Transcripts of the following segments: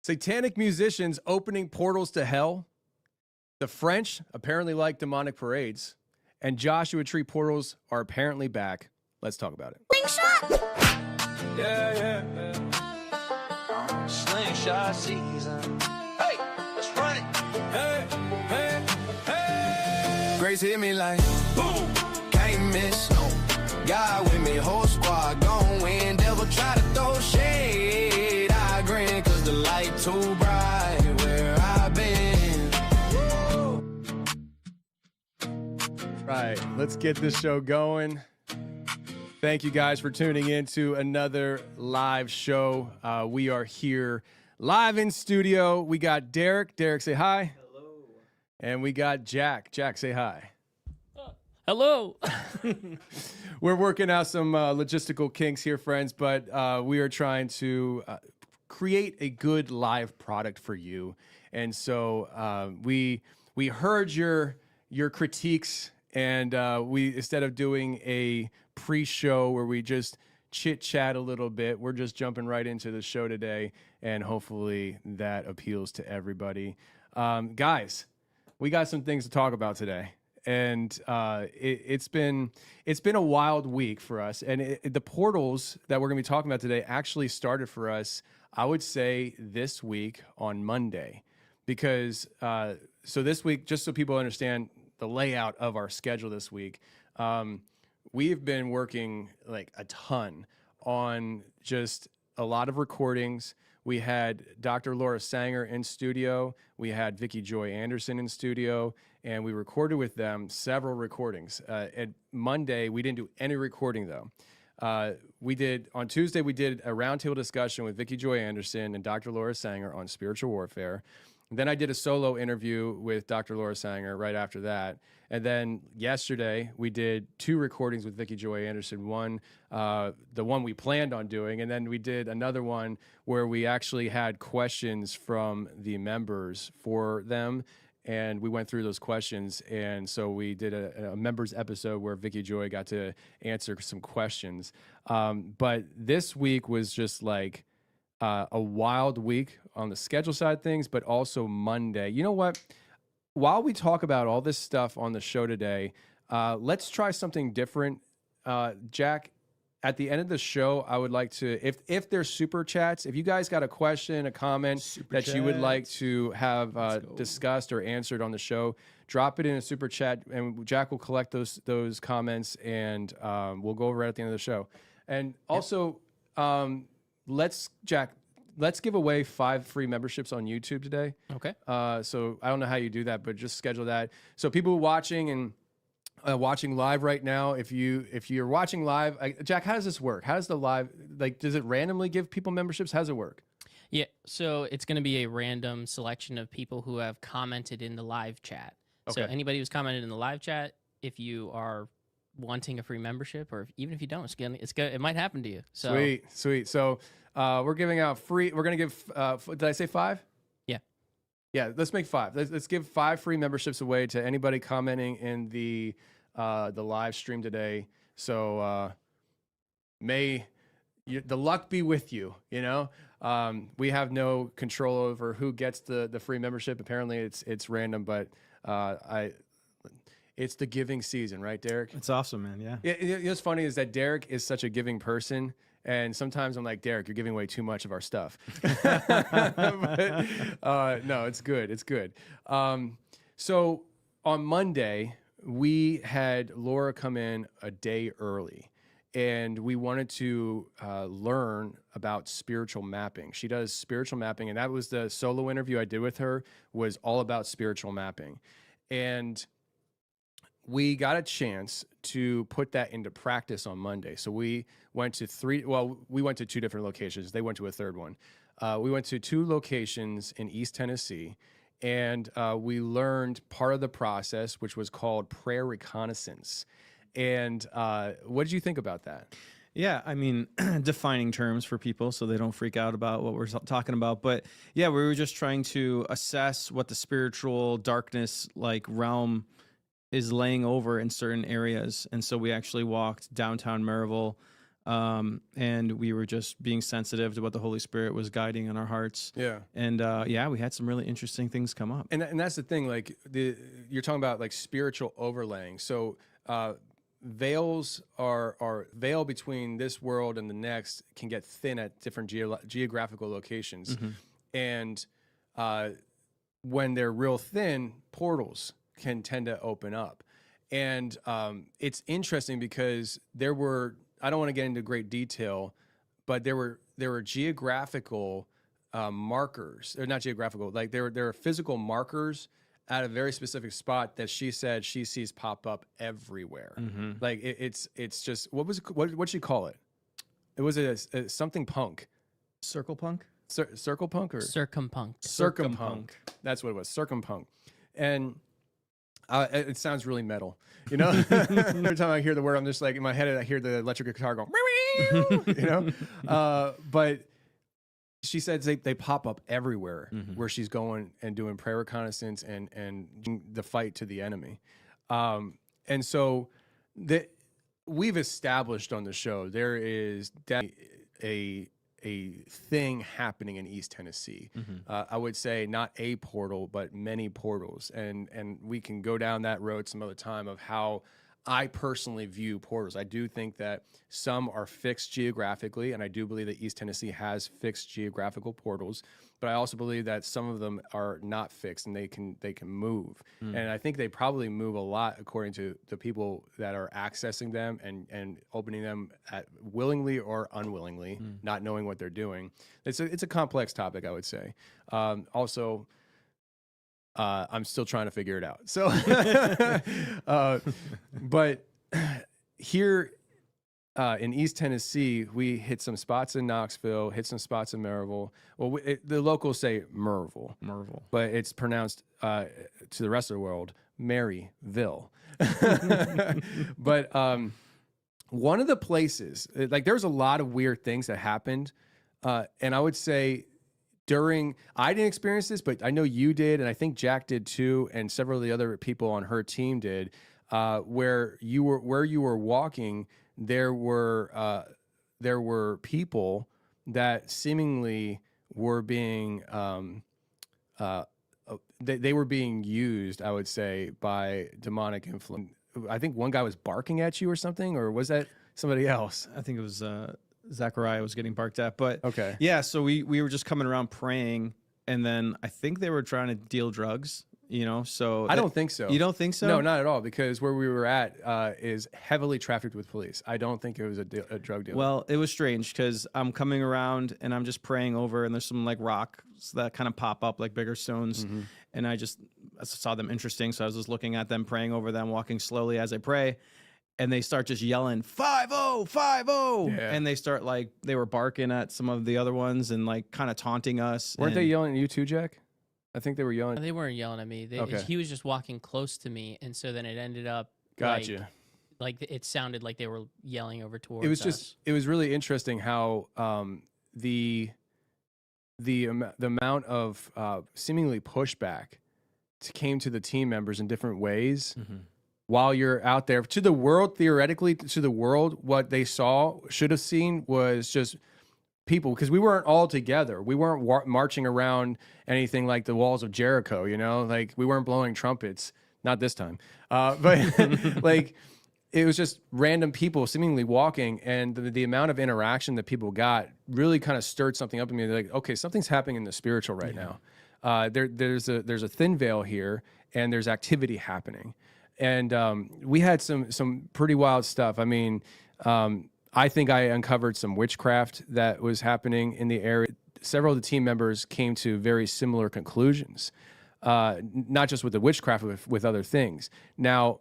Satanic musicians opening portals to hell. The French apparently like demonic parades. And Joshua Tree portals are apparently back. Let's talk about it. Slingshot! Yeah. Slingshot season. Hey, let's run it. Hey. Grace hit me like boom. Can't miss. No. God with me, whole squad gon' win. Devil try to throw shade. I grin cause the light too bright where I've been. Right, let's get this show going. Thank you guys for tuning in to another live show. We are here live in studio. We got Derek. Derek, say hi. Hello. And we got Jack. Jack, say hi. Hello. We're working out some logistical kinks here, friends, but we are trying to create a good live product for you. And so we heard your critiques, and we, instead of doing a pre-show where we just chit-chat a little bit, we're just jumping right into the show today, and hopefully that appeals to everybody. Guys, we got some things to talk about today. And it's been a wild week for us. And the portals that we're going to be talking about today actually started for us, I would say, this week on Monday. Because, so this week, just so people understand the layout of our schedule this week, we've been working like a ton on just a lot of recordings. We had Dr. Laura Sanger in studio. We had Vicki Joy Anderson in studio, and we recorded with them several recordings. At Monday, we didn't do any recording though. On Tuesday, we did a roundtable discussion with Vicki Joy Anderson and Dr. Laura Sanger on spiritual warfare. And then I did a solo interview with Dr. Laura Sanger right after that. And then yesterday, we did 2 recordings with Vicki Joy Anderson. One, the one we planned on doing, and then we did another one where we actually had questions from the members for them, and we went through those questions. And so we did a members episode where Vicki Joy got to answer some questions. But this week was just like a wild week on the schedule side of things, but also Monday. You know what? While we talk about all this stuff on the show today, let's try something different. Jack, at the end of the show, I would like to, if there's super chats, if you guys got a question, a comment that you would like to have discussed or answered on the show, drop it in a super chat, and Jack will collect those comments, and we'll go over it at the end of the show. And also, let's give away 5 free memberships on YouTube today. Okay. So I don't know how you do that, but just schedule that. So people watching and watching live right now, if you're watching live, Jack, how does this work? How does the live, like, does it randomly give people memberships? How does it work? Yeah, so it's going to be a random selection of people who have commented in the live chat. Okay. So anybody who's commented in the live chat, if you are wanting a free membership, or even if you don't, it might happen to you. So Sweet. So we're giving out free. We're gonna give. Did I say 5? Yeah. Let's make 5. Let's give 5 free memberships away to anybody commenting in the live stream today. So may the luck be with you. You know, we have no control over who gets the free membership. Apparently, it's random, but it's the giving season, right, Derek? It's awesome, man. Yeah. What's funny is that Derek is such a giving person, and sometimes I'm like, Derek, you're giving away too much of our stuff. But, no, it's good. It's good. So on Monday, we had Laura come in a day early, and we wanted to learn about spiritual mapping. She does spiritual mapping, and that was the solo interview I did with her, was all about spiritual mapping. And we got a chance to put that into practice on Monday. So we went to 2 different locations. They went to a third one. We went to 2 locations in East Tennessee, and we learned part of the process, which was called prayer reconnaissance. And what did you think about that? Yeah, I mean, defining terms for people so they don't freak out about what we're talking about. But yeah, we were just trying to assess what the spiritual darkness like realm is laying over in certain areas. And so we actually walked downtown Maryville And we were just being sensitive to what the Holy Spirit was guiding in our hearts. Yeah. And yeah, we had some really interesting things come up. And that's the thing, like you're talking about like spiritual overlaying. So veils veil between this world and the next can get thin at different geographical locations. And when they're real thin, portals can tend to open up. And it's interesting because there were, I don't want to get into great detail, but there were geographical markers, or not geographical, like there are physical markers at a very specific spot that she said she sees pop up everywhere. Like it's just, what'd she call it? It was a something punk. Circle punk? Circle punk or Circumpunk. Circumpunk. That's what it was. Circumpunk. And it sounds really metal, you know. Every time I hear the word, I'm just like in my head, I hear the electric guitar going, you know. But she said they pop up everywhere where she's going and doing prayer reconnaissance and the fight to the enemy. And so we've established on the show there is definitely a thing happening in East Tennessee. I would say not a portal, but many portals. And we can go down that road some other time of how I personally view portals. I do think that some are fixed geographically, and I do believe that East Tennessee has fixed geographical portals, but I also believe that some of them are not fixed and they can move. And I think they probably move a lot according to the people that are accessing them and opening them willingly or unwillingly, not knowing what they're doing. It's a complex topic, I would say. Also, I'm still trying to figure it out. So, but here in East Tennessee, we hit some spots in Knoxville, hit some spots in Maryville. Well, the locals say Merville, but it's pronounced to the rest of the world Maryville. But one of the places, like, there's a lot of weird things that happened, and I would say. I didn't experience this, but I know you did, and I think Jack did too, and several of the other people on her team did. Where you were walking, there were people that seemingly were being they were being used, I would say, by demonic influence. I think one guy was barking at you or something, or was that somebody else? I think it was Zachariah was getting barked at, but okay. Yeah, so we were just coming around praying, and then I think they were trying to deal drugs, you know, so. I don't think so. You don't think so? No, not at all, because where we were at is heavily trafficked with police. I don't think it was a drug deal. Well, it was strange because I'm coming around and I'm just praying over, and there's some like rocks that kind of pop up like bigger stones, and I saw them interesting, so I was just looking at them, praying over them, walking slowly as I pray. And they start just yelling 5-0, 5-0, and they start like they were barking at some of the other ones and like kind of taunting us. Weren't they yelling at you too, Jack? I think they were yelling. They weren't yelling at me. Okay. He was just walking close to me, and so then it ended up. Gotcha. Like it sounded like they were yelling over towards It was us. just. It was really interesting how the amount of seemingly pushback came to the team members in different ways. While you're out there, to the world, theoretically, to the world, what they should have seen was just people, because we weren't all together. We weren't marching around anything like the walls of Jericho, you know? Like, we weren't blowing trumpets. Not this time. But, like, it was just random people seemingly walking, and the amount of interaction that people got really kind of stirred something up in me. They're like, okay, something's happening in the spiritual right now. There's a thin veil here, and there's activity happening. And we had some pretty wild stuff. I mean, I think I uncovered some witchcraft that was happening in the area. Several of the team members came to very similar conclusions, not just with the witchcraft, with other things. Now,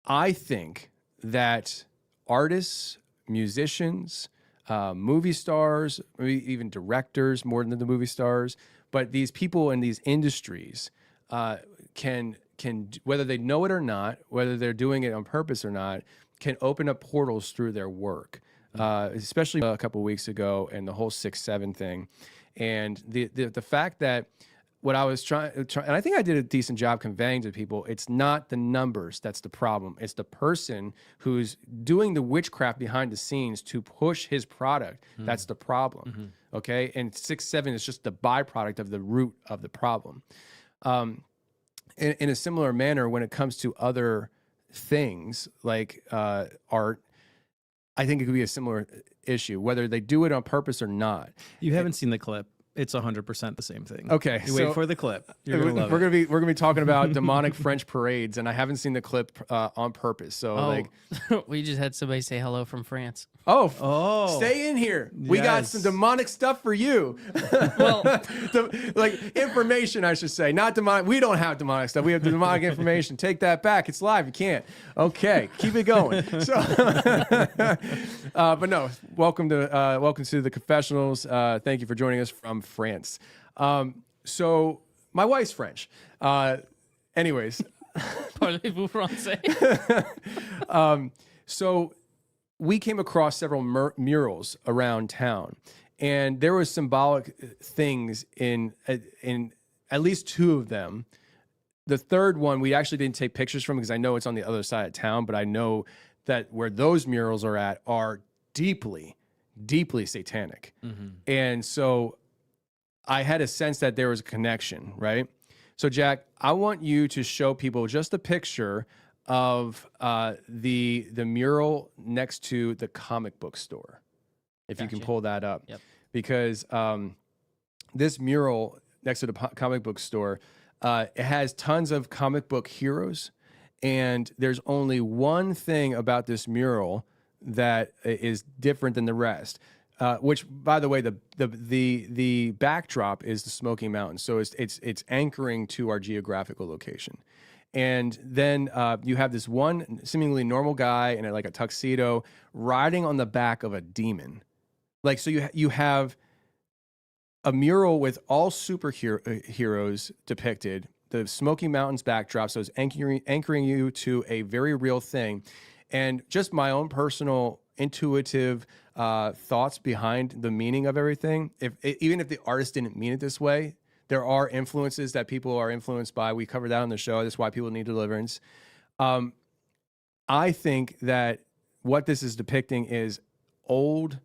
I think that artists, musicians, movie stars, maybe even directors more than the movie stars, but these people in these industries can, whether they know it or not, whether they're doing it on purpose or not, can open up portals through their work. Especially a couple of weeks ago, and the whole 6-7 thing, and the fact that what I was trying, and I think I did a decent job conveying to people, it's not the numbers that's the problem. It's the person who's doing the witchcraft behind the scenes to push his product. That's the problem. Okay. And 6-7 is just the byproduct of the root of the problem. In a similar manner, when it comes to other things like art, I think it could be a similar issue, whether they do it on purpose or not. You haven't seen the clip. It's 100% the same thing. Okay, You wait for the clip. You're gonna love we're it. gonna be talking about demonic French parades, and I haven't seen the clip on purpose. So like, we just had somebody say hello from France. Oh. stay in here. We got Yes. some demonic stuff for you. Well, Like information, I should say, not demonic. We don't have demonic stuff. We have demonic information. Take that back. It's live. You can't. Okay, keep it going. So, but no, welcome to the Confessionals. Thank you for joining us from France. So my wife's French. Anyways, parlez-vous français? so we came across several murals around town, and there was symbolic things in at least 2 of them. The third one we actually didn't take pictures from because I know it's on the other side of town, but I know that where those murals are at are deeply, deeply satanic. And so I had a sense that there was a connection, right? So Jack, I want you to show people just a picture of the mural next to the comic book store, if you can Gotcha. pull that up. Yep. Because this mural next to the comic book store, it has tons of comic book heroes, and there's only one thing about this mural that is different than the rest. Which, by the way, the backdrop is the Smoky Mountains, so it's anchoring to our geographical location. And then you have this one seemingly normal guy in like a tuxedo riding on the back of a demon. Like, so you have a mural with all superheroes depicted, the Smoky Mountains backdrop, so it's anchoring you to a very real thing. And just my own personal intuitive thoughts behind the meaning of everything. Even if the artist didn't mean it this way, there are influences that people are influenced by. We covered that on the show. That's why people need deliverance. I think that what this is depicting is old,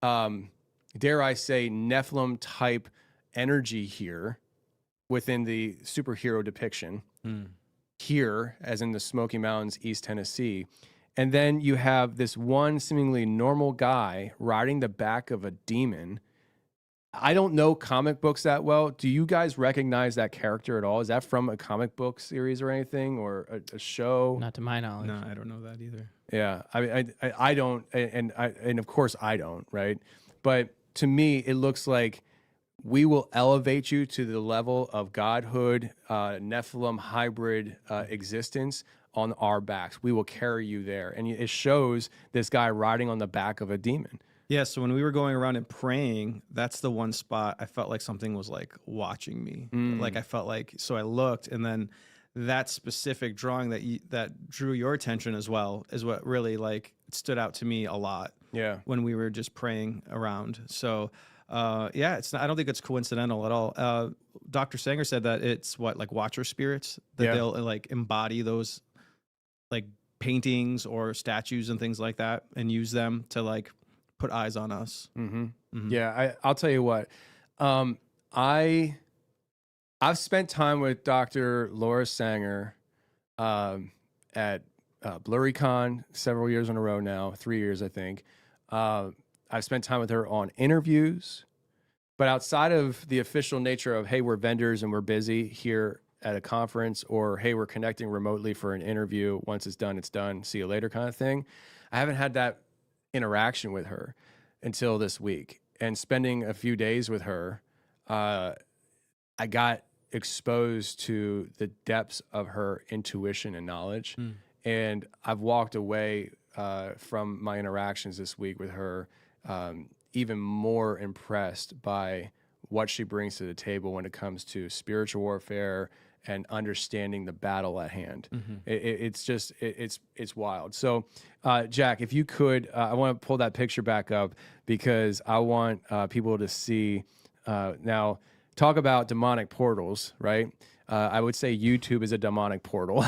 dare I say, Nephilim type energy here within the superhero depiction. Here, as in the Smoky Mountains, East Tennessee. And then you have this one seemingly normal guy riding the back of a demon. I don't know comic books that well. Do you guys recognize that character at all? Is that from a comic book series or anything, or a show? Not to my knowledge. No, I don't know that either. Yeah, I don't, and of course I don't, right? But to me, it looks like we will elevate you to the level of godhood, Nephilim hybrid existence on our backs. We will carry you there. And it shows this guy riding on the back of a demon. Yeah, so when we were going around and praying, that's the one spot I felt like something was like watching me. Like I felt like, so I looked, and then that specific drawing that drew your attention as well is what really like stood out to me a lot. Yeah. When we were just praying around. So yeah, it's not, I don't think it's coincidental at all. Dr. Sanger said that it's like watcher spirits that they'll like embody those like paintings or statues and things like that and use them to like put eyes on us. Yeah, I'll tell you what. I've spent time with Dr. Laura Sanger at BlurryCon several years in a row now, 3 years I think. I've spent time with her on interviews, but outside of the official nature of, hey, we're vendors and we're busy here at a conference, or hey, we're connecting remotely for an interview. Once it's done, see you later kind of thing. I haven't had that interaction with her until this week. And spending a few days with her, I got exposed to the depths of her intuition and knowledge. And I've walked away from my interactions this week with her even more impressed by what she brings to the table when it comes to spiritual warfare and understanding the battle at hand. It's just, it's wild. So Jack, if you could, I want to pull that picture back up because I want people to see. Now, talk about demonic portals, right? I would say YouTube is a demonic portal.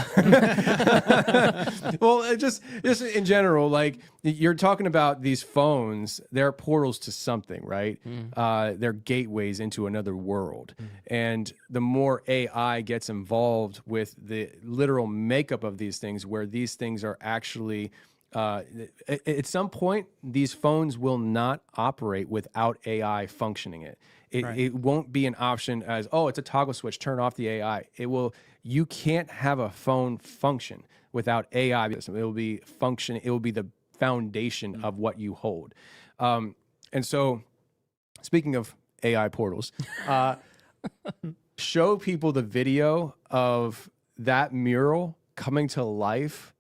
Well, just in general, like you're talking about these phones, they're portals to something, right? They're gateways into another world. And the more AI gets involved with the literal makeup of these things, where these things are actually, at some point, these phones will not operate without AI functioning it. It won't be an option as, oh, it's a toggle switch, turn off the AI. You can't have a phone function without AI. It will be function. It will be the foundation of what you hold. And so, speaking of AI portals, show people the video of that mural coming to life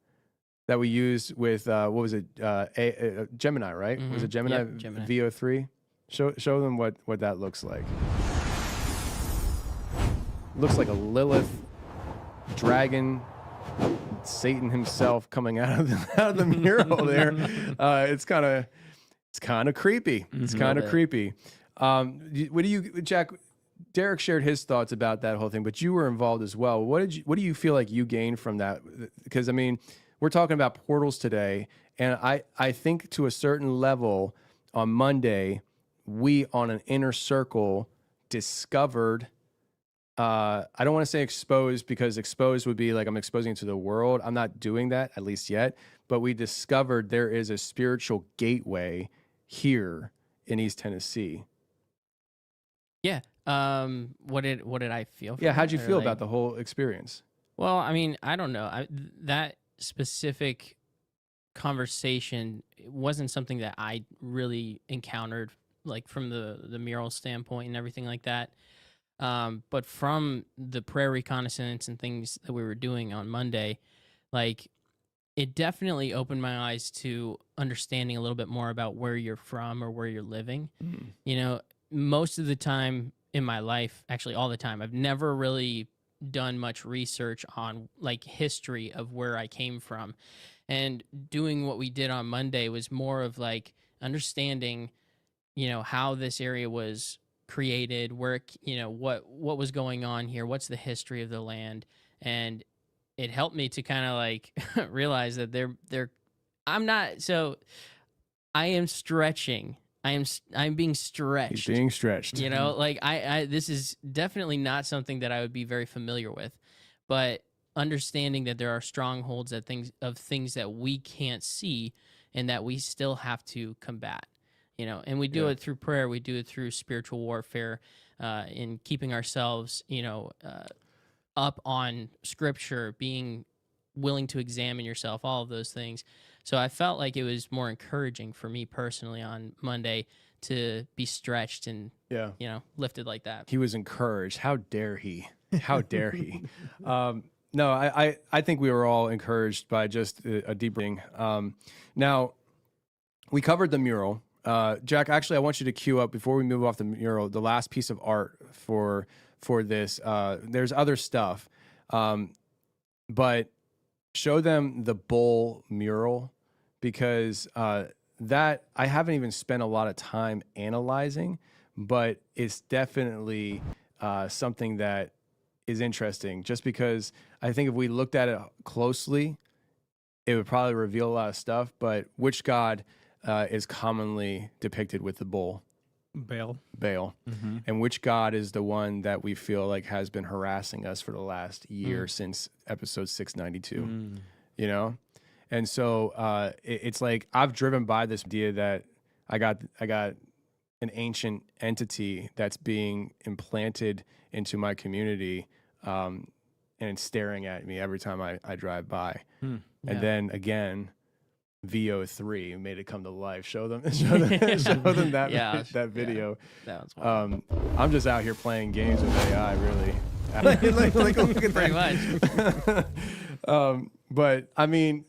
that we used with, what was it? Gemini, right? Was it Gemini, Yep, Gemini. VO3? Show them what that looks like. Looks like a Lilith dragon, Satan himself coming out of the mural there. It's kind of creepy. It's kind of creepy. What do you, Jack? Derek shared his thoughts about that whole thing, but you were involved as well. What do you feel like you gained from that? Because I mean, we're talking about portals today, and I think to a certain level on Monday, we on an inner circle discovered, I don't want to say exposed, because exposed would be like I'm exposing it to the world. I'm not doing that, at least yet, but we discovered there is a spiritual gateway here in East Tennessee. Yeah. What did I feel? Yeah, how'd you feel about the whole experience? Well, I mean, I don't know. That specific conversation wasn't something that I really encountered, like from the mural standpoint and everything like that. But from the prayer reconnaissance and things that we were doing on Monday, like it definitely opened my eyes to understanding a little bit more about where you're from or where you're living. You know, most of the time in my life, actually all the time, I've never really done much research on like history of where I came from. And doing what we did on Monday was more of like understanding, you know, how this area was created, where, you know, what was going on here, what's the history of the land. And it helped me to kind of like realize that I am stretching. I'm being stretched. He's being stretched. You know, like this is definitely not something that I would be very familiar with, but understanding that there are strongholds of things that we can't see and that we still have to combat, you know, and we do it through prayer. We do it through spiritual warfare, in keeping ourselves, you know, up on scripture, being willing to examine yourself, all of those things. So I felt like it was more encouraging for me personally on Monday to be stretched and, you know, lifted like that. He was encouraged. How dare he? How dare he? No, I think we were all encouraged by just a deep thing. Now, we covered the mural. Jack, actually, I want you to cue up, before we move off the mural, the last piece of art for this. There's other stuff, but show them the bull mural, because that I haven't even spent a lot of time analyzing, but it's definitely something that is interesting, just because I think if we looked at it closely, it would probably reveal a lot of stuff. But which god is commonly depicted with the bull? Baal. And which god is the one that we feel like has been harassing us for the last year since episode 692? You know? And so it's like I've driven by this idea that I got an ancient entity that's being implanted into my community, and it's staring at me every time I drive by. And then again, VO3 made it come to life. Show them that that video. That was wild. I'm just out here playing games with AI, really. like, look at Pretty that. much. But I mean,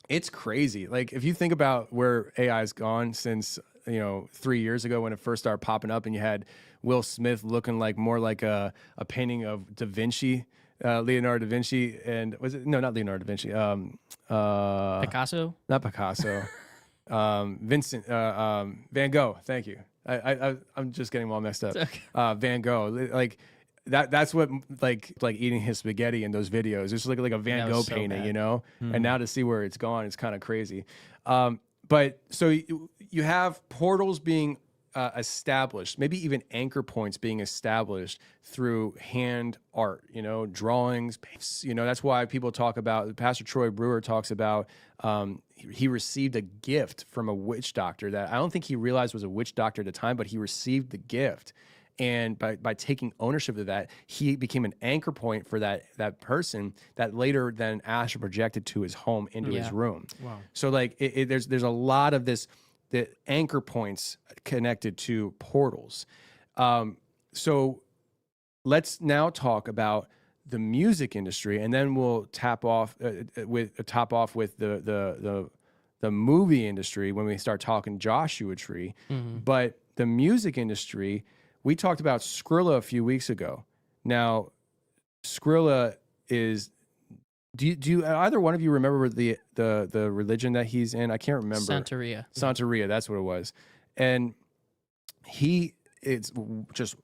it's crazy. Like if you think about where AI's gone since, you know, 3 years ago when it first started popping up, and you had Will Smith looking like more like a painting of Da Vinci, Leonardo da Vinci, and was it? No, not Leonardo da Vinci. Picasso? Not Picasso. Van Gogh. Thank you. I'm just getting all messed up. Okay. Van Gogh, like that's what like eating his spaghetti in those videos. It's like a Van That Gogh was so painting, bad. you know. And now to see where it's gone, it's kind of crazy. But so you have portals being established, maybe even anchor points being established through hand art, you know, drawings. You know, that's why people talk about, Pastor Troy Brewer talks about, he received a gift from a witch doctor that I don't think he realized was a witch doctor at the time, but he received the gift. And by taking ownership of that, he became an anchor point for that person that later then astral projected to his home, into his room. Wow. So like there's a lot of this, the anchor points connected to portals. So let's now talk about the music industry, and then we'll top off with the movie industry when we start talking Joshua Tree. But the music industry, we talked about Skrilla a few weeks ago. Now, Skrilla is. Do you either one of you remember the religion that he's in? I can't remember. Santeria, that's what it was. And it's just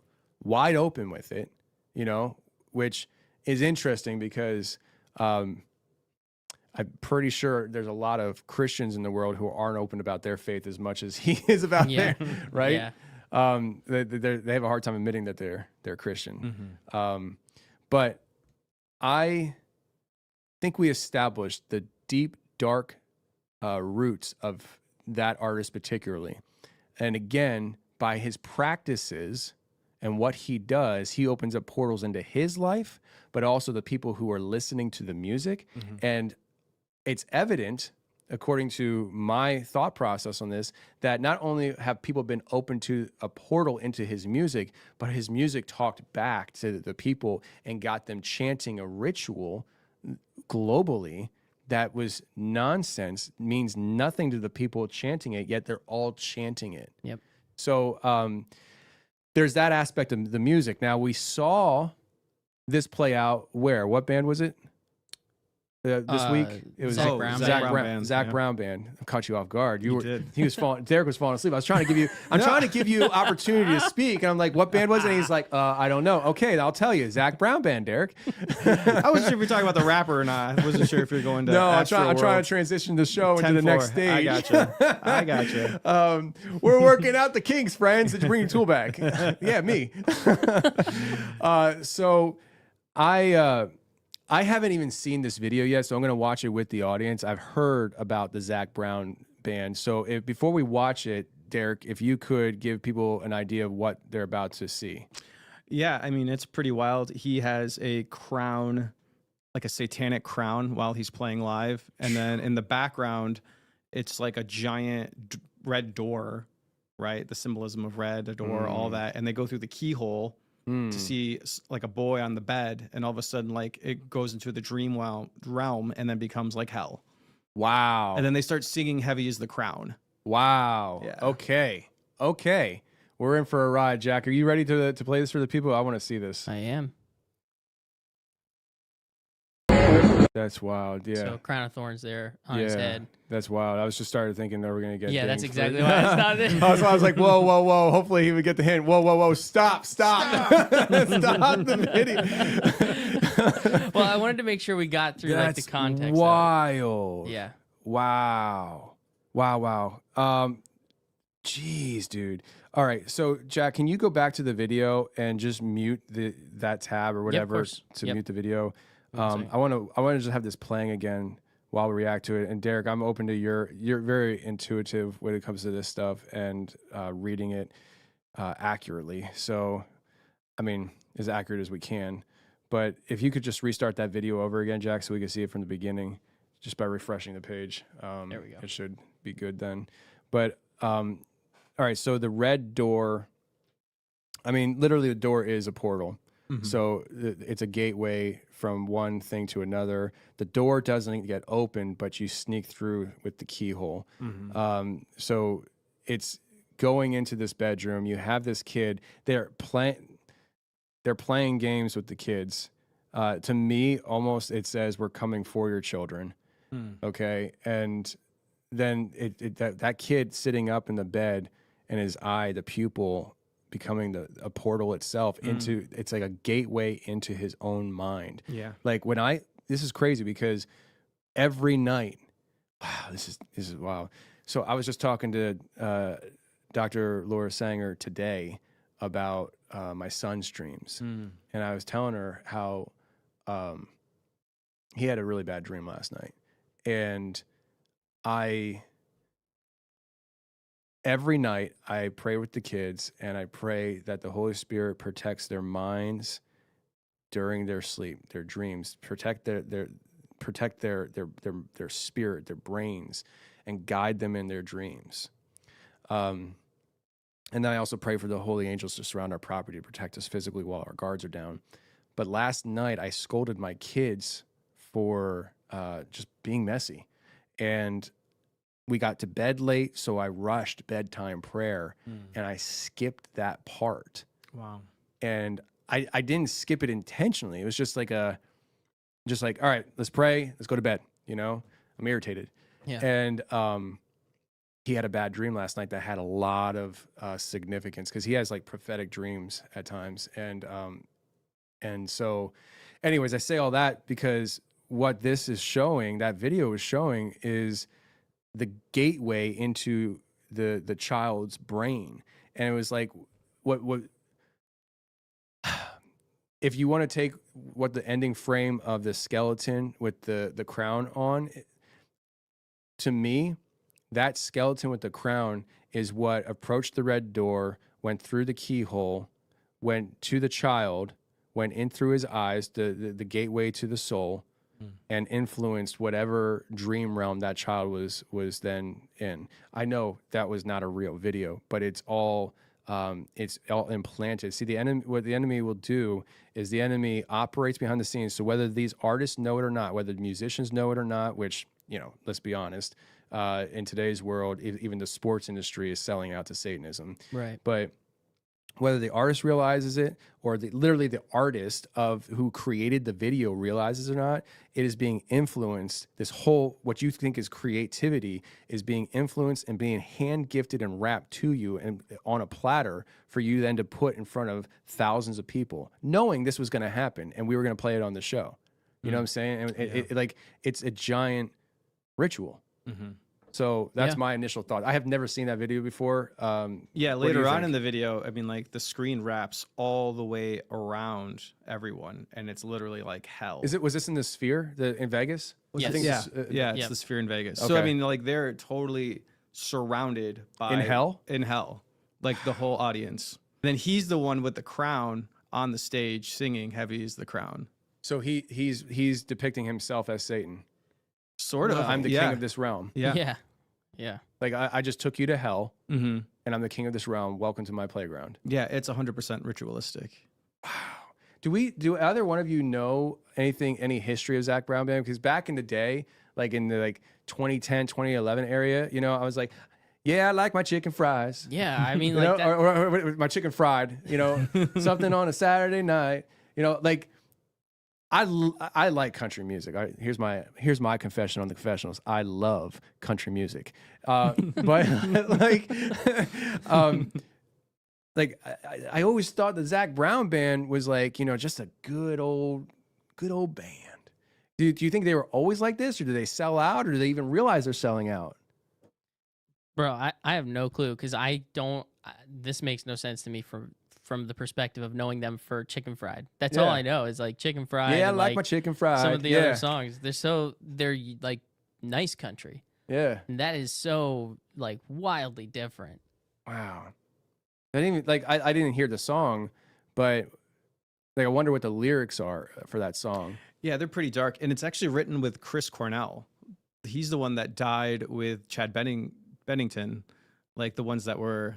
wide open with it, you know, which is interesting because I'm pretty sure there's a lot of Christians in the world who aren't open about their faith as much as he is about theirs, right? Yeah. They have a hard time admitting that they're Christian. But I think we established the deep, dark roots of that artist particularly. And again, by his practices and what he does, he opens up portals into his life, but also the people who are listening to the music. And it's evident, according to my thought process on this, that not only have people been open to a portal into his music, but his music talked back to the people and got them chanting a ritual globally that was nonsense, means nothing to the people chanting it, yet they're all chanting it. Yep. So there's that aspect of the music. Now, we saw this play out where? What band was it? This week? It was Zach Brown Band. Zach Yeah. Brown Band. I caught you off guard. You did. He was falling. Derek was falling asleep. I was trying to give you. Trying to give you opportunity to speak. And I'm like, what band was it? And he's like, I don't know. Okay, I'll tell you. Zach Brown Band, Derek. I wasn't sure if you're talking about the rapper or not. I wasn't sure if you're going to. No, I'm trying to transition the show into the next stage. I gotcha. We're working out the kinks, friends. Did you bring your tool back? Yeah, me. So I haven't even seen this video yet, so I'm going to watch it with the audience. I've heard about the Zach Brown Band. So before we watch it, Derek, if you could give people an idea of what they're about to see. Yeah, I mean, it's pretty wild. He has a crown, like a satanic crown, while he's playing live. And then in the background, it's like a giant red door, right? The symbolism of red, a door, all that. And they go through the keyhole to see like a boy on the bed, and all of a sudden, like, it goes into the dream realm and then becomes like hell. Wow. And then they start singing "Heavy is the Crown." Wow. Yeah. Okay. We're in for a ride, Jack. Are you ready to play this for the people? I want to see this. I am. That's wild. Yeah. So crown of thorns there on his head. That's wild. I was just started thinking that we're gonna get. Yeah, that's dinged exactly for- why it's not there. I was like, whoa. Hopefully he would get the hint. Whoa. Stop. Stop the video. Well, I wanted to make sure we got through like the context. of it. Wild. Yeah. Wow. Jeez, dude. All right. So, Jack, can you go back to the video and just mute that tab or whatever course. to Yep. mute the video? One I want to just have this playing again while we react to it. And Derek, I'm open to you're very intuitive when it comes to this stuff and reading it accurately. So, I mean, as accurate as we can. But if you could just restart that video over again, Jack, so we can see it from the beginning, just by refreshing the page. There we go. It should be good then. But all right, so the red door. I mean, literally, the door is a portal. So it's a gateway from one thing to another. The door doesn't get open, but you sneak through with the keyhole. So it's going into this bedroom. You have this kid. They're playing games with the kids. To me, almost it says, "We're coming for your children." Okay, and then that kid sitting up in the bed and his eye, the pupil, becoming a portal itself into, it's like a gateway into his own mind. Yeah. Like this is crazy because every night, wow, this is wow. So I was just talking to Dr. Laura Sanger today about my son's dreams, and I was telling her how he had a really bad dream last night, and every night I pray with the kids, and I pray that the Holy Spirit protects their minds during their sleep, their dreams, protect their spirit, their brains, and guide them in their dreams. And then I also pray for the holy angels to surround our property to protect us physically while our guards are down. But last night I scolded my kids for just being messy, and we got to bed late, so I rushed bedtime prayer, and I skipped that part. Wow. And I didn't skip it intentionally. It was just like all right, let's pray, let's go to bed. You know, I'm irritated. Yeah. And he had a bad dream last night that had a lot of significance because he has like prophetic dreams at times. And so, anyways, I say all that because what this is showing, that video is showing, is the gateway into the child's brain. And it was like, what if you want to take what the ending frame of the skeleton with the crown on, to me, that skeleton with the crown is what approached the red door, went through the keyhole, went to the child, went in through his eyes, the gateway to the soul, and influenced whatever dream realm that child was then in. I know that was not a real video, but it's all implanted. See, what the enemy will do is the enemy operates behind the scenes. So whether these artists know it or not, whether the musicians know it or not, which, you know, let's be honest, in today's world, even the sports industry is selling out to Satanism. Right. But whether the artist realizes it or literally the artist of who created the video realizes it or not, it is being influenced. This whole, what you think is creativity, is being influenced and being hand gifted and wrapped to you and on a platter for you then to put in front of thousands of people, knowing this was going to happen and we were going to play it on the show. You know what I'm saying? And it's a giant ritual. So that's my initial thought. I have never seen that video before. Later on in the video, I mean, like the screen wraps all the way around everyone, and it's literally like hell. Was this in the Sphere in Vegas? Yes. I think It's the Sphere in Vegas. So Okay. I mean, like they're totally surrounded by In hell? In hell, like the whole audience. Then he's the one with the crown on the stage singing "Heavy Is the Crown." So he's depicting himself as Satan. Sort of. I'm the king of this realm. Yeah. Yeah. Like I just took you to hell, Mm-hmm. and I'm the king of this realm. Welcome to my playground. Yeah, it's 100% ritualistic. Do either one of you know any history of Zach Brown Band? Because back in the day, like in the 2010, 2011 area, you know, I was like, yeah, I like my chicken fries. Yeah. I mean, You like know, that, or my chicken fried, you know, something on a Saturday night, you know, like I like country music. Here's my confession on the Confessionals. I love country music, but I always thought the Zach Brown Band was like, you know, just a good old band. Do you think they were always like this, or do they sell out, or do they even realize they're selling out? bro, I have no clue because I don't. This makes no sense to me from the perspective of knowing them for chicken fried. That's all Yeah. I know is like chicken fried. Yeah, I and, like my chicken fried. Some of the yeah. other songs, they're like nice country, Yeah. and that is so like wildly different. Wow. I didn't even, I didn't hear the song, but I wonder what the lyrics are for that song. Yeah, they're pretty dark, and it's actually written with Chris Cornell. He's the one that died with Chad Bennington, like the ones that were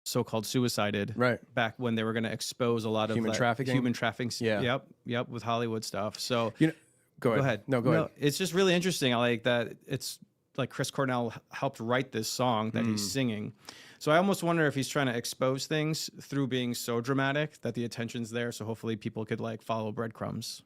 so-called suicided, Right. back when they were going to expose a lot of Human trafficking? human trafficking. Yeah. Yep, with Hollywood stuff. So Go ahead. No, go ahead. It's just really interesting. I like that. It's like Chris Cornell helped write this song that he's singing. So I almost wonder if he's trying to expose things through being so dramatic that the attention's there. So hopefully people could like follow breadcrumbs.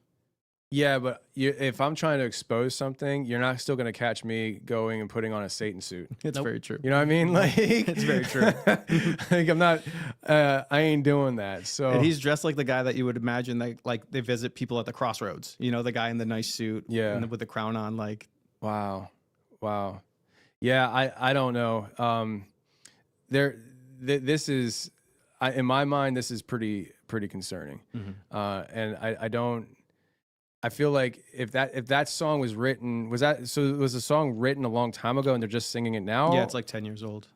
Yeah, but if I'm trying to expose something, you're not still going to catch me going and putting on a Satan suit. It's very true. You know what I mean? Like, It's very true. like I'm not, I ain't doing that. So And he's dressed like the guy that you would imagine that like they visit people at the crossroads. You know, the guy in the nice suit, Yeah. and with the crown on. Like, wow. Yeah, I don't know. This is, in my mind, this is pretty concerning. And I don't. I feel like if that song was written, was the song written a long time ago and they're just singing it now? yeah, it's like 10 years old.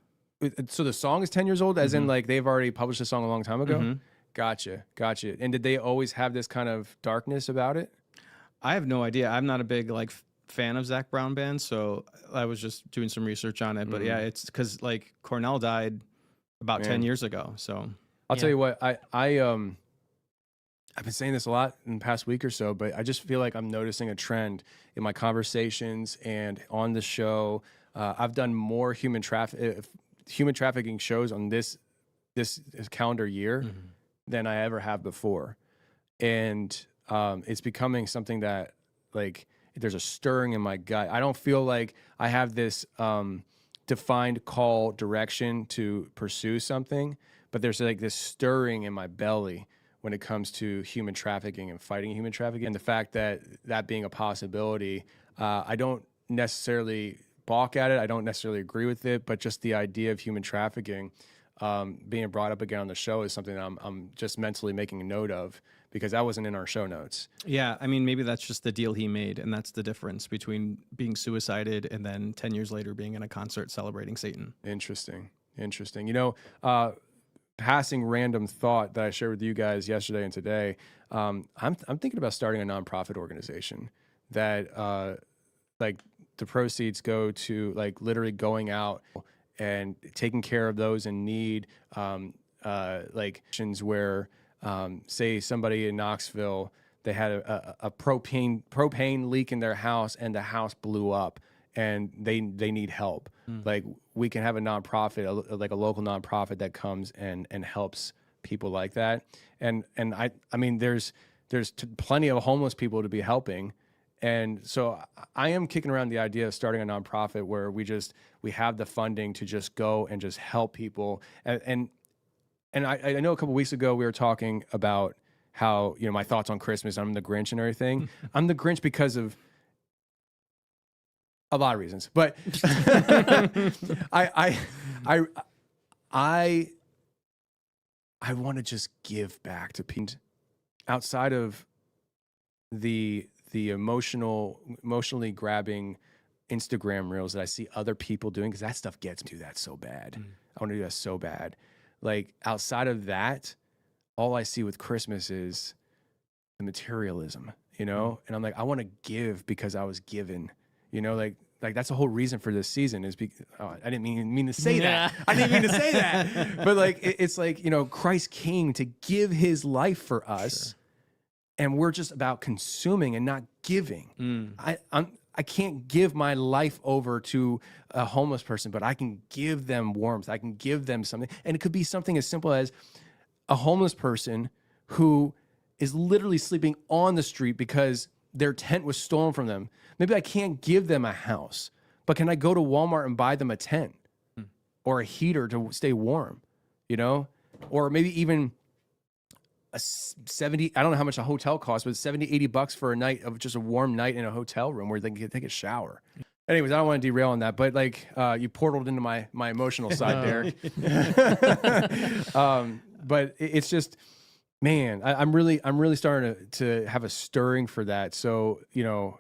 So the song is 10 years old, as in like they've already published the song a long time ago? Gotcha. And did they always have this kind of darkness about it? I have no idea. I'm not a big like fan of Zach Brown Band, so I was just doing some research on it. But yeah, it's because like Cornell died about 10 years ago. So I'll tell you what, I've been saying this a lot in the past week or so, but I just feel like I'm noticing a trend in my conversations and on the show. I've done more human trafficking shows on this calendar year than I ever have before. And it's becoming something that, like, there's a stirring in my gut. I don't feel like I have this defined call direction to pursue something, but there's like this stirring in my belly when it comes to human trafficking and fighting human trafficking. And the fact that being a possibility, I don't necessarily balk at it. I don't necessarily agree with it, but just the idea of human trafficking being brought up again on the show is something that I'm just mentally making a note of, because that wasn't in our show notes. yeah, I mean, maybe that's just the deal he made, and that's the difference between being suicided and then 10 years later being in a concert celebrating Satan. Interesting. You know, passing random thought that I shared with you guys yesterday and today. I'm thinking about starting a nonprofit organization that like the proceeds go to like literally going out and taking care of those in need, like where say somebody in Knoxville, they had a propane leak in their house and the house blew up and they need help. Like, we can have a nonprofit, like a local nonprofit that comes and helps people like that. And I mean, there's plenty of homeless people to be helping. And so I am kicking around the idea of starting a nonprofit where we have the funding to just go and just help people. And I know a couple weeks ago we were talking about how, you know, my thoughts on Christmas, I'm the Grinch and everything. I'm the Grinch because of a lot of reasons, but I want to just give back to people outside of the emotionally grabbing Instagram reels that I see other people doing, because that stuff gets me to that so bad. I want to do that so bad. Like, outside of that, all I see with Christmas is the materialism, you know? And I'm like, I want to give because I was given, you know, like that's the whole reason for this season is I didn't mean to say that. I didn't mean to say that. But like, it's like, you know, Christ came to give his life for us. Sure. And we're just about consuming and not giving. I can't give my life over to a homeless person, but I can give them warmth. I can give them something. And it could be something as simple as a homeless person who is literally sleeping on the street because their tent was stolen from them. Maybe I can't give them a house, but can I go to Walmart and buy them a tent or a heater to stay warm, you know? Or maybe even a 70, I don't know how much a hotel costs, but 70, 80 bucks for a night of just a warm night in a hotel room where they can take a shower. Anyways, I don't want to derail on that, but like you portaled into my emotional side there. But it's just, man, I'm really starting to have a stirring for that. So, you know,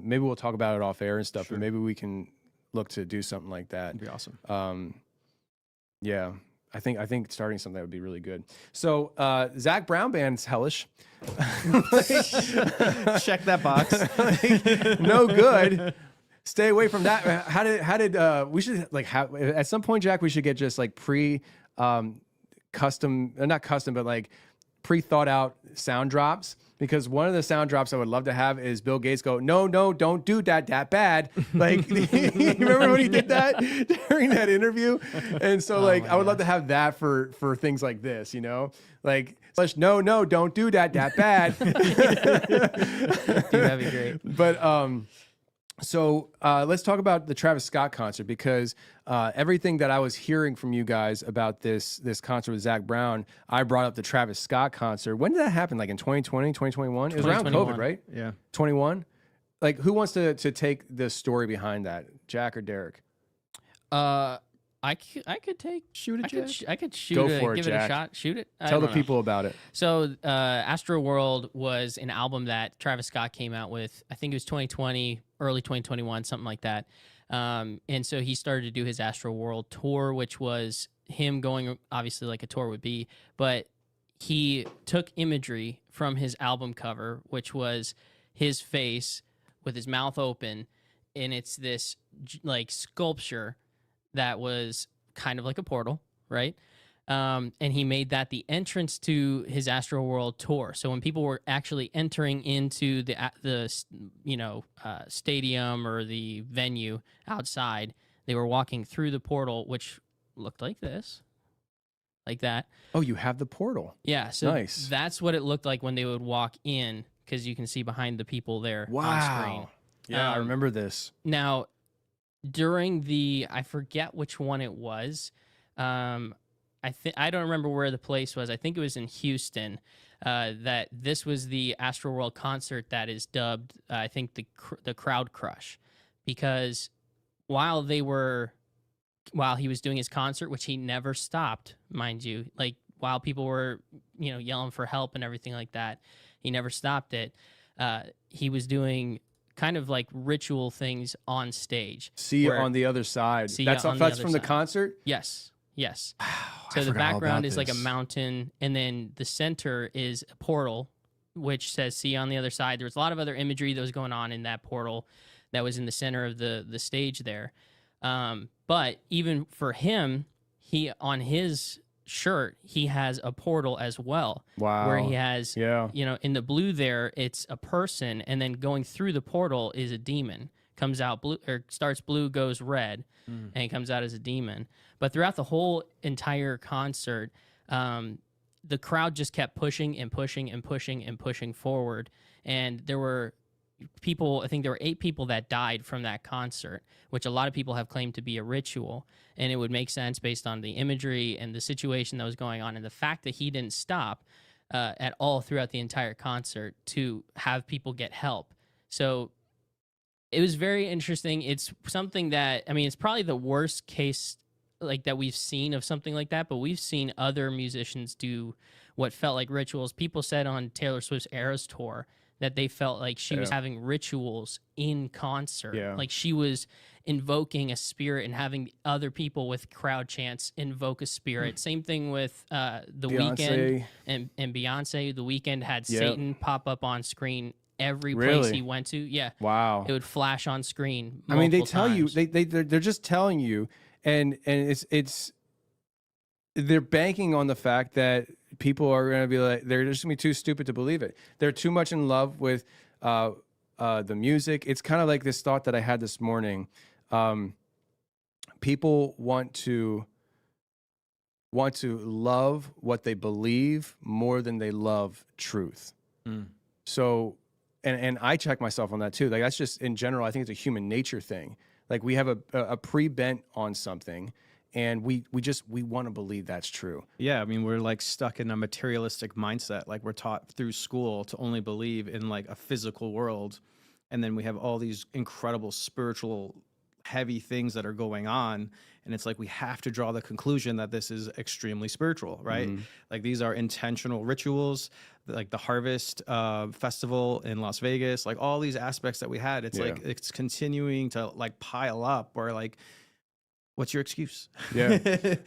maybe we'll talk about it off air and stuff, but maybe we can look to do something like that. That'd be awesome. Yeah. I think starting something that would be really good. So Zach Brown Band's hellish. Check that box. No good. Stay away from that. How did we should like have at some point, Jack? We should get just like custom, not custom, but like pre-thought out sound drops, because one of the sound drops I would love to have is Bill Gates go, no, don't do that bad. Like, you remember when he did that during that interview? And so like, I would love to have that for things like this, you know, like, no, don't do that bad. Dude, that'd be great. But, so let's talk about the Travis Scott concert, because everything that I was hearing from you guys about this concert with Zach Brown, I brought up the Travis Scott concert. When did that happen? Like in 2020, 2021? It was around COVID, right? Yeah. 21? Like, who wants to take the story behind that? Jack or Derek? I could take Shoot it, Jack. I could shoot Go it, for it, give Jack. it a shot, shoot it. I Tell the don't know. people about it. So, Astroworld was an album that Travis Scott came out with. I think it was 2020, early 2021, something like that. And so he started to do his Astroworld tour, which was him going, obviously, like a tour would be. But he took imagery from his album cover, which was his face with his mouth open, and it's this like sculpture that was kind of like a portal, right? And he made that the entrance to his Astroworld tour. So when people were actually entering into the stadium or the venue outside, they were walking through the portal, which looked like this, like that. Oh, you have the portal. Yeah, so Nice. that's what it looked like when they would walk in, because you can see behind the people there on screen. Yeah, I remember this. Now, during I forget which one it was. I don't remember where the place was. I think it was in Houston. That this was the Astroworld concert that is dubbed, I think, the Crowd Crush, because while he was doing his concert, which he never stopped, mind you, like while people were yelling for help and everything like that, he never stopped it. He was doing kind of like ritual things on stage. See you on the other side. That's from the concert? Yes. Wow, So I the forgot all background about is like a this. mountain, and then the center is a portal, which says "See you on the other side." There was a lot of other imagery that was going on in that portal that was in the center of the stage there. But even for him, on his shirt, he has a portal as well. Wow. Where he has, Yeah. in the blue there, it's a person, and then going through the portal is a demon. Comes out blue, or starts blue, goes red, and it comes out as a demon. But throughout the whole entire concert, the crowd just kept pushing and pushing and pushing and pushing forward. And there were people, I think there were 8 people that died from that concert, which a lot of people have claimed to be a ritual. And it would make sense based on the imagery and the situation that was going on, and the fact that he didn't stop at all throughout the entire concert to have people get help. So it was very interesting. It's something that, I mean, it's probably the worst case like that we've seen of something like that, but we've seen other musicians do what felt like rituals. People said on Taylor Swift's Eras tour that they felt like she was having rituals in concert. Yeah. Like she was invoking a spirit and having other people with crowd chants invoke a spirit. Same thing with The Weeknd and Beyonce. The Weeknd had Satan pop up on screen every place he went to. Yeah. Wow. It would flash on screen. I mean, they tell times. you, they're just telling you, and it's they're banking on the fact that people are going to be like, they're just going to be too stupid to believe it. They're too much in love with the music. It's kind of like this thought that I had this morning. People want to love what they believe more than they love truth. So, and I check myself on that too. Like that's just in general, I think it's a human nature thing. Like we have a pre-bent on something, and we want to believe that's true. Yeah, I mean, we're like stuck in a materialistic mindset. Like we're taught through school to only believe in like a physical world. And then we have all these incredible spiritual heavy things that are going on. And it's like we have to draw the conclusion that this is extremely spiritual, right? Like these are intentional rituals, like the Harvest Festival in Las Vegas, like all these aspects that we had. It's like it's continuing to like pile up, or like, what's your excuse? Yeah.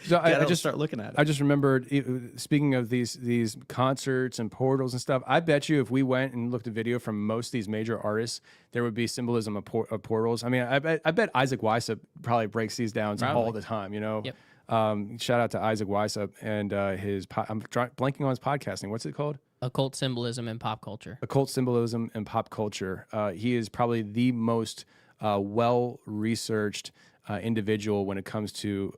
So I just start looking at it. I just remembered, speaking of these concerts and portals and stuff, I bet you if we went and looked at video from most of these major artists, there would be symbolism of portals. I mean, I bet Isaac Weissep probably breaks these down all the time, you know? Yep. Shout out to Isaac Weishaupt and blanking on his podcasting. What's it called? Occult Symbolism and Pop Culture. Occult Symbolism and Pop Culture. He is probably the most well-researched individual when it comes to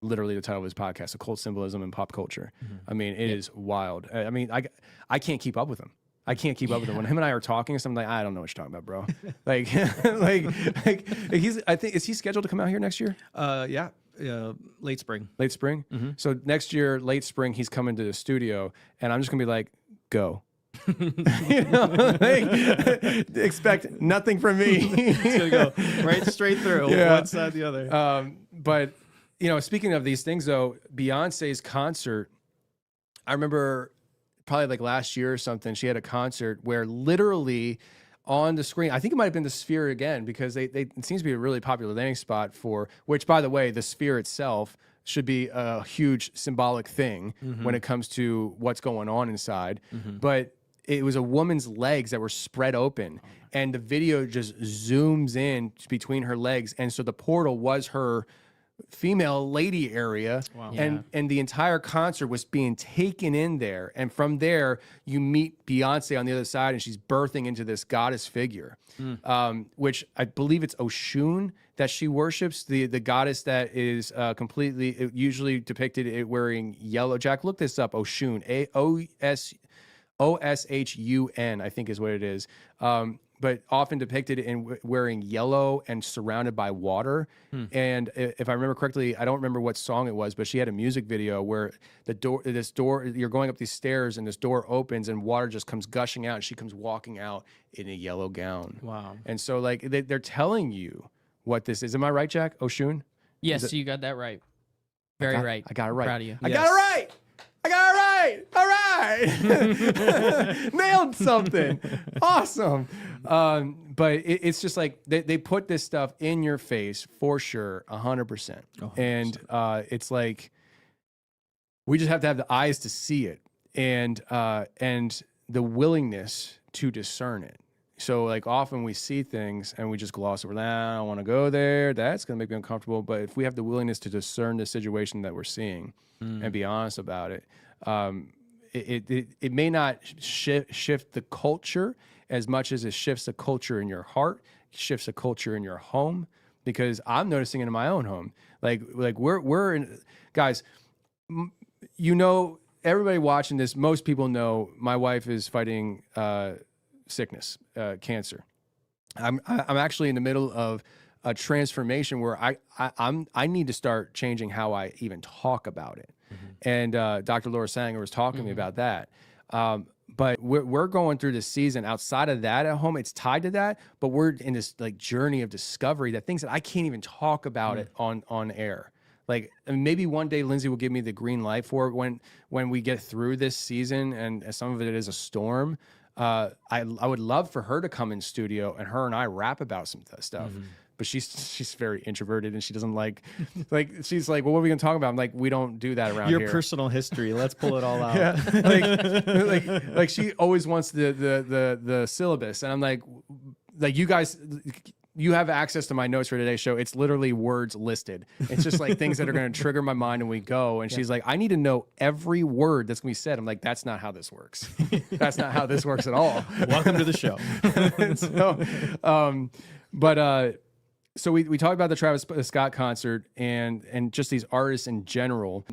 literally the title of his podcast, Occult Symbolism and Pop Culture. I mean, it is wild. I mean, I can't keep up with him. I can't keep up with him. When him and I are talking, I'm like, I don't know what you're talking about, bro. like is he scheduled to come out here next year? Yeah. Late spring. Late spring? So next year, late spring, he's coming to the studio, and I'm just gonna be like, go. Expect nothing from me. It's gonna go right straight through, one side the other. But speaking of these things, though, Beyonce's concert, I remember probably like last year or something, she had a concert where literally on the screen, I think it might have been the Sphere again, because it seems to be a really popular landing spot for, which, by the way, the Sphere itself should be a huge symbolic thing when it comes to what's going on inside. But it was a woman's legs that were spread open, and the video just zooms in between her legs. And so the portal was her female lady area. Wow. And the entire concert was being taken in there. And from there, you meet Beyonce on the other side, and she's birthing into this goddess figure, which I believe it's Oshun that she worships, the goddess that is usually depicted wearing yellow. Jack, look this up. Oshun, Oshun, I think is what it is. But often depicted in wearing yellow and surrounded by water. And if I remember correctly, I don't remember what song it was, but she had a music video where this door, you're going up these stairs and this door opens and water just comes gushing out, and she comes walking out in a yellow gown. Wow. And so like they're telling you what this is. Am I right, Jack? Oshun? Yes, you got that right. Very right. I got it right. Proud of you. I got it right. I got it right. All right. Nailed something. Awesome. But it's just like they put this stuff in your face for sure, 100%. And it's like we just have to have the eyes to see it and the willingness to discern it. So like often we see things and we just gloss over, I don't want to go there. That's going to make me uncomfortable. But if we have the willingness to discern the situation that we're seeing and be honest about it, it may not shift the culture as much as it shifts the culture in your heart, shifts the culture in your home, because I'm noticing it in my own home. Like we're in, guys, everybody watching this, most people know my wife is fighting sickness, cancer. I'm actually in the middle of a transformation where I need to start changing how I even talk about it. And Dr. Laura Sanger was talking to me about that. But we're going through this season outside of that at home. It's tied to that, but we're in this like journey of discovery, that things that I can't even talk about it on air. Like maybe one day Lindsay will give me the green light for it when we get through this season, and some of it is a storm. I would love for her to come in studio and her and I rap about some stuff. But she's very introverted and she doesn't like she's like, well, what are we gonna talk about? I'm like, we don't do that around here. Your personal history, let's pull it all out. Yeah. like she always wants the syllabus, and I'm like you guys, you have access to my notes for today's show. It's literally words listed. It's just like things that are going to trigger my mind when we go. And she's like, I need to know every word that's going to be said. I'm like, that's not how this works. That's not how this works at all. Welcome to the show. So we talked about the Travis Scott concert and just these artists in general.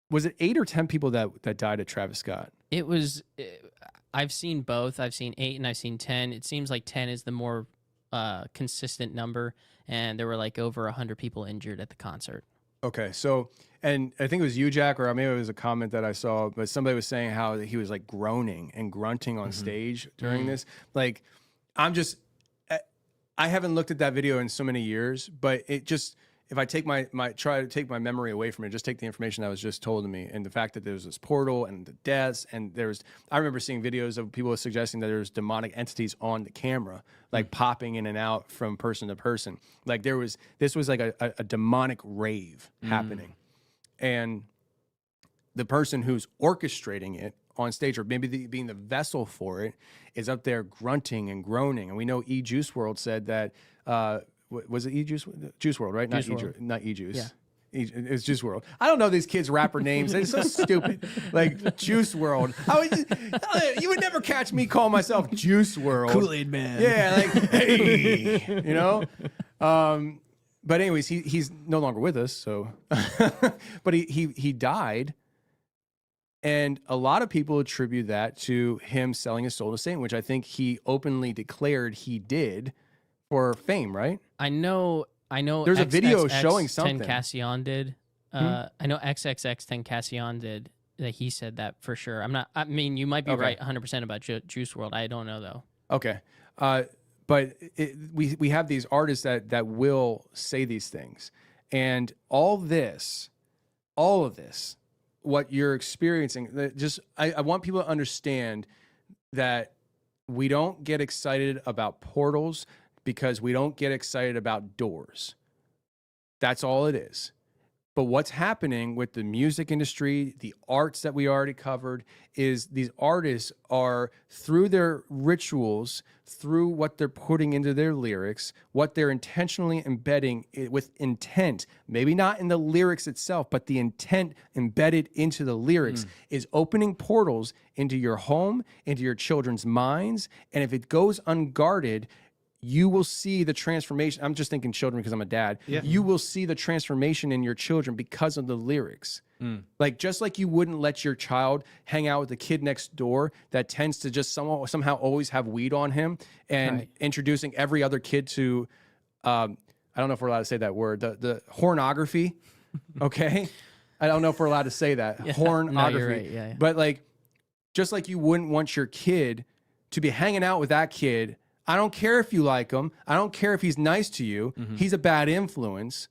Was it 8 or 10 people that died at Travis Scott? It was, I've seen both. I've seen 8 and I've seen 10. It seems like 10 is the more consistent number, and there were like over 100 people injured at the concert. Okay, so, and I think it was you, Jack, or maybe it was a comment that I saw, but somebody was saying how he was like groaning and grunting on stage during this. Like, I haven't looked at that video in so many years, but it just, if I take try to take my memory away from it, just take the information that was just told to me, and the fact that there's this portal and the deaths, and I remember seeing videos of people suggesting that there's demonic entities on the camera, like popping in and out from person to person. Like this was like a demonic rave happening. And the person who's orchestrating it on stage, or maybe being the vessel for it, is up there grunting and groaning. And we know Juice WRLD said that, was it Juice WRLD, right? Not E-Juice. Yeah. It's Juice World. I don't know these kids' rapper names. They're so stupid. Like Juice World. You would never catch me calling myself Juice World. Kool-Aid Man. Yeah, like hey, you know. But anyways, he's no longer with us. So, but he died, and a lot of people attribute that to him selling his soul to Satan, which I think he openly declared he did for fame. Right? I know. There's a video showing something. Tentacion did. I know XXX Tentacion did. That he said that for sure. I mean, you might be right 100% about Juice World. I don't know though. Okay. But we have these artists that will say these things, and all of this, what you're experiencing, I want people to understand that we don't get excited about portals because we don't get excited about doors. That's all it is. But what's happening with the music industry, the arts that we already covered, is these artists are, through their rituals, through what they're putting into their lyrics, what they're intentionally embedding with intent, maybe not in the lyrics itself, but the intent embedded into the lyrics is opening portals into your home, into your children's minds. And if it goes unguarded, you will see the transformation. I'm just thinking children because I'm a dad. Yeah. You will see the transformation in your children because of the lyrics. Like, just like you wouldn't let your child hang out with the kid next door that tends to just somehow always have weed on him and introducing every other kid to, I don't know if we're allowed to say that word, the pornography. Okay. I don't know if we're allowed to say that. Pornography. No, you're right. Yeah. But like, just like you wouldn't want your kid to be hanging out with that kid. I don't care if you like him. I don't care if he's nice to you. He's a bad influence.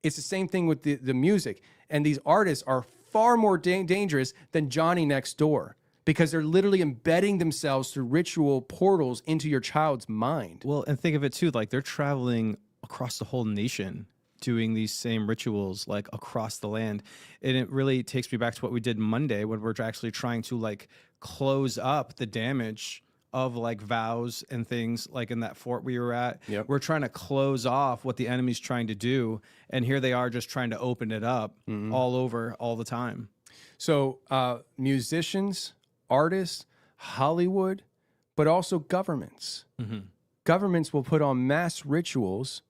It's the same thing with the music. And these artists are far more dangerous than Johnny next door because they're literally embedding themselves through ritual portals into your child's mind. Well, and think of it too, like they're traveling across the whole nation doing these same rituals like across the land. And it really takes me back to what we did Monday when we're actually trying to like close up the damage of like vows and things like in that fort we were at. We're trying to close off what the enemy's trying to do. And here they are just trying to open it up all over all the time. So musicians, artists, Hollywood, but also governments. Governments will put on mass rituals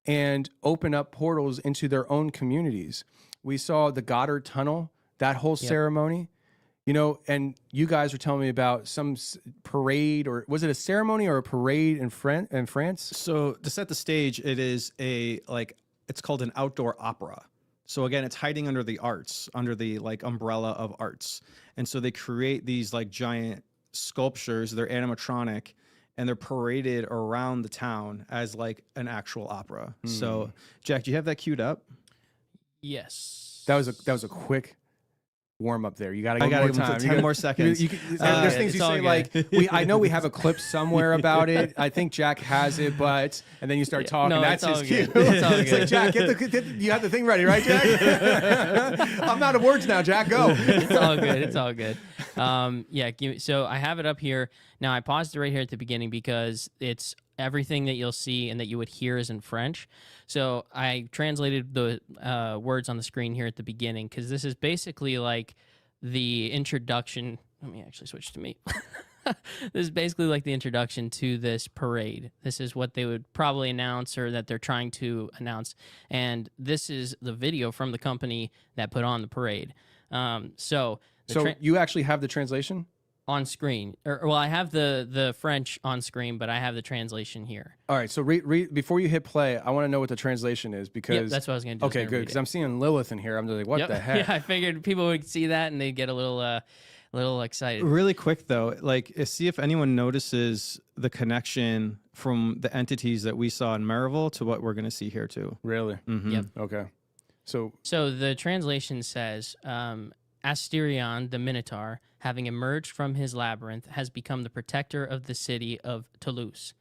and open up portals into their own communities. We saw the Goddard Tunnel, that whole ceremony. You know, and you guys were telling me about some parade, or was it a ceremony or a parade in France? So to set the stage, it is it's called an outdoor opera. So again, it's hiding under the arts, under the like umbrella of arts. And so they create these like giant sculptures, they're animatronic, and they're paraded around the town as like an actual opera. So Jack, do you have that queued up? Yes. That was a quick warm up there. You got to give more time. 10 more seconds. There's things you say like, I know we have a clip somewhere about it. I think Jack has it, but, and then you start talking. No, that's his cue. It's like, Jack, you have the thing ready, right, Jack? I'm out of words now, Jack. Go. It's all good. It's all good. So I have it up here. Now I paused it right here at the beginning because it's everything that you'll see and that you would hear is in French. So I translated the words on the screen here at the beginning because this is basically like the introduction. Let me actually switch to me. This is basically like the introduction to this parade. This is what they would probably announce or that they're trying to announce. And this is the video from the company that put on the parade. So you actually have the translation? On screen, I have the French on screen, but I have the translation here. All right, so read before you hit play. I want to know what the translation is because that's what I was going to do. Okay, good, because I'm seeing Lilith in here. I'm just like, what the heck? Yeah, I figured people would see that and they'd get a little excited. Really quick though, like see if anyone notices the connection from the entities that we saw in Maryville to what we're going to see here too. Really? Yep. Okay. So the translation says, Asterion, the Minotaur, having emerged from his labyrinth, has become the protector of the city of Toulouse.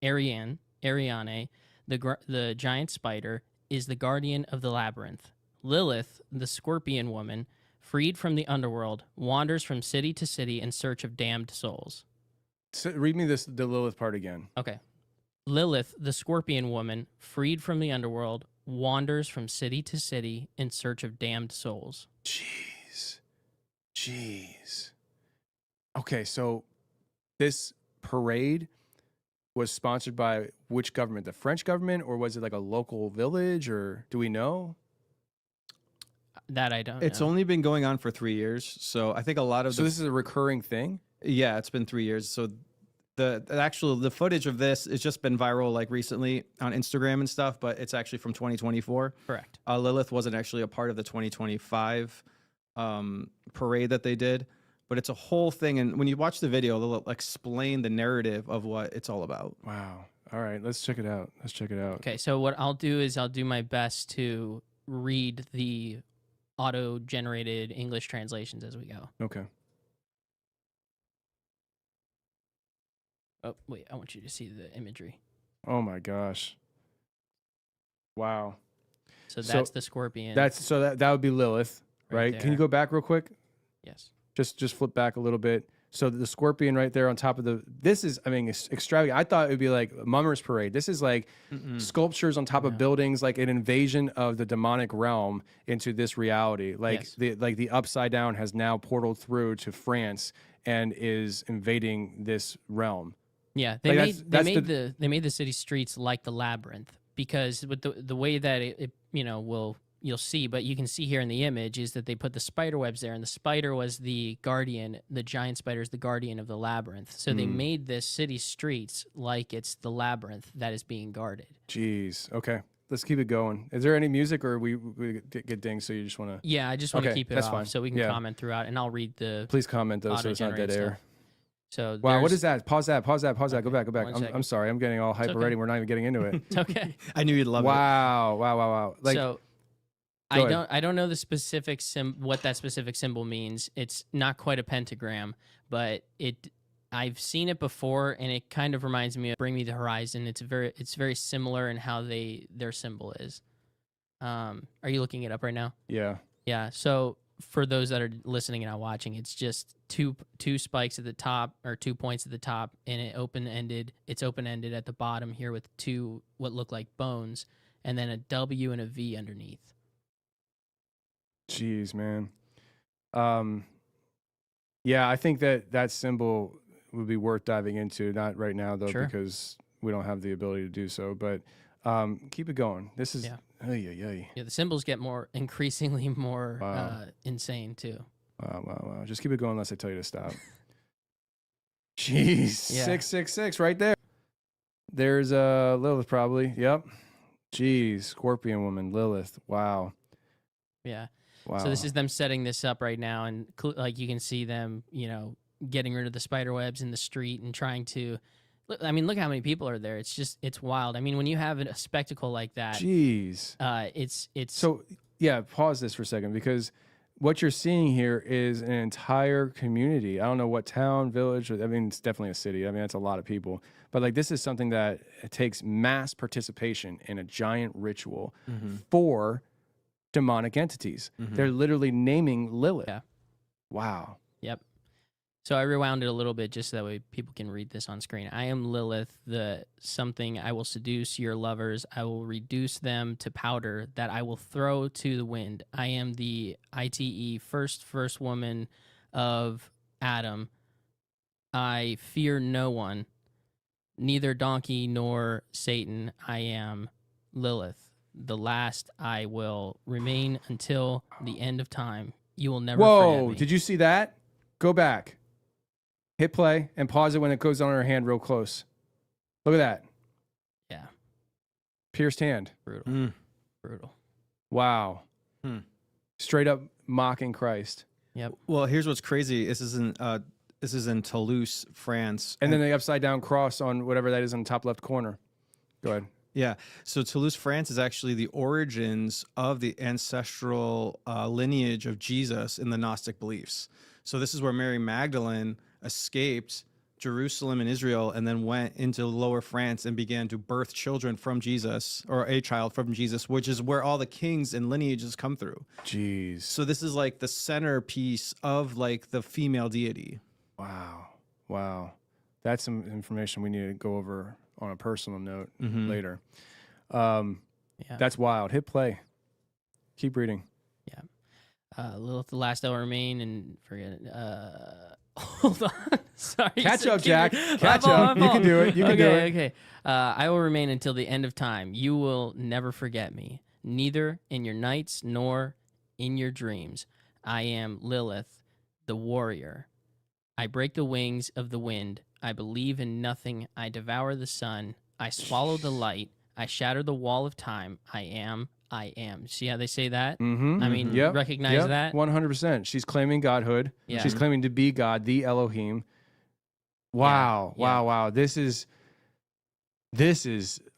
Ariane, the giant spider, is the guardian of the labyrinth. Lilith, the scorpion woman, freed from the underworld, wanders from city to city in search of damned souls. So read me the Lilith part again. Okay. Lilith, the scorpion woman, freed from the underworld, wanders from city to city in search of damned souls. Jeez. Okay, so this parade was sponsored by which government? The French government, or was it like a local village, or do we know? That I don't It's know. only been going on for 3 years, so I think a lot of So this is a recurring thing? yeah, it's been 3 years. So the footage of this has just been viral like recently on Instagram and stuff, but it's actually from 2024. Correct. Lilith wasn't actually a part of the 2025 parade that they did, but it's a whole thing. And when you watch the video, they'll explain the narrative of what it's all about. Wow. All right, let's check it out. Okay, so what I'll do is I'll do my best to read the auto-generated English translations as we go. Okay. Oh, wait, I want you to see the imagery. Oh my gosh. Wow. So that's the scorpion. That would be Lilith, right? Can you there. go back real quick? Yes. Just flip back a little bit. So the scorpion right there on top of this is, I mean, extravagant. I thought it would be like Mummers Parade. This is like sculptures on top of buildings, like an invasion of the demonic realm into this reality. Like Yes. the upside down has now portaled through to France and is invading this realm. Yeah, they Like, they made the city streets like the labyrinth, because with the way that it you'll see, but you can see here in the image is that they put the spider webs there, and the spider was the guardian, the giant spider is the guardian of the labyrinth. So they made this city streets like it's the labyrinth that is being guarded. Jeez. Okay. Let's keep it going. Is there any music, or we get dinged, so you just want to... Yeah, I just want to Okay, keep it that's off fine. so we can Yeah. comment throughout, and I'll read the Please comment, though, so it's not dead auto-generated air. stuff. So Wow, what there's- is that? Pause that. Go back. 1 I'm second. sorry. I'm getting all hype okay. already. We're not even getting into it. It's okay. I knew you'd love it. Wow. Like, So go ahead. I don't know the specific what that specific symbol means. It's not quite a pentagram, but I've seen it before, and it kind of reminds me of Bring Me the Horizon. It's very similar in how their symbol is. Are you looking it up right now? yeah. Yeah. So for those that are listening and not watching, it's just two spikes at the top, or 2 points at the top, and it's open-ended at the bottom here with two what look like bones, and then a W and a V underneath. Jeez, man. Yeah, I think that symbol would be worth diving into. Not right now, though, Sure. because we don't have the ability to do so. But keep it going. This is... Yeah. Yeah, the symbols get increasingly more Wow. insane too. Wow. Just keep it going unless I tell you to stop. Jeez. Yeah. 666 right there. There's Lilith probably. Yep. Jeez. Scorpion woman. Lilith. Wow. Yeah. Wow. So this is them setting this up right now, and like you can see them, getting rid of the spider webs in the street and trying to. I mean, look how many people are there. It's wild. I mean, when you have a spectacle like that, Jeez. it's So, yeah, pause this for a second, because what you're seeing here is an entire community. I don't know what town, village, I mean, it's definitely a city. I mean, that's a lot of people. But, like, this is something that takes mass participation in a giant ritual for demonic entities. They're literally naming Lilith. Yeah. Wow. Yep. So I rewound it a little bit just so that way people can read this on screen. I am Lilith, the something. I will seduce your lovers. I will reduce them to powder that I will throw to the wind. I am the ITE, first woman of Adam. I fear no one, neither donkey nor Satan. I am Lilith, the last. I will remain until the end of time. You will never forget Whoa. me. Did you see that? Go back. Hit play and pause it when it goes on her hand real close. Look at that. Yeah. Pierced hand. Brutal. Brutal. Wow. Straight up mocking Christ. Yep. Well, here's what's crazy. This is in Toulouse, France. And then the upside down cross on whatever that is on the top left corner. Go ahead. Yeah. So Toulouse, France is actually the origins of the ancestral lineage of Jesus in the Gnostic beliefs. So this is where Mary Magdalene escaped Jerusalem and Israel and then went into lower France and began to birth children from Jesus, or a child from Jesus, which is where all the kings and lineages come through. Jeez. So this is like the centerpiece of like the female deity. Wow. That's some information we need to go over on a personal note later. Yeah. That's wild. Hit play. Keep reading. Lilith, the last that will remain, and forget it. Hold on. Sorry. Catch so up, keep Jack. re- Catch my fault, up. my You can fault. do it. You can do it. Okay. I will remain until the end of time. You will never forget me, neither in your nights nor in your dreams. I am Lilith, the warrior. I break the wings of the wind. I believe in nothing. I devour the sun. I swallow the light. I shatter the wall of time. I am. See how they say that? Mm-hmm. I mean, Yep. recognize that? 100%. She's claiming godhood. Yeah. She's claiming to be God, the Elohim. Wow. Yeah. Wow. This is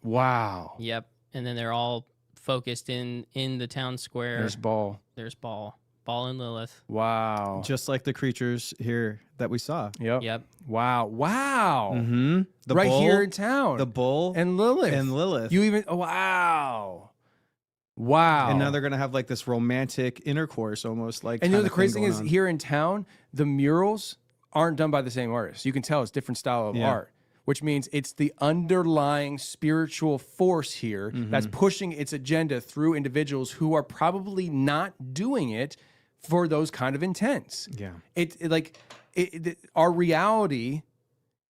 wow. Yep. And then they're all focused in the town square. There's Baal. There's Baal and Lilith. Wow. Just like the creatures here that we saw. Yep. Wow. Mm-hmm. The Right bull, here in town. the bull and Lilith. You even wow. And now they're gonna have like this romantic intercourse, almost like. And you know the kinda crazy thing going is on. here in town, the murals aren't done by the same artist. You can tell it's different style of art, which means it's the underlying spiritual force here that's pushing its agenda through individuals who are probably not doing it for those kind of intents. Yeah. Our reality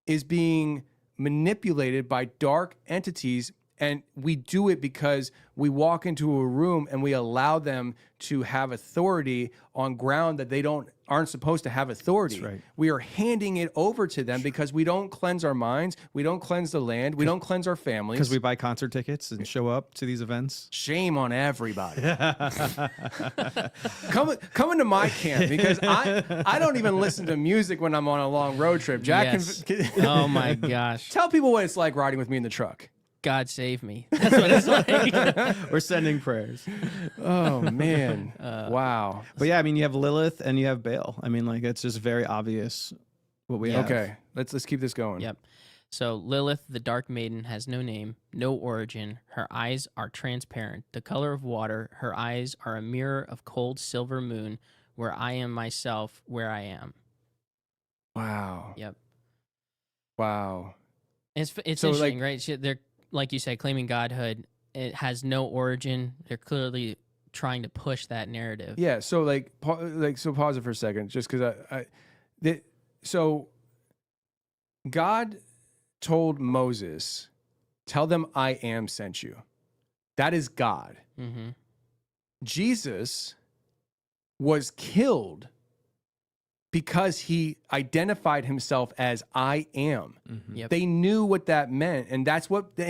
is being manipulated by dark entities, and we do it because we walk into a room and we allow them to have authority on ground that they aren't supposed to have authority. That's right. We are handing it over to them because we don't cleanse our minds, we don't cleanse the land, we don't cleanse our families. Because we buy concert tickets and show up to these events. Shame on everybody. Come into my camp because I don't even listen to music when I'm on a long road trip. Jack, Yes. Oh my gosh. tell people what it's like riding with me in the truck. God save me. That's what it's like. We're sending prayers. Oh man. Wow. But yeah, I mean, you have Lilith and you have Baal. I mean, like, it's just very obvious what we have. Okay. Let's keep this going. Yep. So Lilith, the dark maiden, has no name, no origin. Her eyes are transparent, the color of water. Her eyes are a mirror of cold silver moon, where I am myself, where I am. Wow. Yep. Wow. It's So, interesting, right? They're, like you said, claiming godhood. It has no origin. They're clearly trying to push that narrative. Yeah. So so pause it for a second, just because so God told Moses, "Tell them I am sent you." That is God. Mm-hmm. Jesus was killed because he identified himself as I am. Yep. They knew what that meant, and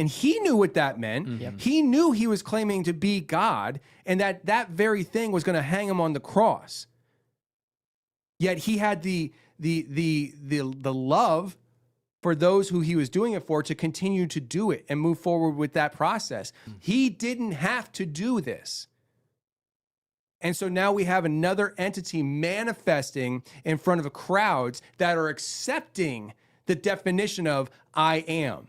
he knew what that meant. Yep. He knew he was claiming to be God, and that very thing was going to hang him on the cross. Yet he had the love for those who he was doing it for to continue to do it and move forward with that process. He didn't have to do this. And so now we have another entity manifesting in front of crowds that are accepting the definition of I am.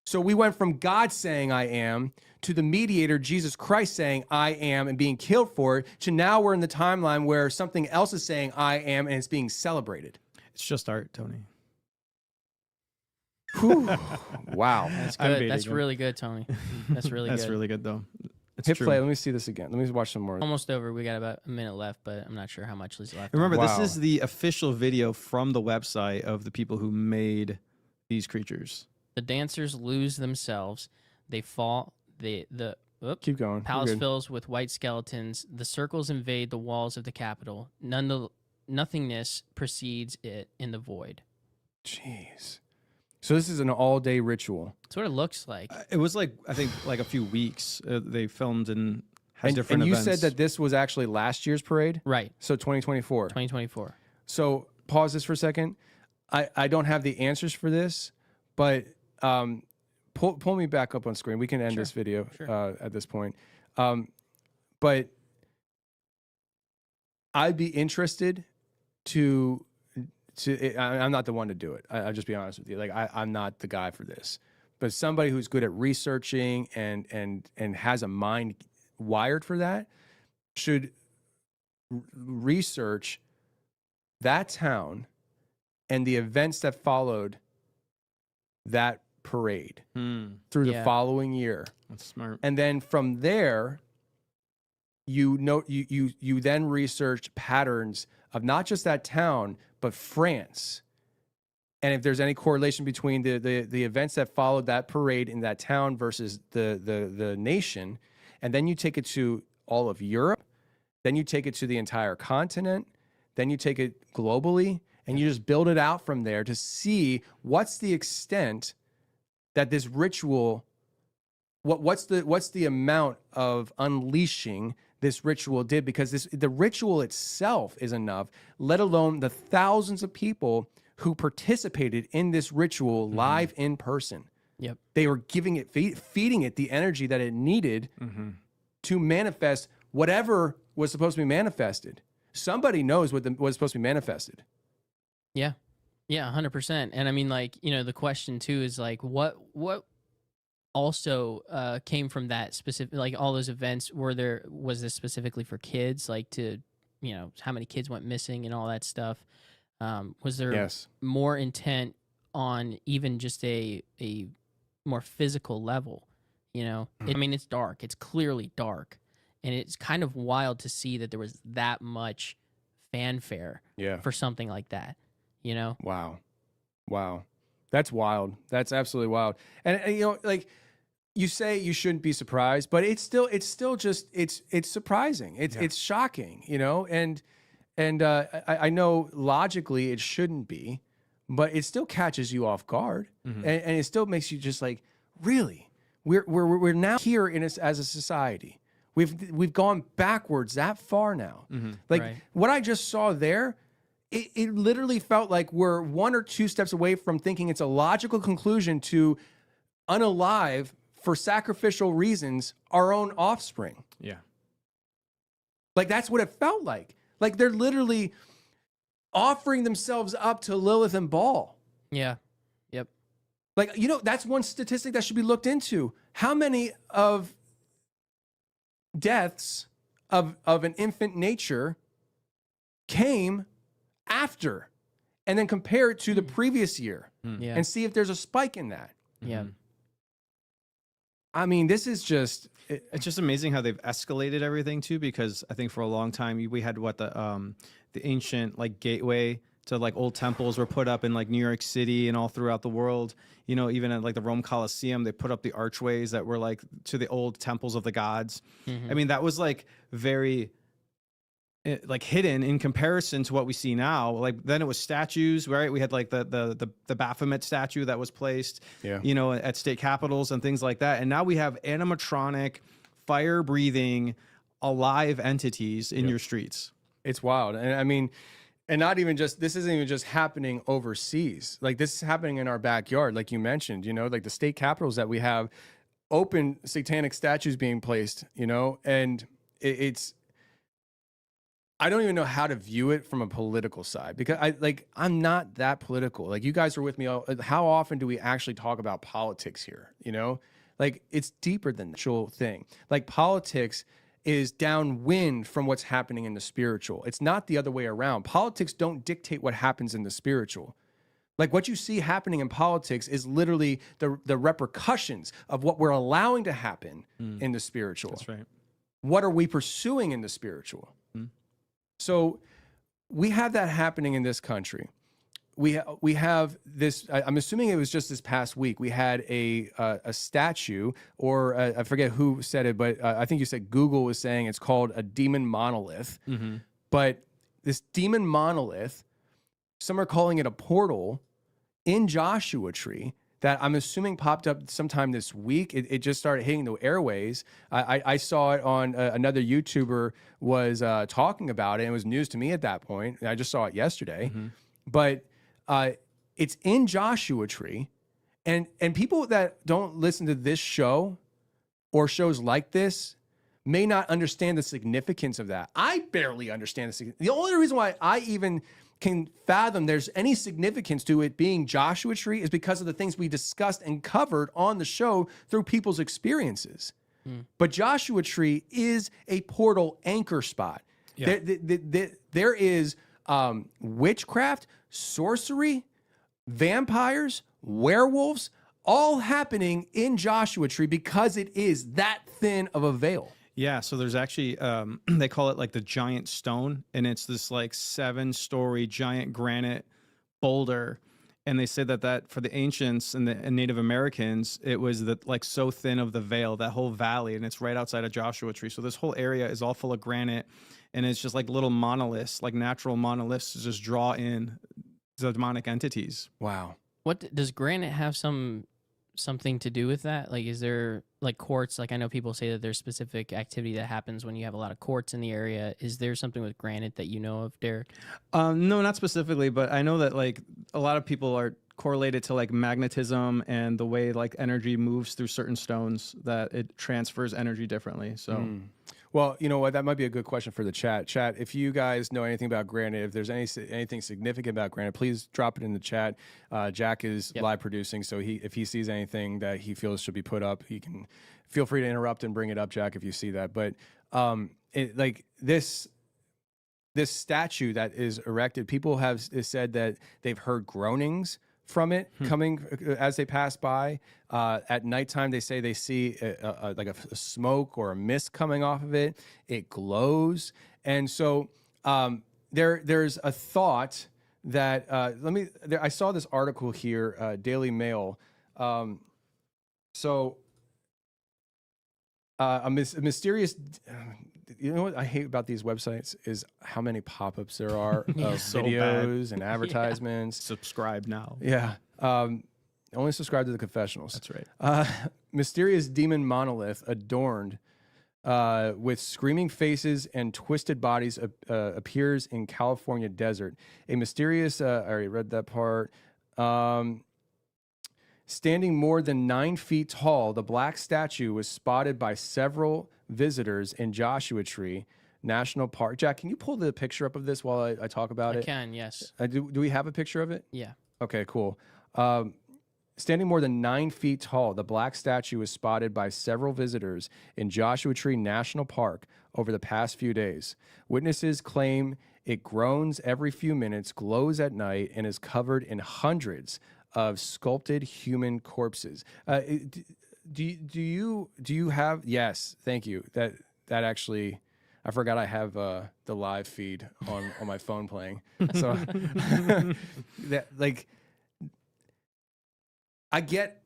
So we went from God saying I am to the mediator, Jesus Christ, saying I am and being killed for it, to now we're in the timeline where something else is saying I am and it's being celebrated. It's just art, Tony. Whew. Wow. That's I'm good. baiting That's him. really good, Tony. That's really That's good. really good, though. It's Hit true. play. Let me see this again. Let me watch some more. Almost over. We got about a minute left, but I'm not sure how much is left. Remember, Wow. this is the official video from the website of the people who made these creatures. The dancers lose themselves. They fall. The Keep going. palace You're good. fills with white skeletons. The circles invade the walls of the capital. Nothingness precedes it in the void. Jeez. So this is an all-day ritual. That's what it looks like. It was like, I think, like a few weeks they filmed and has different And you events. said that this was actually last year's parade? Right. So 2024. 2024. So pause this for a second. I don't have the answers for this, but pull me back up on screen. We can end this video at this point. But I'd be interested to I'm not the one to do it. I'll just be honest with you. Like I'm not the guy for this. But somebody who's good at researching and has a mind wired for that should research that town and the events that followed that parade Hmm. through the Yeah. following year. That's smart. And then from there, you then research patterns of not just that town, but France. And if there's any correlation between the events that followed that parade in that town versus the nation, and then you take it to all of Europe, then you take it to the entire continent, then you take it globally, and you just build it out from there to see what's the extent that this ritual, what's the amount of unleashing this ritual did, because the ritual itself is enough, let alone the thousands of people who participated in this ritual live in person. Yep. They were giving it, feeding it the energy that it needed to manifest whatever was supposed to be manifested. Somebody knows what was supposed to be manifested. Yeah. Yeah, 100%. And I mean, like, you know, the question too is like, what also came from that specific, like all those events, was this specifically for kids, like to, you know, how many kids went missing and all that stuff? Was there more intent on even just a more physical level? You know, I mean, it's dark. It's clearly dark. And it's kind of wild to see that there was that much fanfare for something like that, you know? Wow. That's wild. That's absolutely wild. And you know, like you say you shouldn't be surprised, but it's still just, it's surprising. It's shocking, you know? And I know logically it shouldn't be, but it still catches you off guard. And it still makes you just like, really? We're now here as a society. We've gone backwards that far now. Like what I just saw there, it literally felt like we're one or two steps away from thinking it's a logical conclusion to unalive for sacrificial reasons our own offspring. Yeah. Like that's what it felt like. Like they're literally offering themselves up to Lilith and Baal. Yeah. Yep. Like, you know, that's one statistic that should be looked into. How many of deaths of an infant nature came after, and then compare it to the previous year and see if there's a spike in that. Yeah. I mean, this is just... It's just amazing how they've escalated everything too, because I think for a long time we had the ancient like gateway to like old temples were put up in like New York City and all throughout the world. You know, even at like the Rome Colosseum, they put up the archways that were like to the old temples of the gods. I mean, that was like very like hidden in comparison to what we see now. Like then it was statues, right? We had like the Baphomet statue that was placed, you know, at state capitals and things like that. And now we have animatronic, fire breathing, alive entities in your streets. It's wild. And I mean, and not even just, this isn't even just happening overseas. Like this is happening in our backyard. Like you mentioned, you know, like the state capitals that we have, open satanic statues being placed, you know, and it's, I don't even know how to view it from a political side, because I'm not that political. Like you guys are with me. How often do we actually talk about politics here? You know, like it's deeper than the actual thing. Like politics is downwind from what's happening in the spiritual. It's not the other way around. Politics don't dictate what happens in the spiritual. Like what you see happening in politics is literally the repercussions of what we're allowing to happen in the spiritual. That's right. What are we pursuing in the spiritual? So we have that happening in this country. We have this, I'm assuming it was just this past week, we had a statue, or I forget who said it, but I think you said Google was saying it's called a demon monolith. But this demon monolith, some are calling it a portal in Joshua Tree that I'm assuming popped up sometime this week. It just started hitting the airways. I saw it on another YouTuber was talking about it. And it was news to me at that point. I just saw it yesterday. But it's in Joshua Tree. And people that don't listen to this show or shows like this may not understand the significance of that. I barely understand the significance. The only reason why I even can fathom there's any significance to it being Joshua Tree is because of the things we discussed and covered on the show through people's experiences. But Joshua Tree is a portal anchor spot. There is witchcraft, sorcery, vampires, werewolves, all happening in Joshua Tree because it is that thin of a veil. Yeah, so there's actually they call it like the giant stone, and it's this like 7-story giant granite boulder. And they say that for the ancients and the Native Americans, it was like so thin of the veil, that whole valley, and it's right outside of Joshua Tree. So this whole area is all full of granite, and it's just like little monoliths, like natural monoliths, to just draw in the demonic entities. Wow. What does granite have something to do with that? Like, is there like quartz? Like, I know people say that there's specific activity that happens when you have a lot of quartz in the area. Is there something with granite that you know of, Derek? No, not specifically, but I know that like a lot of people are correlated to like magnetism and the way like energy moves through certain stones, that it transfers energy differently. So. Well, you know what? That might be a good question for the chat. Chat, if you guys know anything about granite, if there's anything significant about granite, please drop it in the chat. Jack is live producing, so if he sees anything that he feels should be put up, he can feel free to interrupt and bring it up, Jack, if you see that. But like this statue that is erected, people have said that they've heard groanings from it coming as they pass by. At nighttime, they say they see like a smoke or a mist coming off of it. It glows. And so there's a thought that, I saw this article here, Daily Mail. So a mysterious... You know what I hate about these websites is how many pop-ups there are of so videos and advertisements. Subscribe now. Yeah. Only subscribe to the Confessionals. That's right. Mysterious demon Monolith adorned with screaming faces and twisted bodies appears in California desert. A mysterious, I already read that part. Standing more than 9 feet tall, the black statue was spotted by several visitors in Joshua Tree National Park. Jack, can you pull the picture up of this while I talk about it? I can, yes. Do we have a picture of it? Yeah. Okay, cool. Standing more than 9 feet tall, the black statue was spotted by several visitors in Joshua Tree National Park over the past few days. Witnesses claim it groans every few minutes, glows at night, and is covered in hundreds of sculpted human corpses. Do you have? Yes, thank you. That actually, I forgot I have the live feed on my phone playing. So that, like, I get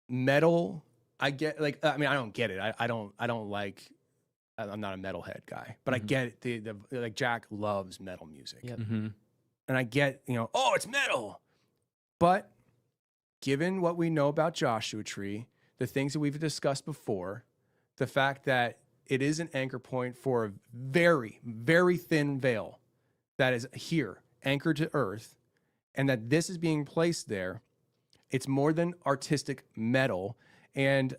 metal. I get, like, I mean, I don't get it. I don't like. I'm not a metalhead guy, but I get it. The like Jack loves metal music, Yep. and I get, oh, it's metal, but given what we know about Joshua Tree, the things that we've discussed before, the fact that it is an anchor point for a very, very thin veil that is here, anchored to earth, and that this is being placed there, it's more than artistic metal. And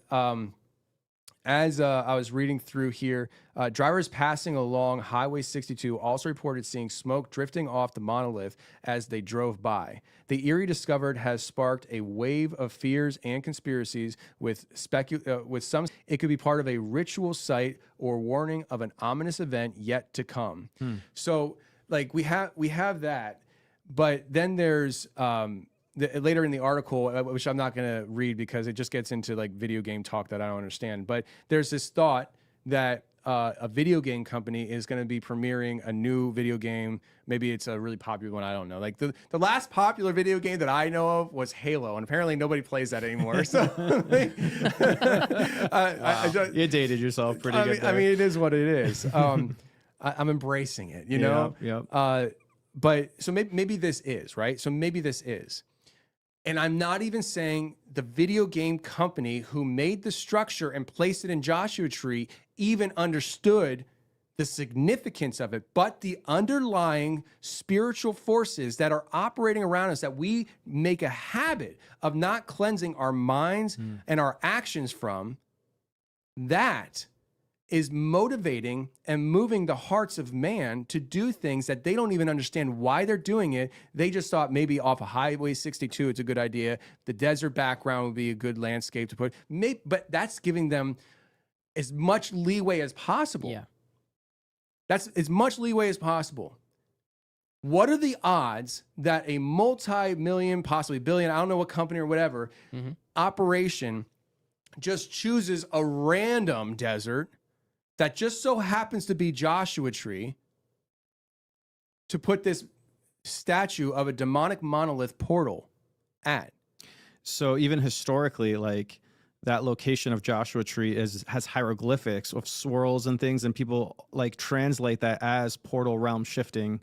as I was reading through here, drivers passing along Highway 62 also reported seeing smoke drifting off the monolith as they drove by. The eerie discovered has sparked a wave of fears and conspiracies with some. It could be part of a ritual site or warning of an ominous event yet to come. So, like, we have that, but then there's later in the article, which I'm not going to read because it just gets into like video game talk that I don't understand. But there's this thought that a video game company is going to be premiering a new video game. Maybe it's a really popular one. I don't know. Like the last popular video game that I know of was Halo, and apparently nobody plays that anymore. So You dated yourself pretty good there. I mean, it is what it is. I'm embracing it, you know? Yeah. But so maybe this is, right? So maybe this is. And I'm not even saying the video game company who made the structure and placed it in Joshua Tree even understood the significance of it, but the underlying spiritual forces that are operating around us that we make a habit of not cleansing our minds and our actions from, that is motivating and moving the hearts of man to do things that they don't even understand why they're doing it. They just thought maybe off of Highway 62, it's a good idea. The desert background would be a good landscape to put. But that's giving them as much leeway as possible. Yeah. That's as much leeway as possible. What are the odds that a multi-million, possibly billion, I don't know what company or whatever, operation just chooses a random desert that just so happens to be Joshua Tree to put this statue of a demonic monolith portal at. So even historically, like that location of Joshua Tree has hieroglyphics of swirls and things, and people like translate that as portal realm shifting.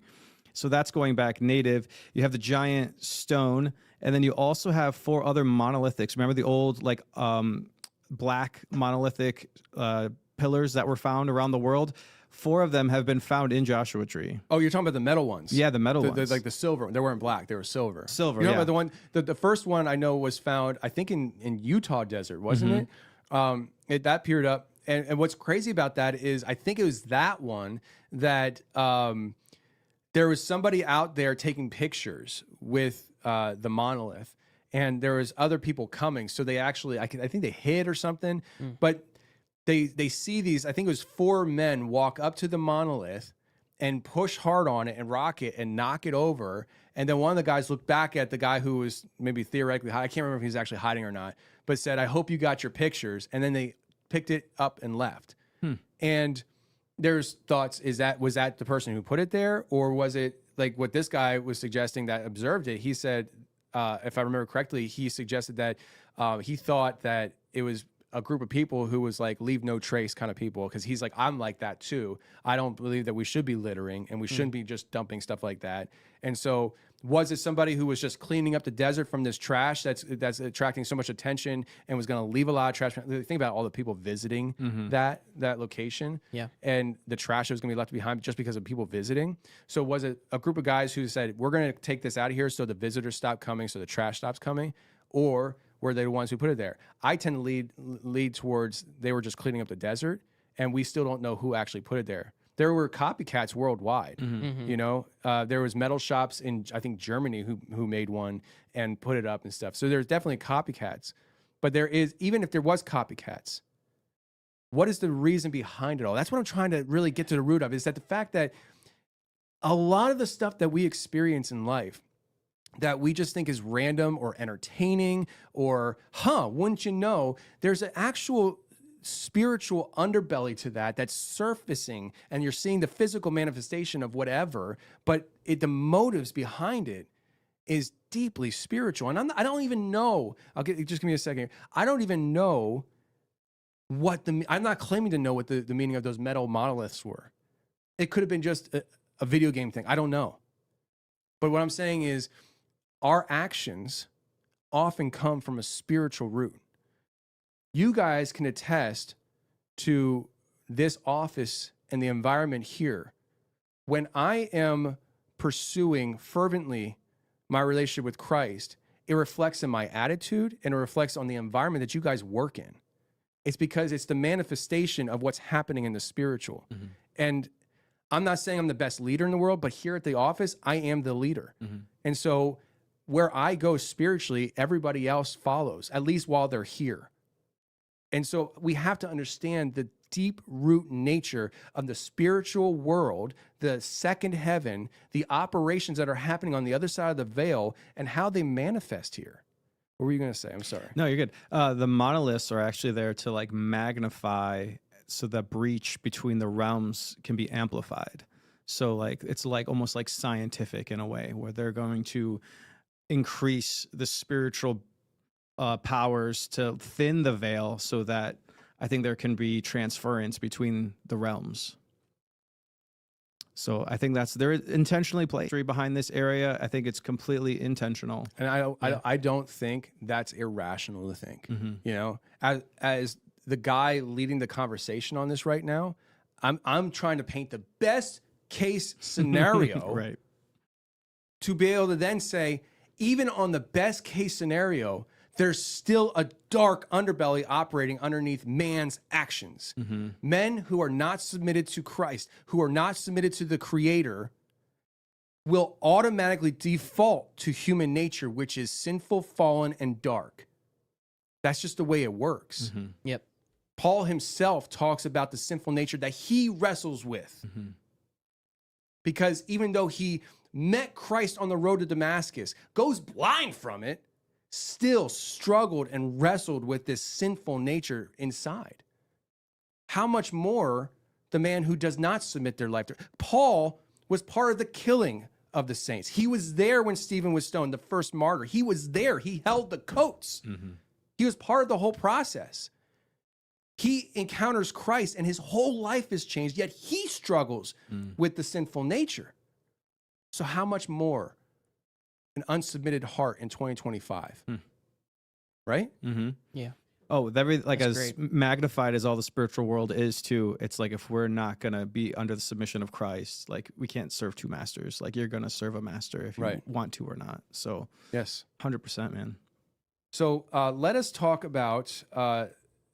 So that's going back native. You have the giant stone, and then you also have 4 other monolithics. Remember the old like black monolithic pillars that were found around the world? 4 of them have been found in Joshua Tree. Oh, you're talking about the metal ones? Yeah, the metal ones. Like the silver. They weren't black. They were silver. Silver, You know yeah. about the one, the first one I know was found, I think in Utah desert, wasn't it? That appeared up. And what's crazy about that is I think it was that one that there was somebody out there taking pictures with the monolith, and there was other people coming. So they actually, I think they hid or something, but they see these, I think it was 4 men walk up to the monolith and push hard on it and rock it and knock it over. And then one of the guys looked back at the guy who was maybe theoretically, I can't remember if he was actually hiding or not, but said, "I hope you got your pictures." And then they picked it up and left. And there's thoughts, was that the person who put it there? Or was it like what this guy was suggesting that observed it? He said, if I remember correctly, he suggested that he thought that it was a group of people who was like leave no trace kind of people, because he's like, I'm like that too. I don't believe that we should be littering and we shouldn't be just dumping stuff like that. And so was it somebody who was just cleaning up the desert from this trash that's attracting so much attention and was going to leave a lot of trash? Think about all the people visiting that location, and the trash that was going to be left behind just because of people visiting. So was it a group of guys who said, we're going to take this out of here so the visitors stop coming, so the trash stops coming? Or were they the ones who put it there? I tend to lead towards they were just cleaning up the desert, and we still don't know who actually put it there. There were copycats worldwide. You know, there was metal shops in, I think, Germany who made one and put it up and stuff. So there's definitely copycats. But there is, even if there was copycats, what is the reason behind it all? That's what I'm trying to really get to the root of, is that the fact that a lot of the stuff that we experience in life that we just think is random or entertaining or, wouldn't you know, there's an actual spiritual underbelly to that that's surfacing, and you're seeing the physical manifestation of whatever, but the motives behind it is deeply spiritual. And I don't even know, just give me a second here. I don't even know I'm not claiming to know what the meaning of those metal monoliths were. It could have been just a video game thing. I don't know. But what I'm saying is, our actions often come from a spiritual root. You guys can attest to this office and the environment here. When I am pursuing fervently my relationship with Christ, it reflects in my attitude and it reflects on the environment that you guys work in. It's because it's the manifestation of what's happening in the spiritual. And I'm not saying I'm the best leader in the world, but here at the office, I am the leader. And so where I go spiritually, everybody else follows, at least while they're here. And so we have to understand the deep root nature of the spiritual world, the second heaven, the operations that are happening on the other side of the veil, and how they manifest here. What were you going to say? I'm sorry. No, you're good. The monoliths are actually there to like magnify, so that breach between the realms can be amplified. So like it's like almost like scientific in a way, where they're going to increase the spiritual powers to thin the veil, so that I think there can be transference between the realms. So I think they're intentionally placed behind this area. I think it's completely intentional. And I don't think that's irrational to think. You know, as the guy leading the conversation on this right now, I'm trying to paint the best case scenario Right. to be able to then say, even on the best case scenario, there's still a dark underbelly operating underneath man's actions. Men who are not submitted to Christ, who are not submitted to the Creator, will automatically default to human nature, which is sinful, fallen, and dark. That's just the way it works. Yep. Paul himself talks about the sinful nature that he wrestles with. Because even though he met Christ on the road to Damascus, goes blind from it, still struggled and wrestled with this sinful nature inside. How much more the man who does not submit their life to Paul was part of the killing of the saints. He was there when Stephen was stoned, the first martyr. He was there. He held the coats. He was part of the whole process. He encounters Christ and his whole life is changed, yet he struggles with the sinful nature. So how much more an unsubmitted heart in 2025? Right? Yeah. Oh, like That's as great. magnified as all the spiritual world is too, it's like if we're not gonna be under the submission of Christ, like we can't serve two masters. Like you're gonna serve a master if you want to or not. So Yes. 100%, man. So let us talk about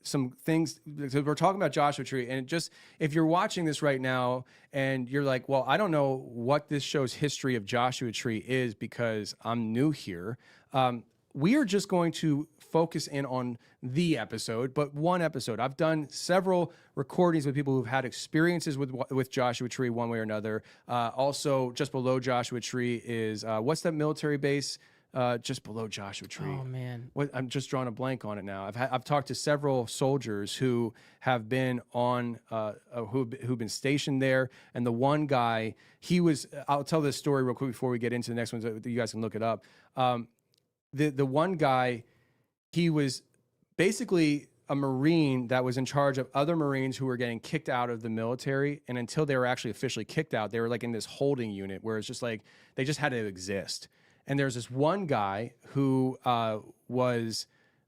some things. So we're talking about Joshua Tree, and just if you're watching this right now and you're like, well, I don't know what this show's history of Joshua Tree is because I'm new here. We are just going to focus in on the episode, but one episode. I've done several recordings with people who've had experiences with Joshua Tree one way or another. Also, just below Joshua Tree is what's that military base? Just below Joshua Tree. Oh man, I'm just drawing a blank on it now. I've talked to several soldiers who have been on who've been stationed there, and the one guy, he was. I'll tell this story real quick before we get into the next one, so you guys can look it up. The one guy, he was basically a Marine that was in charge of other Marines who were getting kicked out of the military, and until they were actually officially kicked out, they were like in this holding unit where it's just like they just had to exist. And there's this one guy who was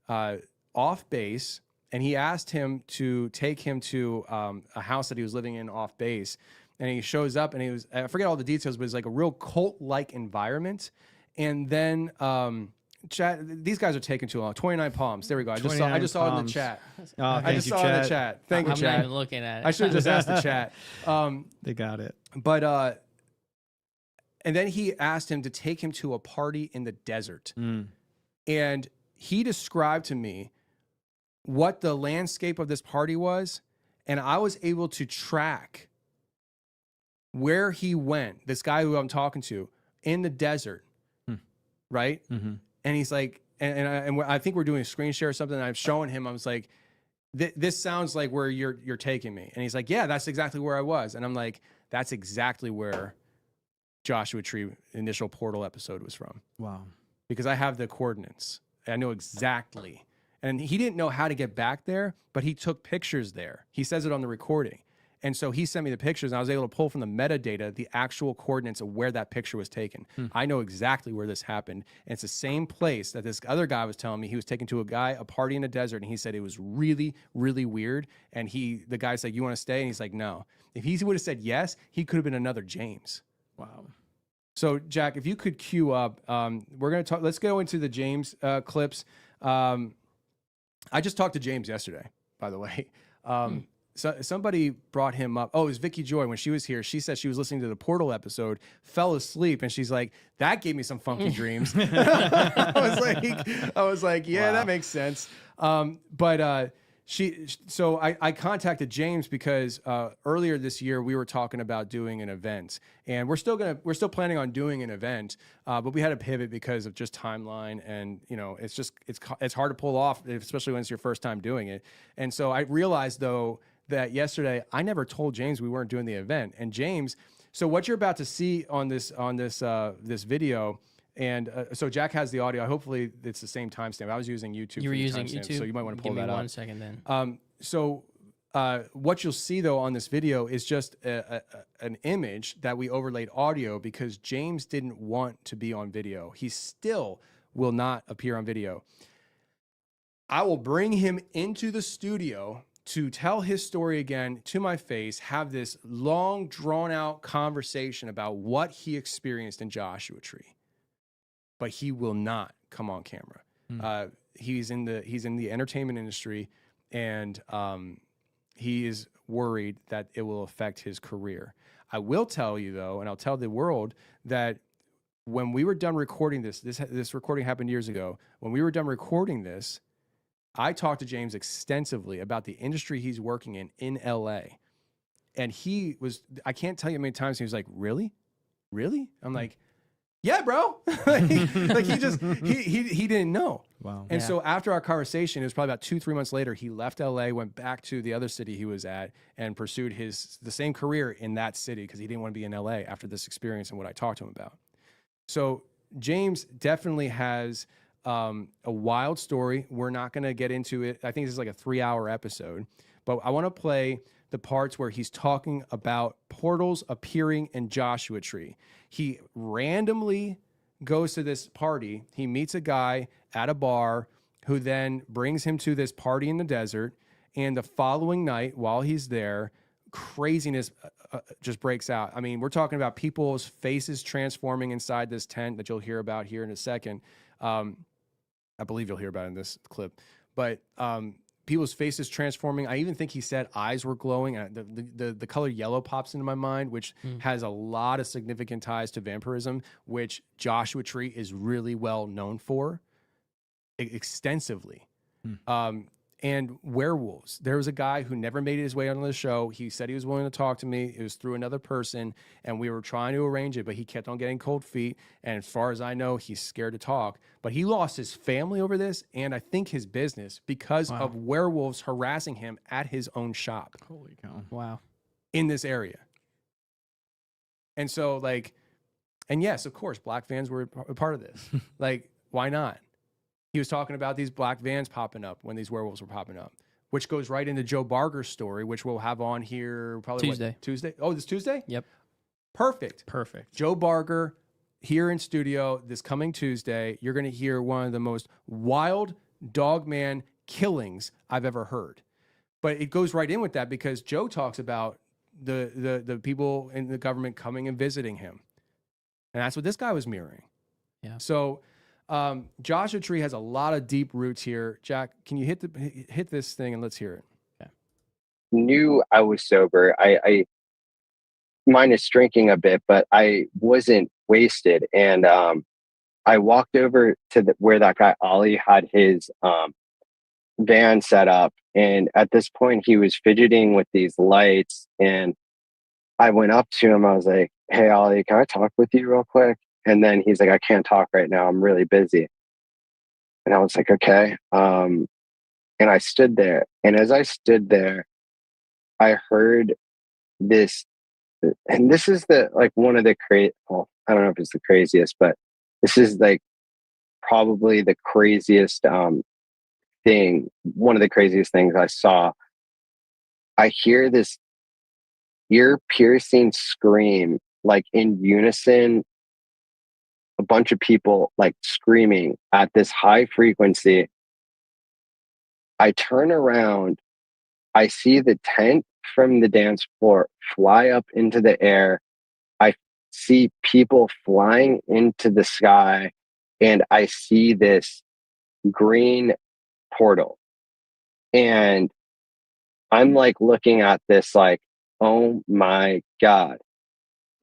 off base, and he asked him to take him to a house that he was living in off base. And he shows up, and he was, I forget all the details, but it's like a real cult-like environment. And then chat, these guys are taking too long. 29 Palms. There we go. I just saw it in the chat. I just saw it in the chat. Thank you, I'm chat. not even looking at it. I should have just asked the chat. They got it. But and then he asked him to take him to a party in the desert. And he described to me what the landscape of this party was, and I was able to track where he went, this guy who I'm talking to, in the desert, right? And he's like, and I think we're doing a screen share or something, and I'm showing him, I was like, this sounds like where you're taking me. And he's like, yeah, that's exactly where I was. And I'm like, that's exactly where Joshua Tree initial portal episode was from. Wow. Because I have the coordinates. I know exactly. And he didn't know how to get back there, but he took pictures there. He says it on the recording. And so he sent me the pictures, and I was able to pull from the metadata the actual coordinates of where that picture was taken. I know exactly where this happened. And it's the same place that this other guy was telling me he was taken to a party in the desert, and he said it was really, really weird. And the guy said, you want to stay? And he's like, no. If he would have said yes, he could have been another James. Wow. So Jack, if you could cue up, we're going to talk, let's go into the James clips. I just talked to James yesterday, by the way. So somebody brought him up. Oh, it was Vicky Joy. When she was here, she said she was listening to the Portal episode, fell asleep, and she's like, that gave me some funky dreams. I was like, yeah, that makes sense. So I contacted James because earlier this year we were talking about doing an event, and we're still planning on doing an event, but we had to pivot because of just timeline, and it's hard to pull off, especially when it's your first time doing it. And so I realized though that yesterday I never told James we weren't doing the event, and James. So what you're about to see on this video. And so Jack has the audio. Hopefully it's the same timestamp. I was using YouTube. You were for the using timestamp, YouTube, so you might want to pull Give me that up. 1 second then. So what you'll see though on this video is just an image that we overlaid audio because James didn't want to be on video. He still will not appear on video. I will bring him into the studio to tell his story again to my face, have this long drawn out conversation about what he experienced in Joshua Tree. But he will not come on camera. He's in the entertainment industry, and he is worried that it will affect his career. I will tell you though, and I'll tell the world that when we were done recording this recording happened years ago. When we were done recording this, I talked to James extensively about the industry he's working in LA, and I can't tell you how many times he was like, "Really, really?" I'm like, Yeah, bro. Like he just he didn't know. Wow. And Yeah. so after our conversation, it was probably about 2-3 months later, he left LA, went back to the other city he was at, and pursued the same career in that city because he didn't want to be in LA after this experience and what I talked to him about. So James definitely has a wild story. We're not going to get into it. I think this is like a 3-hour episode, but I want to play the parts where he's talking about portals appearing in Joshua Tree. He randomly goes to this party. He meets a guy at a bar who then brings him to this party in the desert. And the following night, while he's there, craziness just breaks out. I mean, we're talking about people's faces transforming inside this tent that you'll hear about here in a second. I believe you'll hear about it in this clip. But people's faces transforming. I even think he said eyes were glowing. The color yellow pops into my mind, which has a lot of significant ties to vampirism, which Joshua Tree is really well known for extensively. And werewolves. There was a guy who never made his way on the show. He said he was willing to talk to me. It was through another person, and we were trying to arrange it, but he kept on getting cold feet. And as far as I know, he's scared to talk. But he lost his family over this, and I think his business, because of werewolves harassing him at his own shop. Holy cow. Wow. In this area. And so, like, and yes, of course, black fans were a part of this. Like, why not? He was talking about these black vans popping up when these werewolves were popping up, which goes right into Joe Barger's story, which we'll have on here probably Tuesday. Tuesday? Oh, this Tuesday? Yep. Perfect. Perfect. Joe Barger here in studio this coming Tuesday. You're going to hear one of the most wild dogman killings I've ever heard. But it goes right in with that because Joe talks about the people in the government coming and visiting him. And that's what this guy was mirroring. Yeah. So Joshua Tree has a lot of deep roots here. Jack, can you hit this thing and let's hear it? Knew I was sober. I minus drinking a bit, but I wasn't wasted. And I walked over to where that guy Ollie had his van set up. And at this point, he was fidgeting with these lights. And I went up to him. I was like, "Hey, Ollie, can I talk with you real quick?" And then he's like, "I can't talk right now. I'm really busy." And I was like, "Okay." And I stood there. And as I stood there, I heard this, and this is one of the well, I don't know if it's the craziest, but this is like probably the craziest thing, one of the craziest things I saw. I hear this ear-piercing scream, like in unison, a bunch of people like screaming at this high frequency. I turn around, I see the tent from the dance floor fly up into the air. I see people flying into the sky, and I see this green portal. And I'm like looking at this like, oh my God.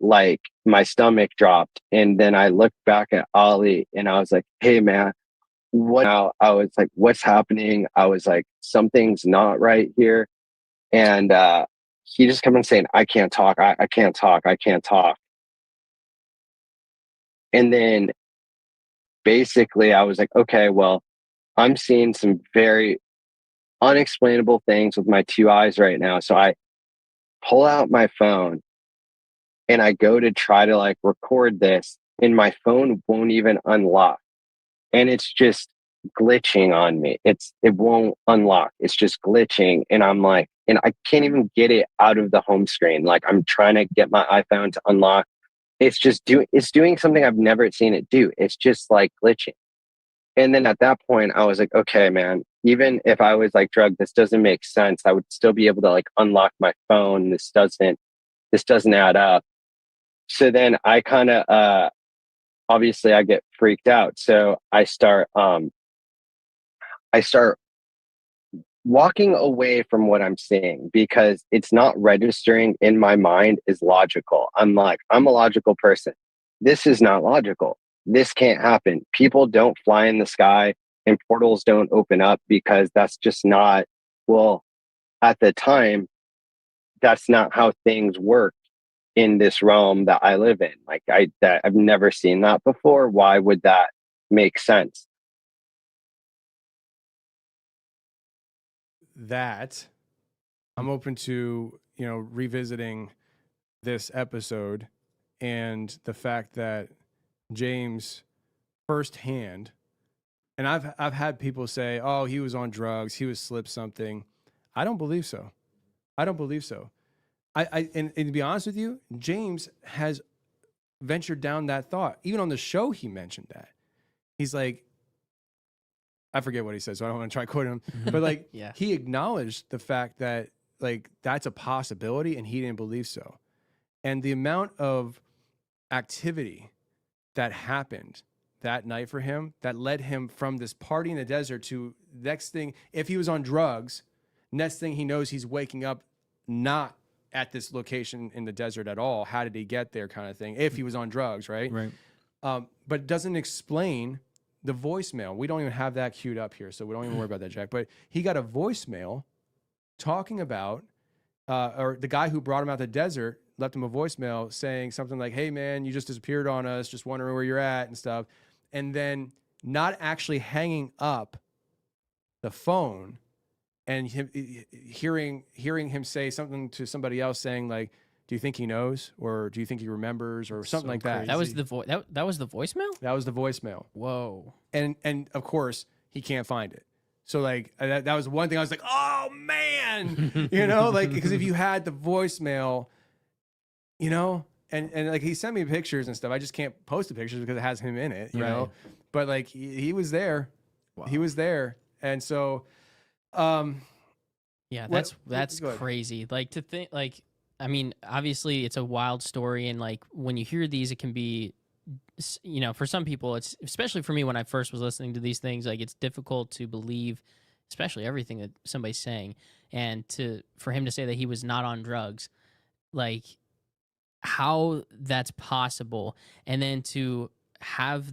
Like my stomach dropped. And then I looked back at Ollie and I was like, "Hey man, what now?" I was like, "What's happening?" I was like, "Something's not right here." And he just kept on saying, "I can't talk. I can't talk. I can't talk." And then basically I was like, okay, well, I'm seeing some very unexplainable things with my two eyes right now. So I pull out my phone and I go to try to like record this, and my phone won't even unlock. And it's just glitching on me. It won't unlock. It's just glitching. And I'm like, and I can't even get it out of the home screen. Like I'm trying to get my iPhone to unlock. It's doing something I've never seen it do. It's just like glitching. And then at that point I was like, okay, man, even if I was like drugged, this doesn't make sense. I would still be able to like unlock my phone. This doesn't add up. So then I kind of, obviously I get freaked out. So I start walking away from what I'm seeing because it's not registering in my mind as logical. I'm a logical person. This is not logical. This can't happen. People don't fly in the sky and portals don't open up because that's just not, well, at the time, that's not how things work in this realm that I live in. Like I've never seen that before. Why would that make sense? That I'm open to, revisiting this episode and the fact that James firsthand, and I've had people say, oh, he was on drugs, he was slipped something. I don't believe so. I don't believe so. And to be honest with you, James has ventured down that thought. Even on the show, he mentioned that. He's like, I forget what he said, so I don't want to try quoting him. But like, Yeah. he acknowledged the fact that like that's a possibility, and he didn't believe so. And the amount of activity that happened that night for him that led him from this party in the desert to next thing, if he was on drugs, next thing he knows, he's waking up not at this location in the desert at all. How did he get there, kind of thing, if he was on drugs, right? Right. But it doesn't explain the voicemail. We don't even have that queued up here, so we don't even worry about that, Jack. But he got a voicemail talking about, or the guy who brought him out the desert left him a voicemail saying something like, hey, man, you just disappeared on us, just wondering where you're at and stuff. And then not actually hanging up the phone and him, hearing him say something to somebody else saying like, do you think he knows, or do you think he remembers, or something So like that? crazy. That was the that was the voicemail? That was the voicemail. Whoa. And of course he can't find it. So like that was one thing I was like, oh man, like, because if you had the voicemail, and like he sent me pictures and stuff. I just can't post the pictures because it has him in it, you know. But like he was there. Wow. He was there. And so Yeah, What- that's go ahead. crazy. Like, to think, like, I mean, obviously it's a wild story, and like when you hear these, it can be, for some people, it's, especially for me when I first was listening to these things, like it's difficult to believe, especially everything that somebody's saying, and for him to say that he was not on drugs, like how that's possible, and then to have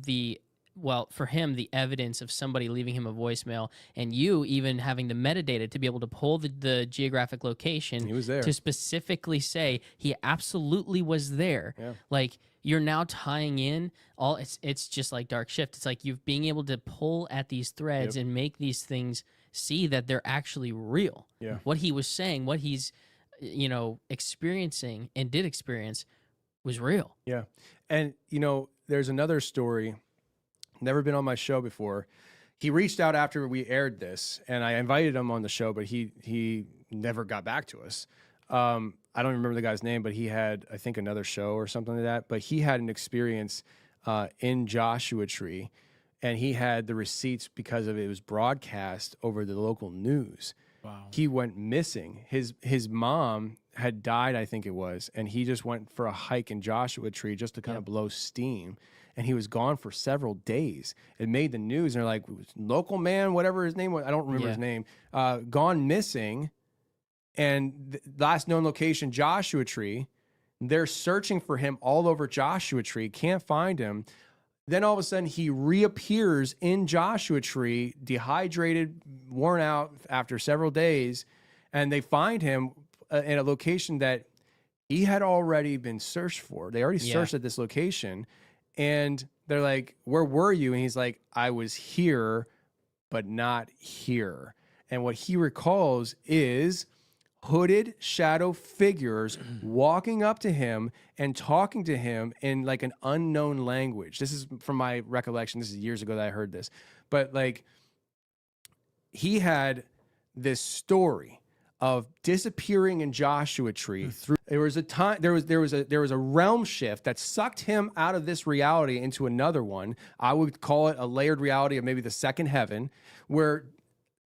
for him, the evidence of somebody leaving him a voicemail, and you even having the metadata to be able to pull the geographic location he was there. to specifically say he absolutely was there. Yeah. Like, you're now tying in all, it's just like Dark Shift. It's like you've being able to pull at these threads and make these things see that they're actually real. Yeah. What he was saying, what he's, experiencing and did experience was real. Yeah. And, there's another story, never been on my show before. He reached out after we aired this, and I invited him on the show, but he never got back to us. I don't remember the guy's name, but he had, I think, another show or something like that. But he had an experience in Joshua Tree, and he had the receipts because of it was broadcast over the local news. Wow. He went missing. His mom had died, I think it was, and he just went for a hike in Joshua Tree just to kind of blow steam. And he was gone for several days. It made the news, and they're like, local man, whatever his name was, I don't remember his name, gone missing. And last known location, Joshua Tree. They're searching for him all over Joshua Tree, can't find him. Then all of a sudden he reappears in Joshua Tree, dehydrated, worn out after several days, and they find him in a location that he had already been searched for. They already searched at this location, and they're like, where were you? And he's like, I was here, but not here. And what he recalls is hooded shadow figures walking up to him and talking to him in like an unknown language. This is from my recollection. This is years ago that I heard this. But like, he had this story of disappearing in Joshua Tree. There was a time, there was a realm shift that sucked him out of this reality into another one. I would call it a layered reality of maybe the second heaven, where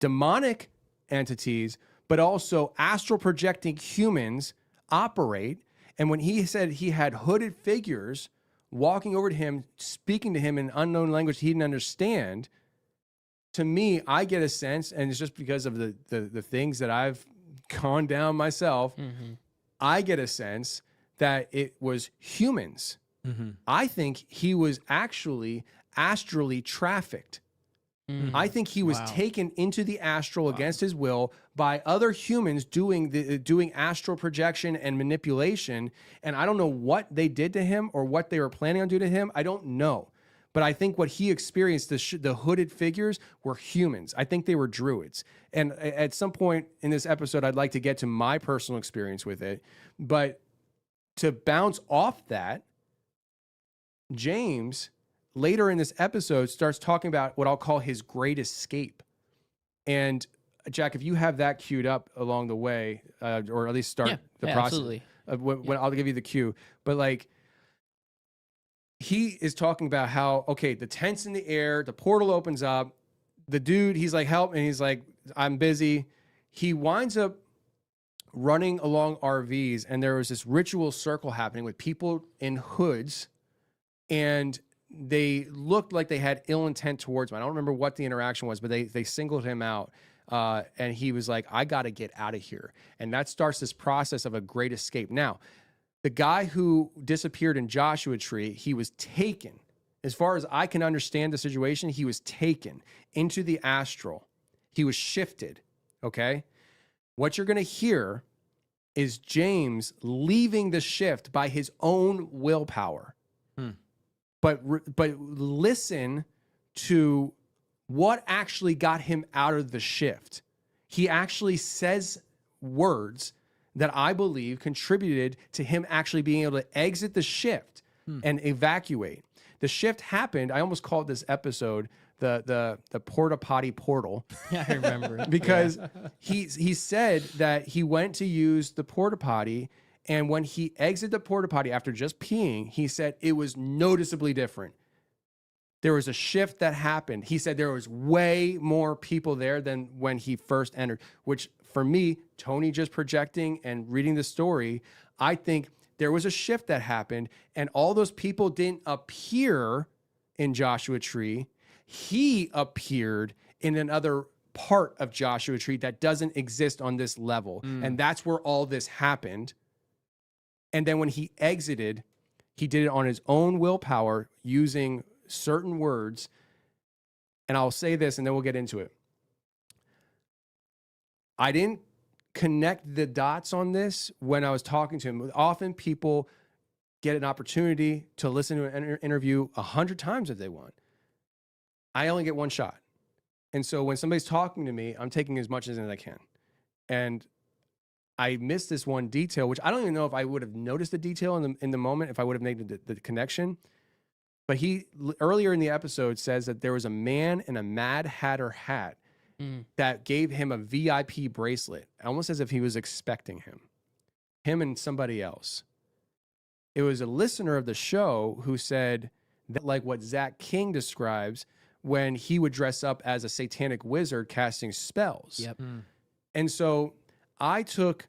demonic entities, but also astral projecting humans operate. And when he said he had hooded figures walking over to him, speaking to him in unknown language he didn't understand, to me, I get a sense, and it's just because of the things that I've gone down myself, I get a sense that it was humans. I think he was actually astrally trafficked I think he was taken into the astral against his will by other humans doing astral projection and manipulation. And I don't know what they did to him or what they were planning on doing to him. I don't know. But I think what he experienced, the hooded figures, were humans. I think they were druids. And at some point in this episode, I'd like to get to my personal experience with it. But to bounce off that, James, later in this episode, starts talking about what I'll call his great escape. And Jack, if you have that queued up along the way, or at least start the process, absolutely. When I'll give you the cue. But like, he is talking about how, okay, the tent's in the air, the portal opens up, the dude, he's like, help, and he's like, I'm busy. He winds up running along RVs, and there was this ritual circle happening with people in hoods, and they looked like they had ill intent towards him. I don't remember what the interaction was, but they singled him out. And he was like, I got to get out of here. And that starts this process of a great escape. Now, the guy who disappeared in Joshua Tree, he was taken. As far as I can understand the situation, he was taken into the astral. He was shifted, okay? What you're going to hear is James leaving the shift by his own willpower. But listen to what actually got him out of the shift. He actually says words that I believe contributed to him actually being able to exit the shift and evacuate. The shift happened. I almost called this episode the porta potty portal. Yeah, I remember. Because he said that he went to use the porta potty, and when he exited the porta potty after just peeing, he said it was noticeably different. There was a shift that happened. He said there was way more people there than when he first entered, which for me, Tony just projecting and reading the story, I think there was a shift that happened, and all those people didn't appear in Joshua Tree. He appeared in another part of Joshua Tree that doesn't exist on this level. And that's where all this happened. And then when he exited, he did it on his own willpower using certain words. And I'll say this and then we'll get into it. I didn't connect the dots on this when I was talking to him. Often people get an opportunity to listen to an interview 100 times if they want. I only get one shot. And so when somebody's talking to me, I'm taking as much as I can. And I missed this one detail, which I don't even know if I would have noticed the detail in the moment if I would have made the connection. But he earlier in the episode says that there was a man in a Mad Hatter hat that gave him a VIP bracelet, almost as if he was expecting him and somebody else. It was a listener of the show who said that, like what Zach King describes when he would dress up as a satanic wizard casting spells. Yep. And so I took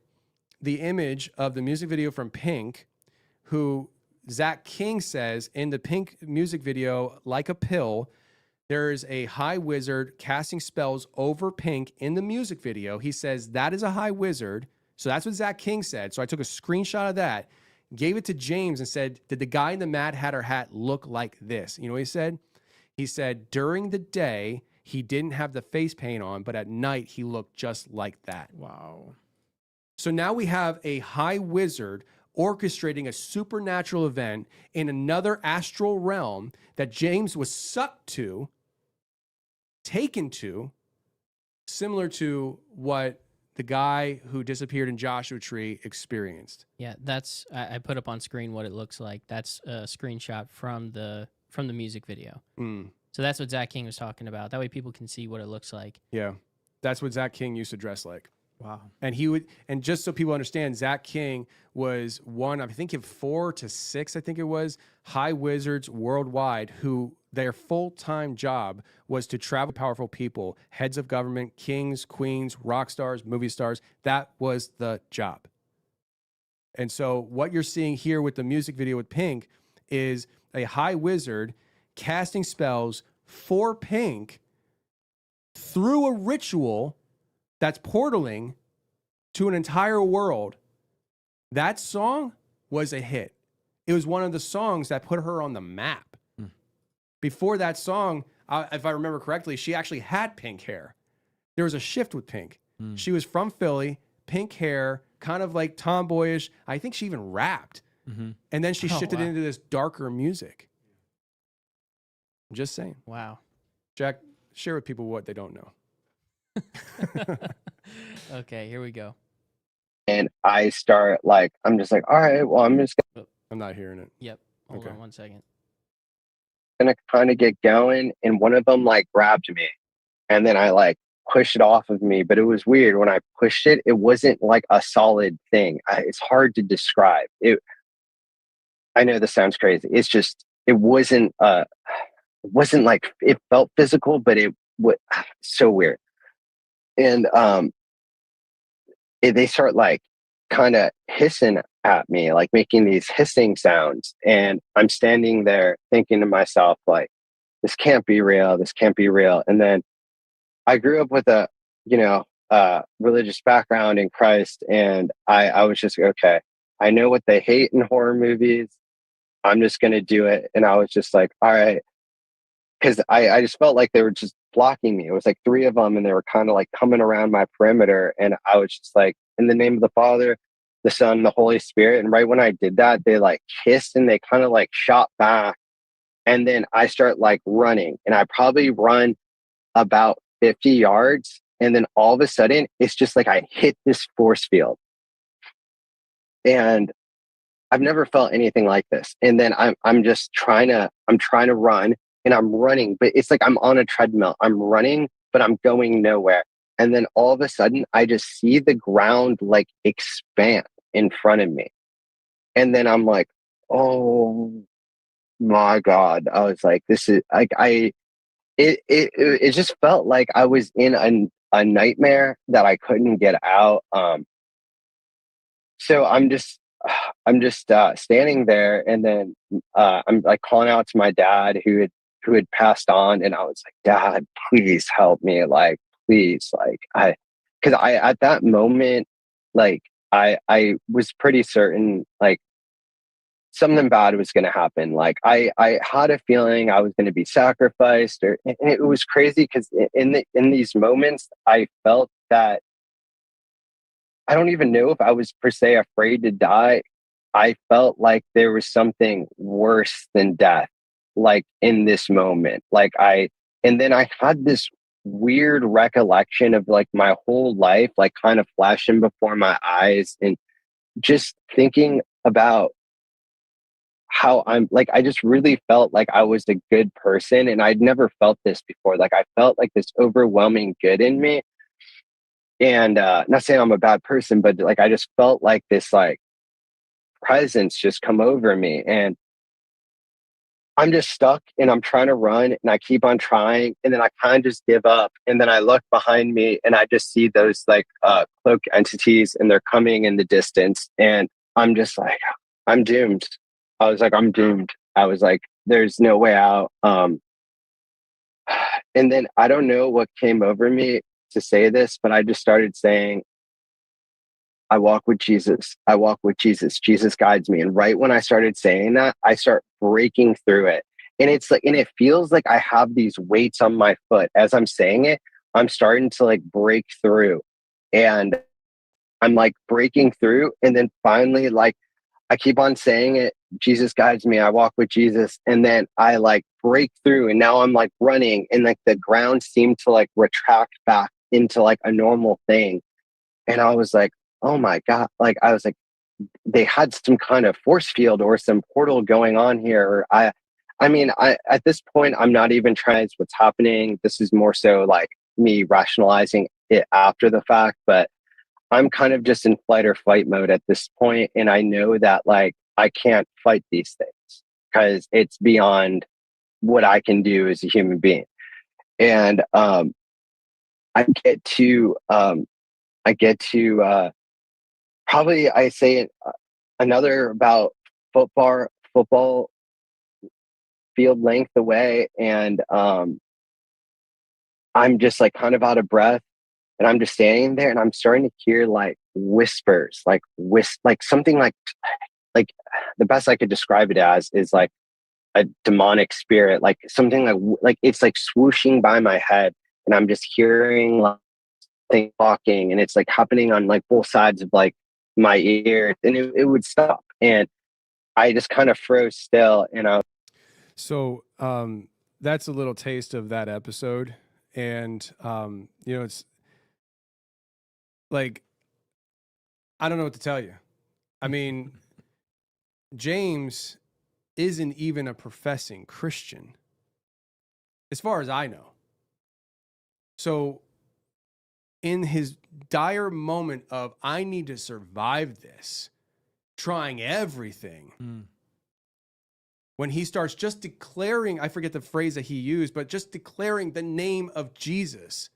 the image of the music video from Pink, who Zach King says in the Pink music video, like a pill, there is a high wizard casting spells over Pink in the music video. He says that is a high wizard. So that's what Zach King said. So I took a screenshot of that, gave it to James and said, did the guy in the Mad Hatter hat look like this? You know what he said? He said, during the day, he didn't have the face paint on, but at night, he looked just like that. Wow. So now we have a high wizard orchestrating a supernatural event in another astral realm that James was sucked to, taken to, similar to what the guy who disappeared in Joshua Tree experienced. Yeah, that's I put up on screen what it looks like. That's a screenshot from the music video. So that's what Zach King was talking about. That way people can see what it looks like. Yeah, that's what Zach King used to dress like. Wow. And he would, and just so people understand, Zach King was one, I think of 4 to 6, I think it was, high wizards worldwide who their full-time job was to travel powerful people, heads of government, kings, queens, rock stars, movie stars. That was the job. And so what you're seeing here with the music video with Pink is a high wizard casting spells for Pink through a ritual that's portaling to an entire world. That song was a hit. It was one of the songs that put her on the map. Before that song, if I remember correctly, she actually had pink hair. There was a shift with Pink. Mm. She was from Philly, pink hair, kind of like tomboyish. I think she even rapped. Mm-hmm. And then she shifted wow. into this darker music. I'm just saying. Wow. Jack, share with people what they don't know. Okay, here we go. And I start like, I'm just like, all right, well, I'm just I'm not hearing it. Yep. Hold Okay. on 1 second. gonna kind of get going. And one of them like grabbed me, and then I like pushed it off of me. But it was weird when I pushed it. It wasn't like a solid thing. It's hard to describe it. I know this sounds crazy. It's just it wasn't like it felt physical, but it was so weird. And they start like kind of hissing at me, like making these hissing sounds. And I'm standing there thinking to myself, like, this can't be real. This can't be real. And then I grew up with a, religious background in Christ. And I was just, okay, I know what they hate in horror movies. I'm just going to do it. And I was just like, all right. Cause I just felt like they were just blocking me. It was like 3 of them and they were kind of like coming around my perimeter. And I was just like, in the name of the Father, the Son, the Holy Spirit. And right when I did that, they like kissed and they kind of like shot back. And then I start like running, and I probably run about 50 yards. And then all of a sudden it's just like I hit this force field. And I've never felt anything like this. And then I'm trying to run, and I'm running, but it's like I'm on a treadmill. I'm running, but I'm going nowhere. And then all of a sudden I just see the ground like expand in front of me. And then I'm like, oh my God. I was like, this is like, it just felt like I was in a nightmare that I couldn't get out. So I'm just standing there, and then I'm like calling out to my dad who had passed on, and I was like, Dad, please help me, like, please, like, because I at that moment, like, I was pretty certain like something bad was going to happen. Like I had a feeling I was going to be sacrificed, and it was crazy because in these moments I felt that I don't even know if I was per se afraid to die. I felt like there was something worse than death, like in this moment. And then I had this weird recollection of like my whole life, like kind of flashing before my eyes, and just thinking about how I'm like, I just really felt like I was a good person, and I'd never felt this before. Like I felt like this overwhelming good in me. And not saying I'm a bad person, but like I just felt like this like presence just come over me, and I'm just stuck, and I'm trying to run, and I keep on trying, and then I kind of just give up. And then I look behind me, and I just see those like cloak entities, and they're coming in the distance, and I'm just like, I'm doomed. I was like, I'm doomed. I was like, there's no way out. And then I don't know what came over me to say this, but I just started saying, I walk with Jesus. I walk with Jesus. Jesus guides me. And right when I started saying that, I start breaking through it. And it's like, and it feels like I have these weights on my foot. As I'm saying it, I'm starting to like break through, and I'm like breaking through. And then finally, like, I keep on saying it. Jesus guides me. I walk with Jesus. And then I like break through, and now I'm like running, and like the ground seemed to like retract back into like a normal thing. And I was like, oh my God. Like, I was like, they had some kind of force field or some portal going on here. I mean, at this point, I'm not even trying to what's happening. This is more so like me rationalizing it after the fact, but I'm kind of just in flight or fight mode at this point. And I know that like, I can't fight these things because it's beyond what I can do as a human being. And I get to probably, I say another about football field length away. And I'm just like kind of out of breath, and I'm just standing there, and I'm starting to hear like whispers, like something like the best I could describe it as is like a demonic spirit, like something like it's like swooshing by my head, and I'm just hearing like things talking, and it's like happening on like both sides of like my ear, and it would stop, and I just kind of froze still, and So that's a little taste of that episode. And, you know, it's like, I don't know what to tell you. I mean, James isn't even a professing Christian, as far as I know. So in his dire moment of, I need to survive this, trying everything, when he starts just declaring, I forget the phrase that he used, but just declaring the name of Jesus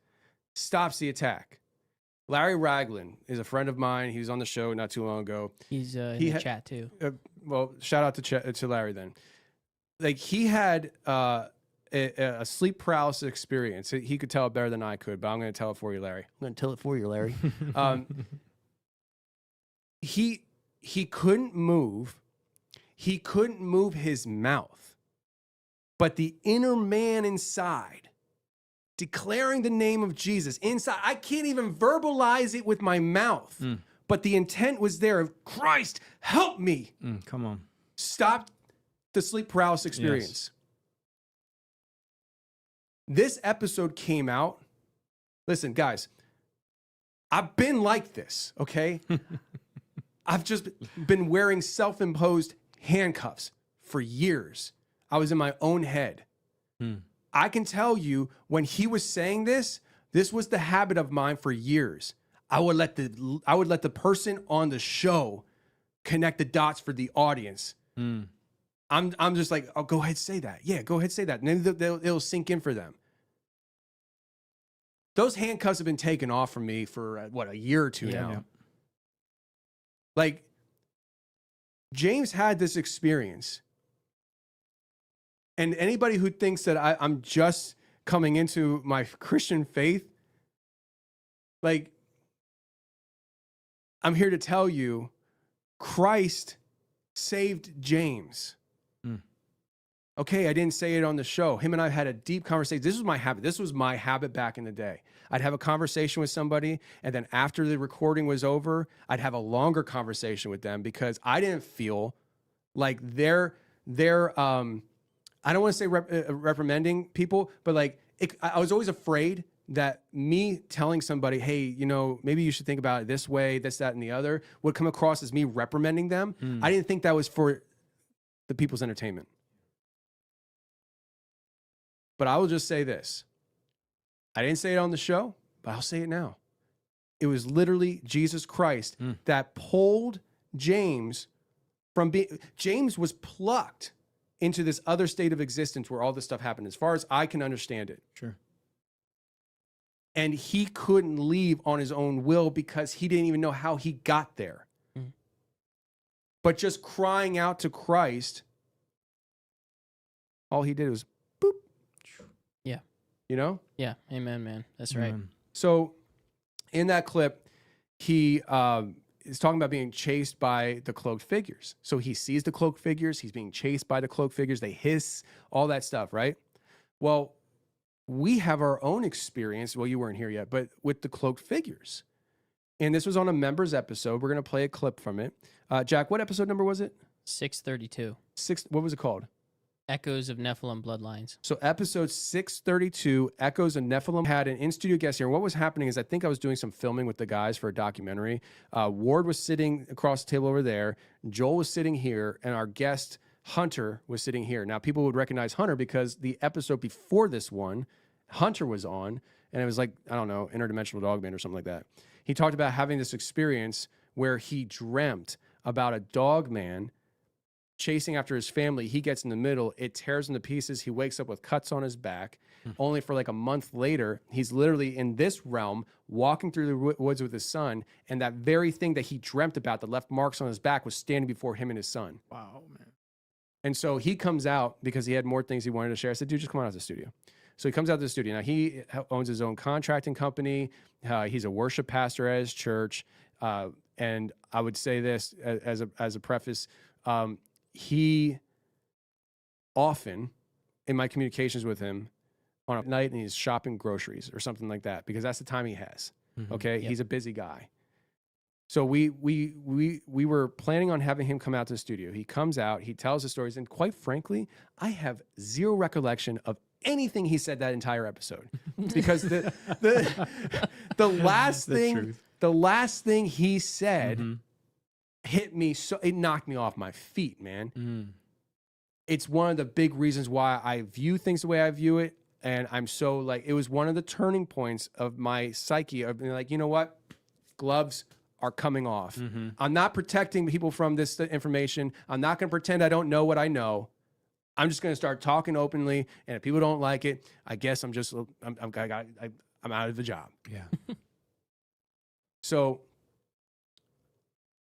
stops the attack. Larry Ragland is a friend of mine. He was on the show not too long ago. He's in the chat too. Well, shout out to Larry then. Like, he had a sleep paralysis experience. He could tell it better than I could, but I'm going to tell it for you, Larry. I'm going to tell it for you, Larry. He couldn't move. He couldn't move his mouth, but the inner man inside, declaring the name of Jesus inside, I can't even verbalize it with my mouth, but the intent was there of, Christ, help me. Come on. Stop the sleep paralysis experience. Yes. This episode came out. Listen, guys, I've been like this, okay? I've just been wearing self-imposed handcuffs for years. I was in my own head. I can tell you, when he was saying this was the habit of mine for years. I would let the person on the show connect the dots for the audience. I'm just like, oh, go ahead, say that. Yeah, go ahead, say that. And then it'll sink in for them. Those handcuffs have been taken off from me for a year or two now. Yeah. Like, James had this experience, and anybody who thinks that I'm just coming into my Christian faith, like, I'm here to tell you, Christ saved James. Okay, I didn't say it on the show. Him and I had a deep conversation. This was my habit. This was my habit back in the day. I'd have a conversation with somebody, and then after the recording was over, I'd have a longer conversation with them, because I didn't feel like they're I don't want to say reprimanding people, but like I was always afraid that me telling somebody, hey, you know, maybe you should think about it this way, this, that, and the other, would come across as me reprimanding them. I didn't think that was for the people's entertainment. But I will just say this. I didn't say it on the show, but I'll say it now. It was literally Jesus Christ that pulled James from being... James was plucked into this other state of existence where all this stuff happened, as far as I can understand it. Sure. And he couldn't leave on his own will, because he didn't even know how he got there. But just crying out to Christ, all he did was boop. Yeah. You know? Yeah. Amen, man. That's right. So in that clip, he is talking about being chased by the cloaked figures. So he sees the cloaked figures. He's being chased by the cloaked figures. They hiss, all that stuff, right? Well, we have our own experience. Well, you weren't here yet, but with the cloaked figures. And this was on a members episode. We're going to play a clip from it. Jack, what episode number was it? 632. What was it called? Echoes of Nephilim Bloodlines. So episode 632, Echoes of Nephilim, had an in-studio guest here. And what was happening is, I think I was doing some filming with the guys for a documentary. Ward was sitting across the table over there. Joel was sitting here. And our guest, Hunter, was sitting here. Now, people would recognize Hunter because the episode before this one, Hunter was on. And it was like, I don't know, Interdimensional Dogman or something like that. He talked about having this experience where he dreamt about a dog man chasing after his family. He gets in the middle, it tears him to pieces. He wakes up with cuts on his back. Only for like a month later, he's literally in this realm walking through the woods with his son, and that very thing that he dreamt about that left marks on his back was standing before him and his son. Wow, man. And so he comes out because he had more things he wanted to share. I said, dude, just come out of the studio. So he comes out to the studio. Now, he owns his own contracting company. He's a worship pastor at his church. And I would say this as a preface, he often in my communications with him on a night and he's shopping groceries or something like that, because that's the time he has. Okay. Yep. He's a busy guy. So we were planning on having him come out to the studio. He comes out, he tells the stories, and quite frankly, I have zero recollection of anything he said that entire episode, because the last thing he said hit me, so it knocked me off my feet, man. It's one of the big reasons why I view things the way I view it, and I'm so like, it was one of the turning points of my psyche of being like, you know what, gloves are coming off. I'm not protecting people from this information. I'm not going to pretend I don't know what I know. I'm just going to start talking openly, and if people don't like it, I guess I'm out of the job. Yeah. So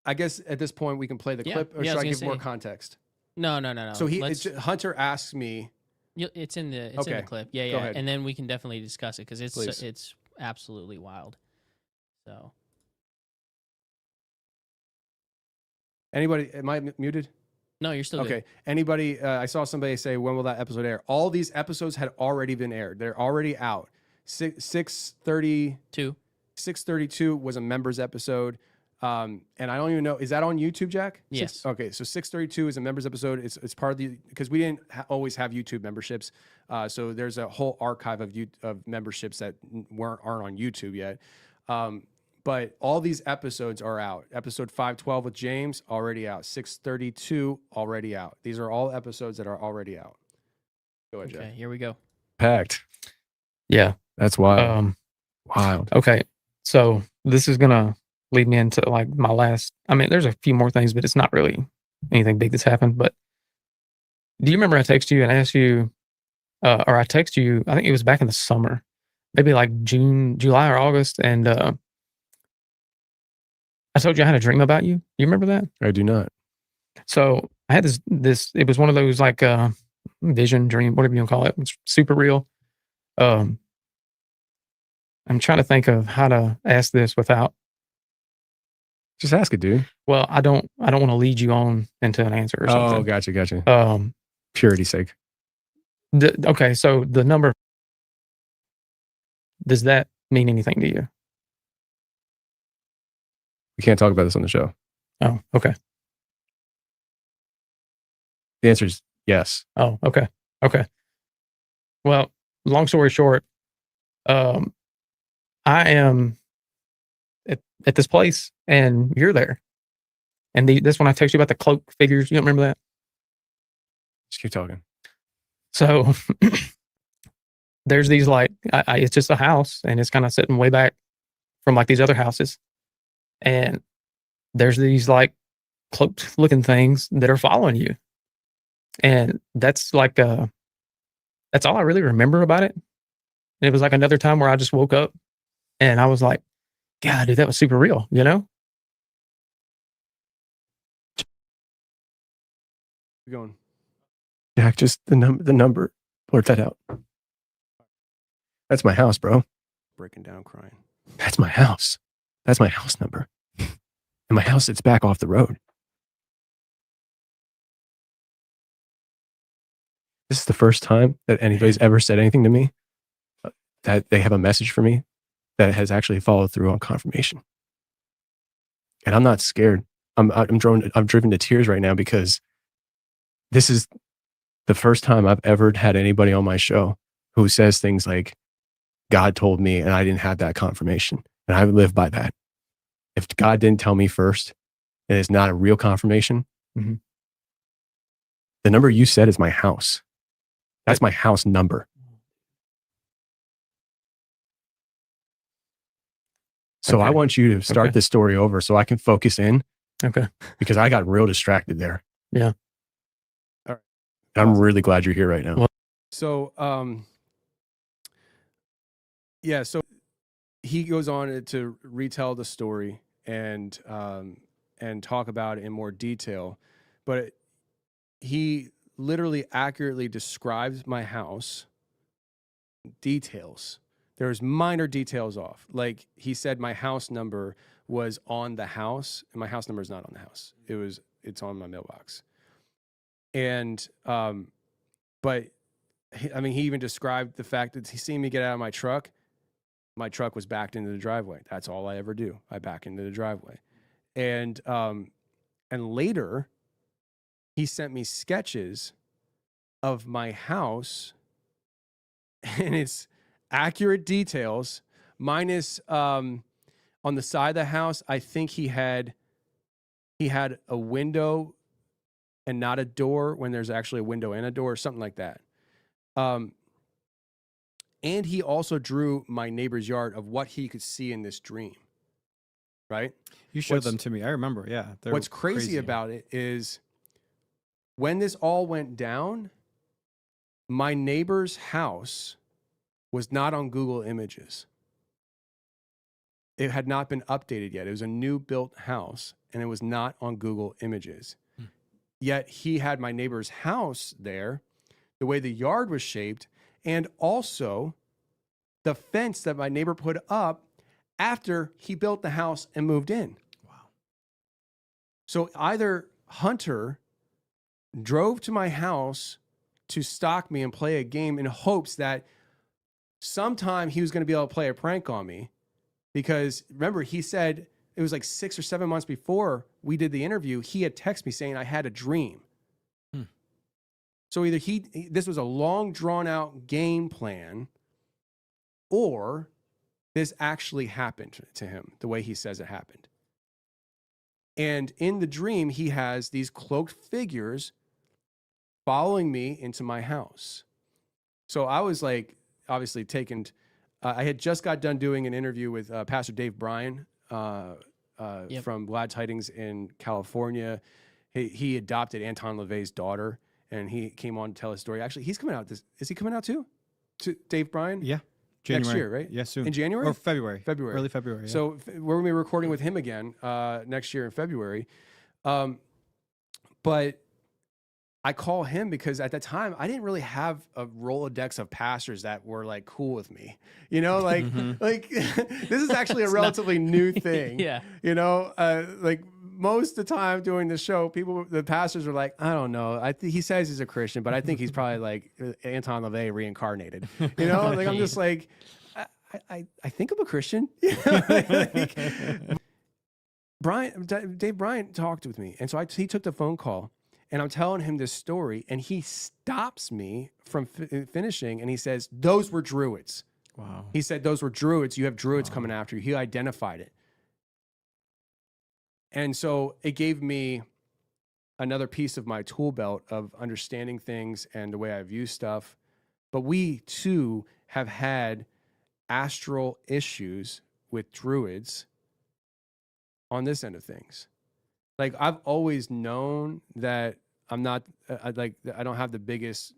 I guess at this point we can play the clip, or should I give more context? No. So Hunter asks me. It's in the Okay. clip. Yeah, Go yeah. ahead. And then we can definitely discuss it because Please. it's absolutely wild. So Anybody, am I muted? no, you're still Okay. good. Anybody, I saw somebody say, when will that episode air? All these episodes had already been aired. They're already out. 632 was a members episode. And I don't even know, is that on YouTube, Jack? Yes. Okay. So 632 is a members episode. It's part of the, because we didn't always have YouTube memberships. So there's a whole archive of memberships that aren't on YouTube yet. But all these episodes are out. Episode 512 with James, already out. 632, already out. These are all episodes that are already out. Go ahead, Okay, Jack. here we go. Packed. Yeah. That's wild. Wild. Okay. So this is gonna lead me into like my last. I mean, there's a few more things, but it's not really anything big that's happened. But do you remember I texted you and asked you, or I texted you? I think it was back in the summer, maybe like June, July, or August, and I told you I had a dream about you. You remember that? I do not. So I had this. It was one of those like vision, dream, whatever you want to call it. It's super real. I'm trying to think of how to ask this without. Just ask it, dude. Well, I don't want to lead you on into an answer or something. Oh, gotcha. Purity's sake. Okay, so the number, does that mean anything to you? We can't talk about this on the show. Oh, okay. The answer is yes. Oh, okay. Okay. Well, long story short, I am at this place and you're there. And this one I text you about the cloak figures. You don't remember that? Just keep talking. So there's these like, it's just a house and it's kind of sitting way back from like these other houses. And there's these like cloaked looking things that are following you. And that's like, that's all I really remember about it. And it was like another time where I just woke up and I was like, God, dude, that was super real, you know? Keep going. Jack, just the number. Blurt that out. That's my house, bro. Breaking down, crying. That's my house. That's my house number. And my house sits back off the road. This is the first time that anybody's ever said anything to me that they have a message for me that has actually followed through on confirmation. And I'm not scared. I'm driven to tears right now because this is the first time I've ever had anybody on my show who says things like, God told me, and I didn't have that confirmation. And I live by that. If God didn't tell me first, and it's not a real confirmation, Mhm. The number you said is my house. That's my house number. So Okay. I want you to start Okay. this story over so I can focus in Okay. because I got real distracted there. Yeah. All right. I'm really glad you're here right now. Well- So, yeah, so he goes on to retell the story and talk about it in more detail, but he literally accurately describes my house details. There's minor details off. Like he said, my house number was on the house, and my house number is not on the house. It's on my mailbox. And But I mean, he even described the fact that he seen me get out of my truck. My truck was backed into the driveway. That's all I ever do. I back into the driveway. And later he sent me sketches of my house and it's accurate details minus on the side of the house. I think he had a window and not a door when there's actually a window and a door or something like that. And he also drew my neighbor's yard of what he could see in this dream. Right? You showed them to me. I remember. Yeah. What's crazy about it is when this all went down, my neighbor's house was not on Google Images. It had not been updated yet. It was a new built house and it was not on Google Images. Yet he had my neighbor's house there, the way the yard was shaped, and also the fence that my neighbor put up after he built the house and moved in. Wow. So either Hunter drove to my house to stalk me and play a game in hopes that sometime he was going to be able to play a prank on me. Because remember, he said it was like 6 or 7 months before we did the interview, he had texted me saying I had a dream. So either this was a long drawn out game plan, or this actually happened to him the way he says it happened. And in the dream, he has these cloaked figures following me into my house. So I was like, obviously taken. I had just got done doing an interview with Pastor Dave Bryan from Glad Tidings in California. He adopted Anton LaVey's daughter, and he came on to tell his story. Actually, he's coming out. Is he coming out too? To Dave Bryan? Yeah. January. Next year, right? Yeah, soon. In January? Or February. February. Early February. Yeah. So we're going to be recording with him again next year in February. But I call him because at that time, I didn't really have a Rolodex of pastors that were like cool with me. You know, like, like this is actually a relatively new thing. Yeah. You know, like most of the time doing the show, the pastors are like, I don't know. He says he's a Christian, but I think he's probably like Anton LaVey reincarnated. You know, like I'm just like, I think I'm a Christian. Like, Dave Bryan talked with me, and so he took the phone call, and I'm telling him this story, and he stops me from finishing, and he says, "Those were druids." Wow. He said, "Those were druids. You have druids coming after you." He identified it. And so it gave me another piece of my tool belt of understanding things and the way I view stuff. But we too have had astral issues with druids on this end of things. Like I've always known that I'm not I don't have the biggest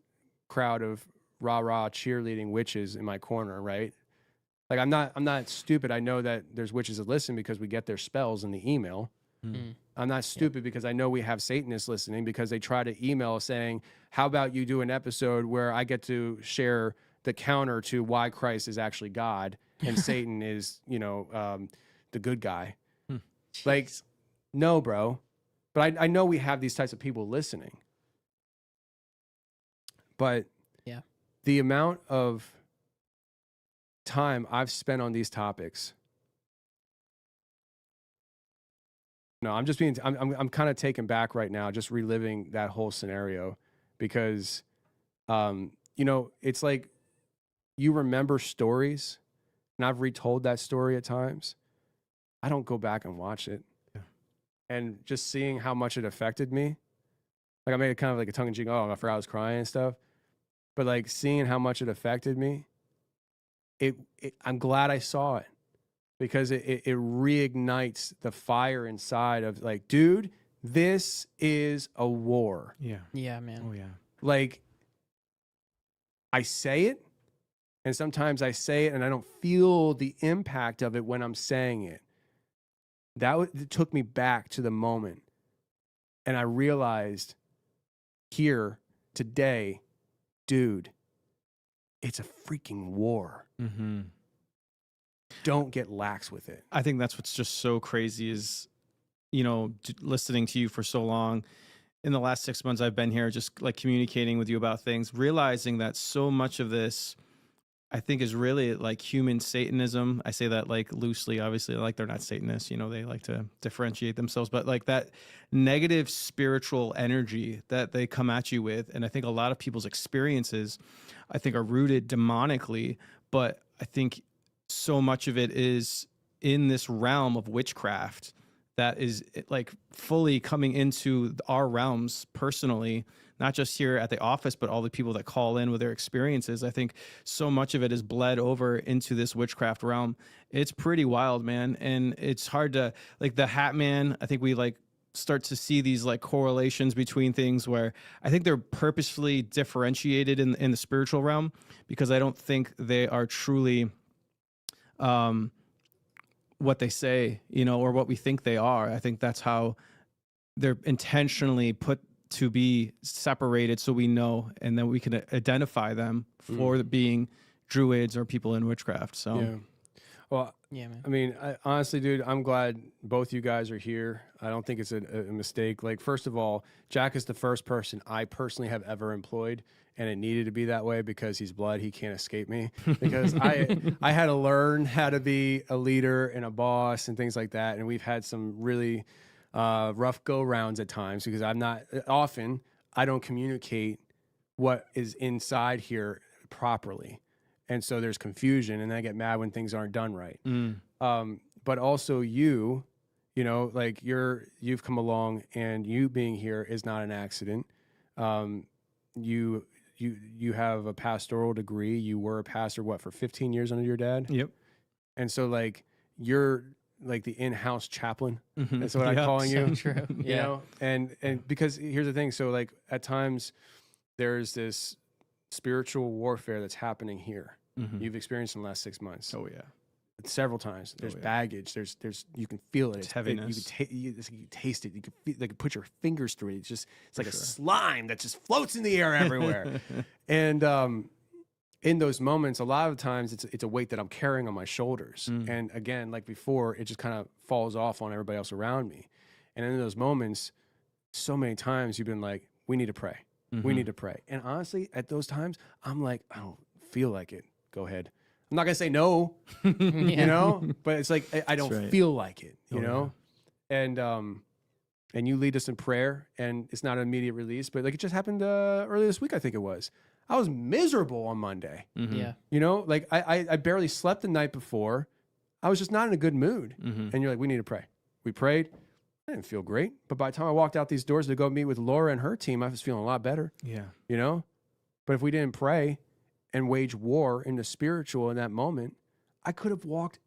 crowd of rah-rah cheerleading witches in my corner, right? Like I'm not stupid. I know that there's witches that listen because we get their spells in the email. I'm not stupid because I know we have Satanists listening because they try to email saying, how about you do an episode where I get to share the counter to why Christ is actually God and Satan is, the good guy. Like, no, bro. But I know we have these types of people listening. But yeah, the amount of time I've spent on these topics. No, I'm just I'm kind of taken back right now, just reliving that whole scenario because, it's like you remember stories, and I've retold that story at times. I don't go back and watch it. Yeah. And just seeing how much it affected me, like I made it kind of like a tongue-in-cheek, I forgot I was crying and stuff. But like seeing how much it affected me, I'm glad I saw it. Because it reignites the fire inside of like, dude, this is a war. Yeah. Yeah, man. Oh, yeah. Like, I say it, and sometimes I say it, and I don't feel the impact of it when I'm saying it. It took me back to the moment. And I realized here, today, dude, it's a freaking war. Mm-hmm. Don't get lax with it. I think that's what's just so crazy is, listening to you for so long in the last 6 months I've been here, just like communicating with you about things, realizing that so much of this, I think, is really like human Satanism. I say that like loosely, obviously, like they're not Satanists, you know, they like to differentiate themselves, but like that negative spiritual energy that they come at you with. And I think a lot of people's experiences, I think, are rooted demonically, but I think so much of it is in this realm of witchcraft that is like fully coming into our realms personally, not just here at the office, but all the people that call in with their experiences. I think so much of it is bled over into this witchcraft realm. It's pretty wild, man. And it's hard to, like, the Hat Man, I think we like start to see these like correlations between things where I think they're purposefully differentiated in the spiritual realm, because I don't think they are truly what they say, you know, or what we think they are. I think that's how they're intentionally put to be separated, so we know, and then we can identify them for being druids or people in witchcraft. So Yeah. Well, Yeah, man. I mean, honestly, dude, I'm glad both you guys are here. I don't think it's a mistake. Like, first of all, Jack is the first person I personally have ever employed, and it needed to be that way because he's blood. He can't escape me, because I had to learn how to be a leader and a boss and things like that. And we've had some really rough go rounds at times, because I don't communicate what is inside here properly. And so there's confusion, and I get mad when things aren't done right. But also you know, like you've come along, and you being here is not an accident. You have a pastoral degree. You were a pastor, for 15 years under your dad? Yep. And so like you're like the in-house chaplain. Mm-hmm. That's what I'm calling you. So true. You Yeah. know, and because here's the thing. So like at times there's this spiritual warfare that's happening here. Mm-hmm. You've experienced in the last 6 months. Oh yeah. Several times. There's yeah. baggage. There's you can feel it. It's heaviness. You can taste it. You can feel, like, put your fingers through it. It's like a slime that just floats in the air everywhere. And in those moments, a lot of times it's a weight that I'm carrying on my shoulders. And again, like before, it just kind of falls off on everybody else around me. And in those moments, so many times you've been like, we need to pray. We need to pray. And honestly, at those times, I'm like, I don't feel like it. Go ahead. I'm not going to say no, you know, but it's like, I don't feel like it, you know? Yeah. And you lead us in prayer, and it's not an immediate release, but like it just happened earlier this week, I think it was. I was miserable on Monday. Yeah. You know, like I barely slept the night before. I was just not in a good mood. And you're like, we need to pray. We prayed. I didn't feel great. But by the time I walked out these doors to go meet with Laura and her team, I was feeling a lot better. Yeah. You know? But if we didn't pray and wage war in the spiritual in that moment, I could have walked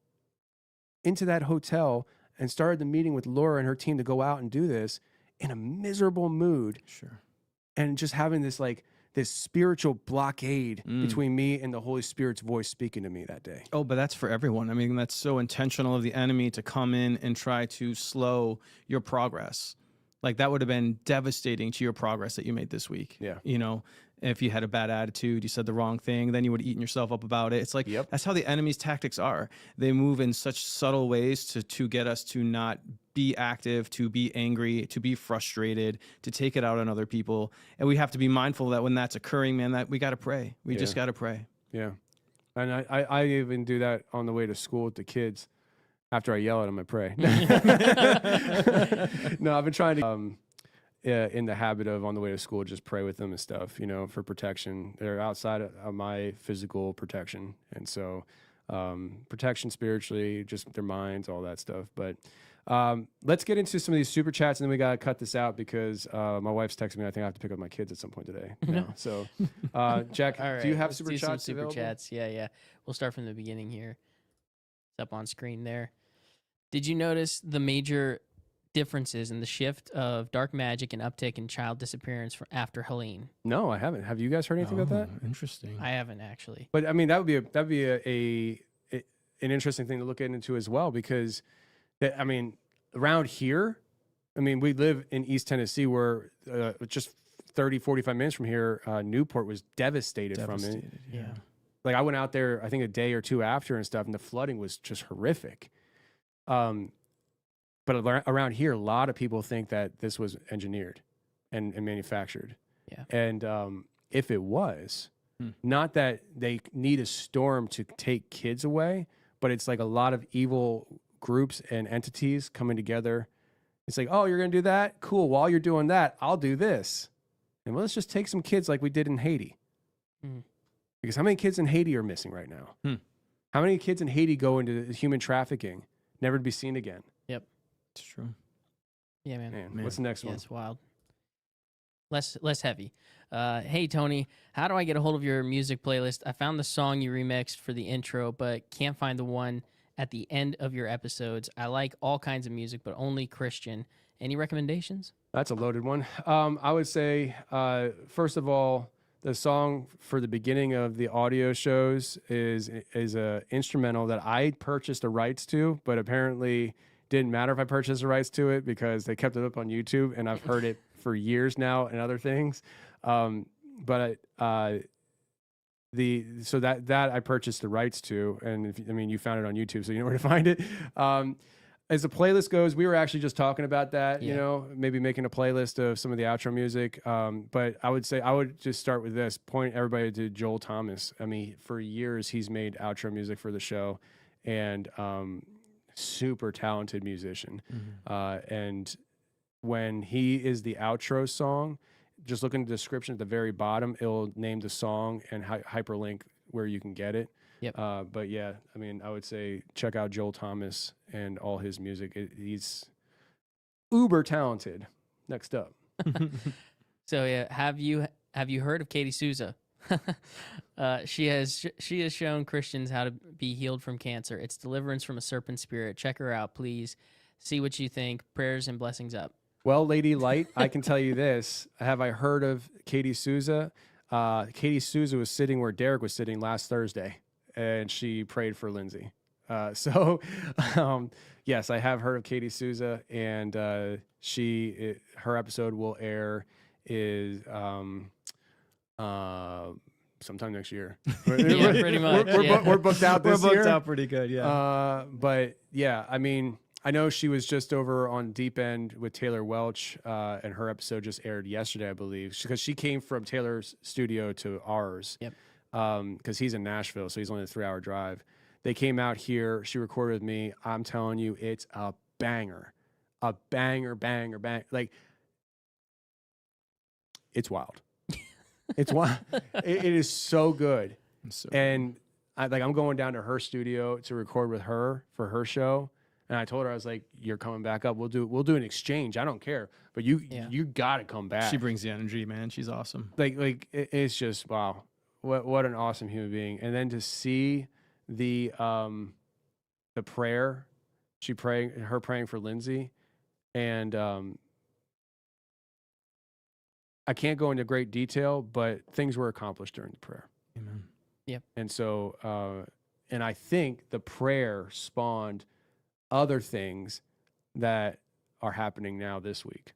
into that hotel and started the meeting with Laura and her team to go out and do this in a miserable mood. Sure. And just having this like this spiritual blockade between me and the Holy Spirit's voice speaking to me that day. Oh, but that's for everyone. I mean, that's so intentional of the enemy to come in and try to slow your progress. Like that would have been devastating to your progress that you made this week. Yeah. You know, if you had a bad attitude, you said the wrong thing, then you would have eaten yourself up about it. It's like, that's how the enemy's tactics are. They move in such subtle ways to get us to not be active, to be angry, to be frustrated, to take it out on other people. And we have to be mindful that when that's occurring, man, that we got to pray. We just got to pray. Yeah. And I even do that on the way to school with the kids. After I yell at them, I pray. No, I've been trying to, in the habit of on the way to school, just pray with them and stuff, you know, for protection. They're outside of my physical protection. And so protection spiritually, just their minds, all that stuff. But let's get into some of these super chats, and then we got to cut this out because my wife's texting me. I think I have to pick up my kids at some point today. So, Jack, All right, do you have let's super do some chats super available? chats. Yeah. We'll start from the beginning here. It's up on screen there. Did you notice the major differences in the shift of dark magic and uptick in child disappearance after Helene? No, I haven't. Have you guys heard anything about that? Interesting. I haven't actually. But I mean, that'd be an interesting thing to look into as well, because I mean, around here, I mean, we live in East Tennessee, where just 30, 45 minutes from here, Newport was devastated from it. Yeah. Like I went out there, I think a day or two after and stuff, and the flooding was just horrific. But around here, a lot of people think that this was engineered. and manufactured. Yeah. And if it was, Hmm. not that they need a storm to take kids away, but it's like a lot of evil groups and entities coming together. It's like, oh, you're going to do that? Cool. While you're doing that, I'll do this. And let's just take some kids like we did in Haiti. Mhm. Because how many kids in Haiti are missing right now? Hmm. How many kids in Haiti go into human trafficking, never to be seen again? It's true. Yeah, man. Man, what's the next Yeah, one? it's wild. Less heavy. Hey Tony, how do I get a hold of your music playlist? I found the song you remixed for the intro, but can't find the one at the end of your episodes. I like all kinds of music, but only Christian. Any recommendations? That's a loaded one. I would say, first of all, the song for the beginning of the audio shows is a instrumental that I purchased the rights to, but apparently didn't matter if I purchased the rights to it because they kept it up on YouTube, and I've heard it for years now and other things. But so that I purchased the rights to, and you found it on YouTube, so you know where to find it. As the playlist goes, we were actually just talking about that, maybe making a playlist of some of the outro music. But I would say I would just start with this, point everybody to Joel Thomas. I mean, for years he's made outro music for the show, and super talented musician. And when he is the outro song, just look in the description at the very bottom, it'll name the song and hyperlink where you can get it. Yep. But yeah, I would say check out Joel Thomas and all his music. He's uber talented. Next up. So yeah, have you heard of Katie Souza? She has shown Christians how to be healed from cancer. It's deliverance from a serpent spirit. Check her out, please. See what you think. Prayers and blessings up. Well, Lady Light, I can tell you this. Have I heard of Katie Souza? Katie Souza was sitting where Derek was sitting last Thursday, and she prayed for Lindsay. Yes, I have heard of Katie Souza, and her episode will air is sometime next year. Yeah, pretty much. We're booked out this year. We're booked out pretty good, yeah. But yeah, I know she was just over on Deep End with Taylor Welch, and her episode just aired yesterday, I believe, because she came from Taylor's studio to ours. Yep. Because he's in Nashville, so he's only a 3-hour drive. They came out here. She recorded with me. I'm telling you, it's a banger. A banger. Like, it's wild. It's wild. It is so good. And I'm going down to her studio to record with her for her show. And I told her, I was like, "You're coming back up. We'll do an exchange. I don't care, but you got to come back." She brings the energy, man. She's awesome. It's just wow. What an awesome human being. And then to see the prayer, her praying for Lindsay, and I can't go into great detail, but things were accomplished during the prayer. Amen. Yep. And so, and I think the prayer spawned other things that are happening now this week.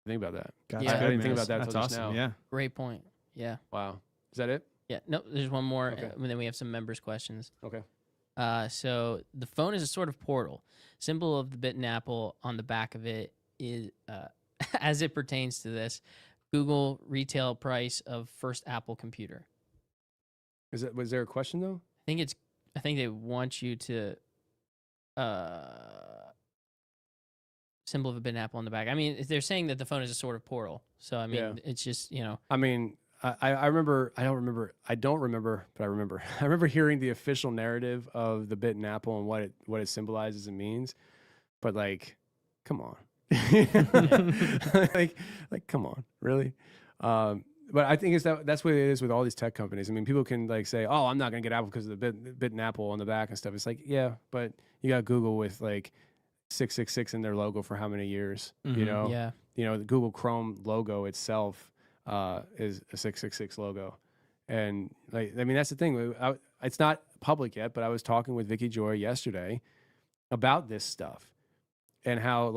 Think about that. God's Yeah. I didn't good, think man. about that That's until just awesome. now. Yeah. Great point. Yeah. Wow. Is that it? Yeah. No, there's one more, Okay. and then we have some members' questions. Okay. So the phone is a sort of portal. Symbol of the bitten apple on the back of it is, as it pertains to this, Google retail price of first Apple computer. Was there a question though? I think they want you to symbol of a bitten apple on the back. They're saying that the phone is a sort of portal. So it's just, I remember. I don't remember, but I remember. I remember hearing the official narrative of the bitten apple and what it symbolizes and means. But come on, come on, really. But I think that's what it is with all these tech companies. People can say, "Oh, I'm not gonna get Apple because of the bitten apple on the back and stuff." It's yeah, but you got Google with 666 in their logo for how many years? Mhm. Yeah. The Google Chrome logo itself is a 666 logo, and that's the thing. It's not public yet, but I was talking with Vicky Joy yesterday about this stuff and how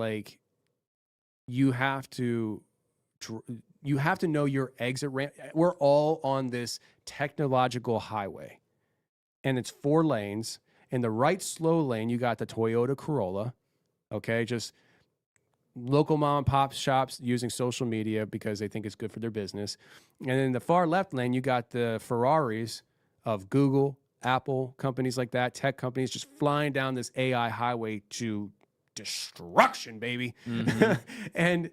you have to know your exit ramp. We're all on this technological highway, and it's 4 lanes. In the right slow lane, you got the Toyota Corolla. Okay, just local mom and pop shops using social media because they think it's good for their business. And in the far left lane, you got the Ferraris of Google, Apple, companies like that, tech companies just flying down this AI highway to destruction, baby. And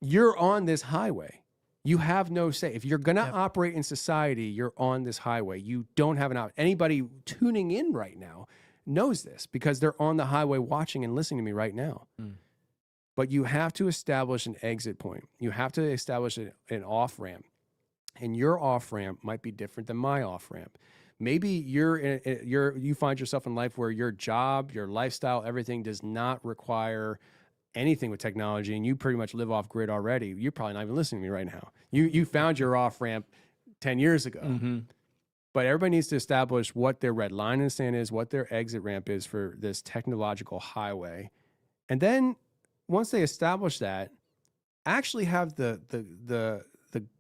you're on this highway. You have no say. If you're going to operate in society, you're on this highway. You don't have an out. Anybody tuning in right now knows this because they're on the highway watching and listening to me right now. But you have to establish an exit point. You have to establish an off-ramp. And your off-ramp might be different than my off-ramp. Maybe you find yourself in life where your job, your lifestyle, everything does not require anything with technology, and you pretty much live off grid already. You're probably not even listening to me right now. You found your off ramp 10 years ago. But everybody needs to establish what their red line in the sand is, what their exit ramp is for this technological highway. And then once they establish that, actually have the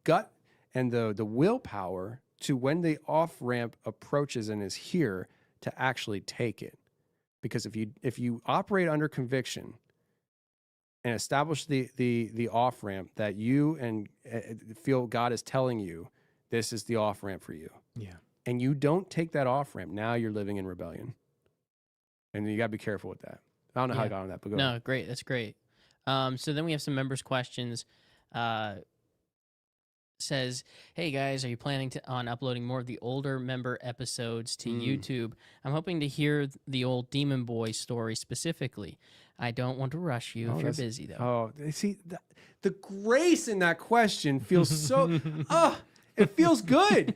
gut and the willpower to, when the off ramp approaches and is here, to actually take it. Because if you operate under conviction and establish the off ramp that you and feel God is telling you, this is the off ramp for you. Yeah. And you don't take that off ramp, now you're living in rebellion. And you got to be careful with that. I don't know how I got on that, but go ahead. No, great. That's great. So then we have some members' questions. Says, hey guys, are you planning on uploading more of the older member episodes to YouTube? I'm hoping to hear the old Demon Boy story specifically. I don't want to rush you if you're busy, though. Oh, see, the grace in that question feels so, it feels good.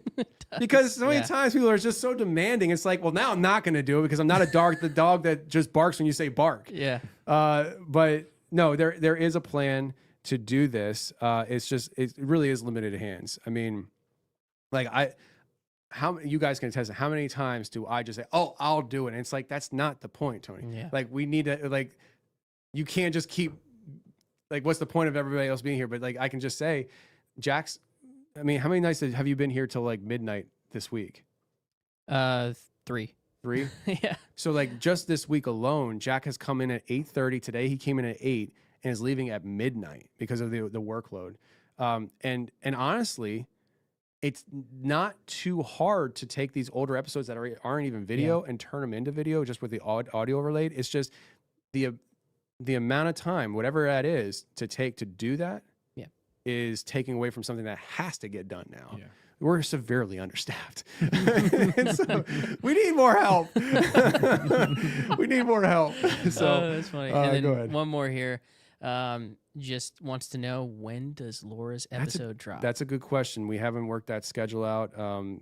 Because so many times people are just so demanding. It's like, well, now I'm not going to do it because I'm not the dog that just barks when you say bark. Yeah. But no, there is a plan to do this. It really is limited hands. I mean, like how you guys can attest, how many times do I just say, oh, I'll do it? And it's like, that's not the point, Tony. Yeah. Like we need to, like, you can't just keep, like, what's the point of everybody else being here? But like, I can just say, Jack's, I mean, how many nights have you been here till like midnight this week? 3. 3? Yeah. So like just this week alone, Jack has come in at 8:30. Today he came in at 8 and is leaving at midnight because of the workload. And honestly, it's not too hard to take these older episodes that aren't even video and turn them into video just with the audio overlaid. It's just the amount of time, whatever that is, to take to do that is taking away from something that has to get done now. Yeah. We're severely understaffed. So we need more help. We need more help. So that's funny. And then go ahead. One more here. Just wants to know, when does Laura's episode drop? That's a good question. We haven't worked that schedule out.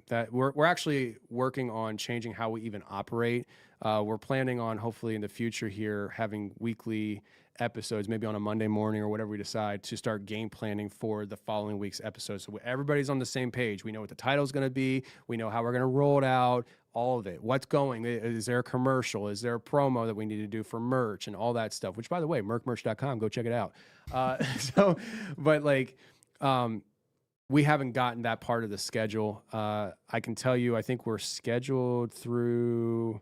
That we're actually working on changing how we even operate. We're planning on hopefully in the future here having weekly episodes, maybe on a Monday morning or whatever we decide, to start game planning for the following week's episode. So everybody's on the same page. We know what the title is going to be. We know how we're going to roll it out. All of it. What's going? Is there a commercial? Is there a promo that we need to do for merch and all that stuff? Which, by the way, merchmerch.com, go check it out. But like, we haven't gotten that part of the schedule. I can tell you, I think we're scheduled through,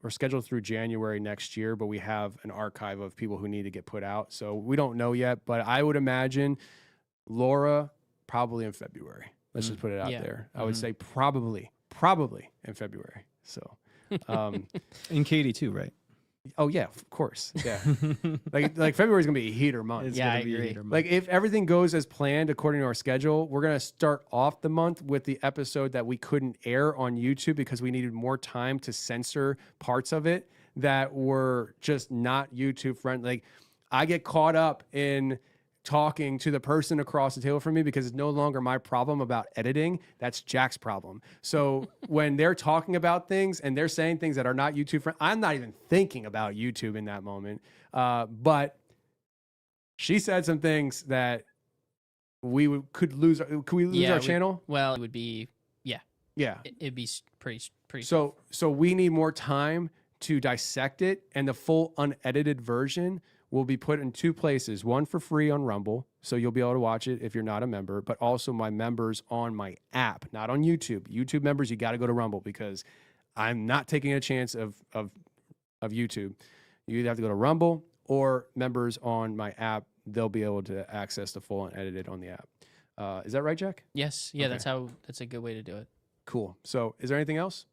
we're scheduled through January next year, but we have an archive of people who need to get put out. So we don't know yet, but I would imagine Laura probably in February. Let's just put it out there. I would say probably in February. So, and Katie too, right? Oh yeah, of course. Yeah. like February is gonna be a heater month. It's Yeah, gonna I be a agree. heater month. Like if everything goes as planned according to our schedule, we're gonna start off the month with the episode that we couldn't air on YouTube because we needed more time to censor parts of it that were just not YouTube friendly. Like I get caught up in talking to the person across the table from me because it's no longer my problem about editing. That's Jack's problem. So when they're talking about things and they're saying things that are not YouTube friendly, I'm not even thinking about YouTube in that moment. But she said some things that could we lose our channel? Well, it would be, Yeah. it'd be pretty. So we need more time to dissect it, and the full unedited version will be put in 2 places, one for free on Rumble, so you'll be able to watch it if you're not a member, but also my members on my app, not on YouTube. YouTube members, you got to go to Rumble because I'm not taking a chance of YouTube. You either have to go to Rumble or members on my app, they'll be able to access the full and edited on the app. Is that right, Jack? Yes. Yeah, Okay. that's a good way to do it. Cool. So is there anything else?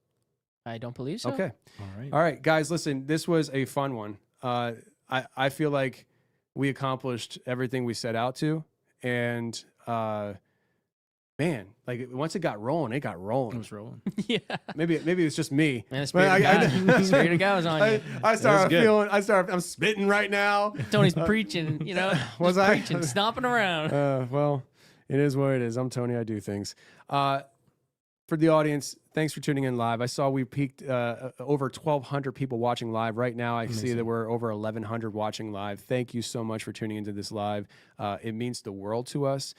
I don't believe so. Okay. All right. All right, guys, listen, this was a fun one. I feel like we accomplished everything we set out to. And man, like once it got rolling, it got It rolling. was rolling. Yeah. Maybe it's just me. Man, the But spirit, of God, the spirit of God was on you. I started I'm spitting right now. Tony's preaching, you know, Was just I? preaching, stomping around. Well, it is what it is. I'm Tony. I do things. For the audience, thanks for tuning in live. I saw we peaked over 1,200 people watching live. Right now, I see that we're over 1,100 watching live. Thank you so much for tuning into this live. It means the world to us.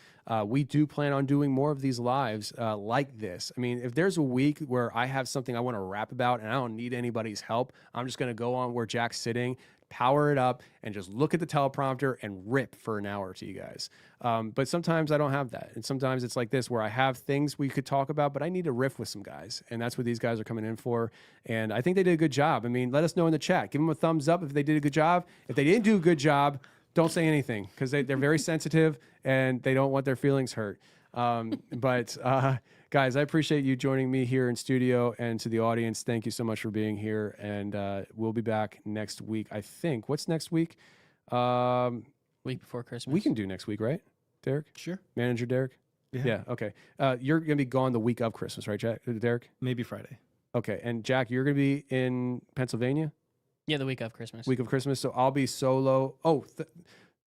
We do plan on doing more of these lives like this. I mean, if there's a week where I have something I want to rap about and I don't need anybody's help, I'm just going to go on where Jack's sitting, power it up, and just look at the teleprompter and rip for an hour to you guys. But sometimes I don't have that. And sometimes it's like this where I have things we could talk about, but I need to riff with some guys. And that's what these guys are coming in for. And I think they did a good job. I mean, let us know in the chat. Give them a thumbs up if they did a good job. If they didn't do a good job, don't say anything because they're very sensitive and they don't want their feelings hurt. But guys, I appreciate you joining me here in studio, and to the audience, thank you so much for being here. And we'll be back next week. I think. What's next week? Week before Christmas. We can do next week, right, Derek? Sure. Manager Derek? Yeah. Okay. You're going to be gone the week of Christmas, right, Jack? Derek? Maybe Friday. Okay. And Jack, you're going to be in Pennsylvania? Yeah, the week of Christmas. Week of Christmas. So I'll be solo. Oh,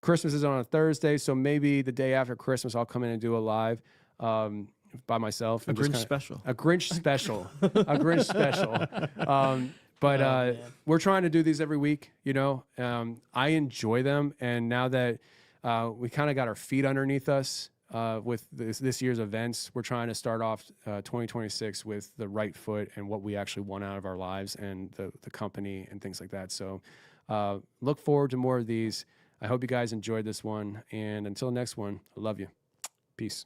Christmas is on a Thursday. So maybe the day after Christmas, I'll come in and do a live by myself. A and just Grinch kinda- special. A Grinch special. A Grinch special. But man. we're trying to do these every week, you know. I enjoy them. And now that we kind of got our feet underneath us with this year's events, we're trying to start off 2026 with the right foot and what we actually want out of our lives and the company and things like that. So look forward to more of these. I hope you guys enjoyed this one. And until next one, I love you. Peace.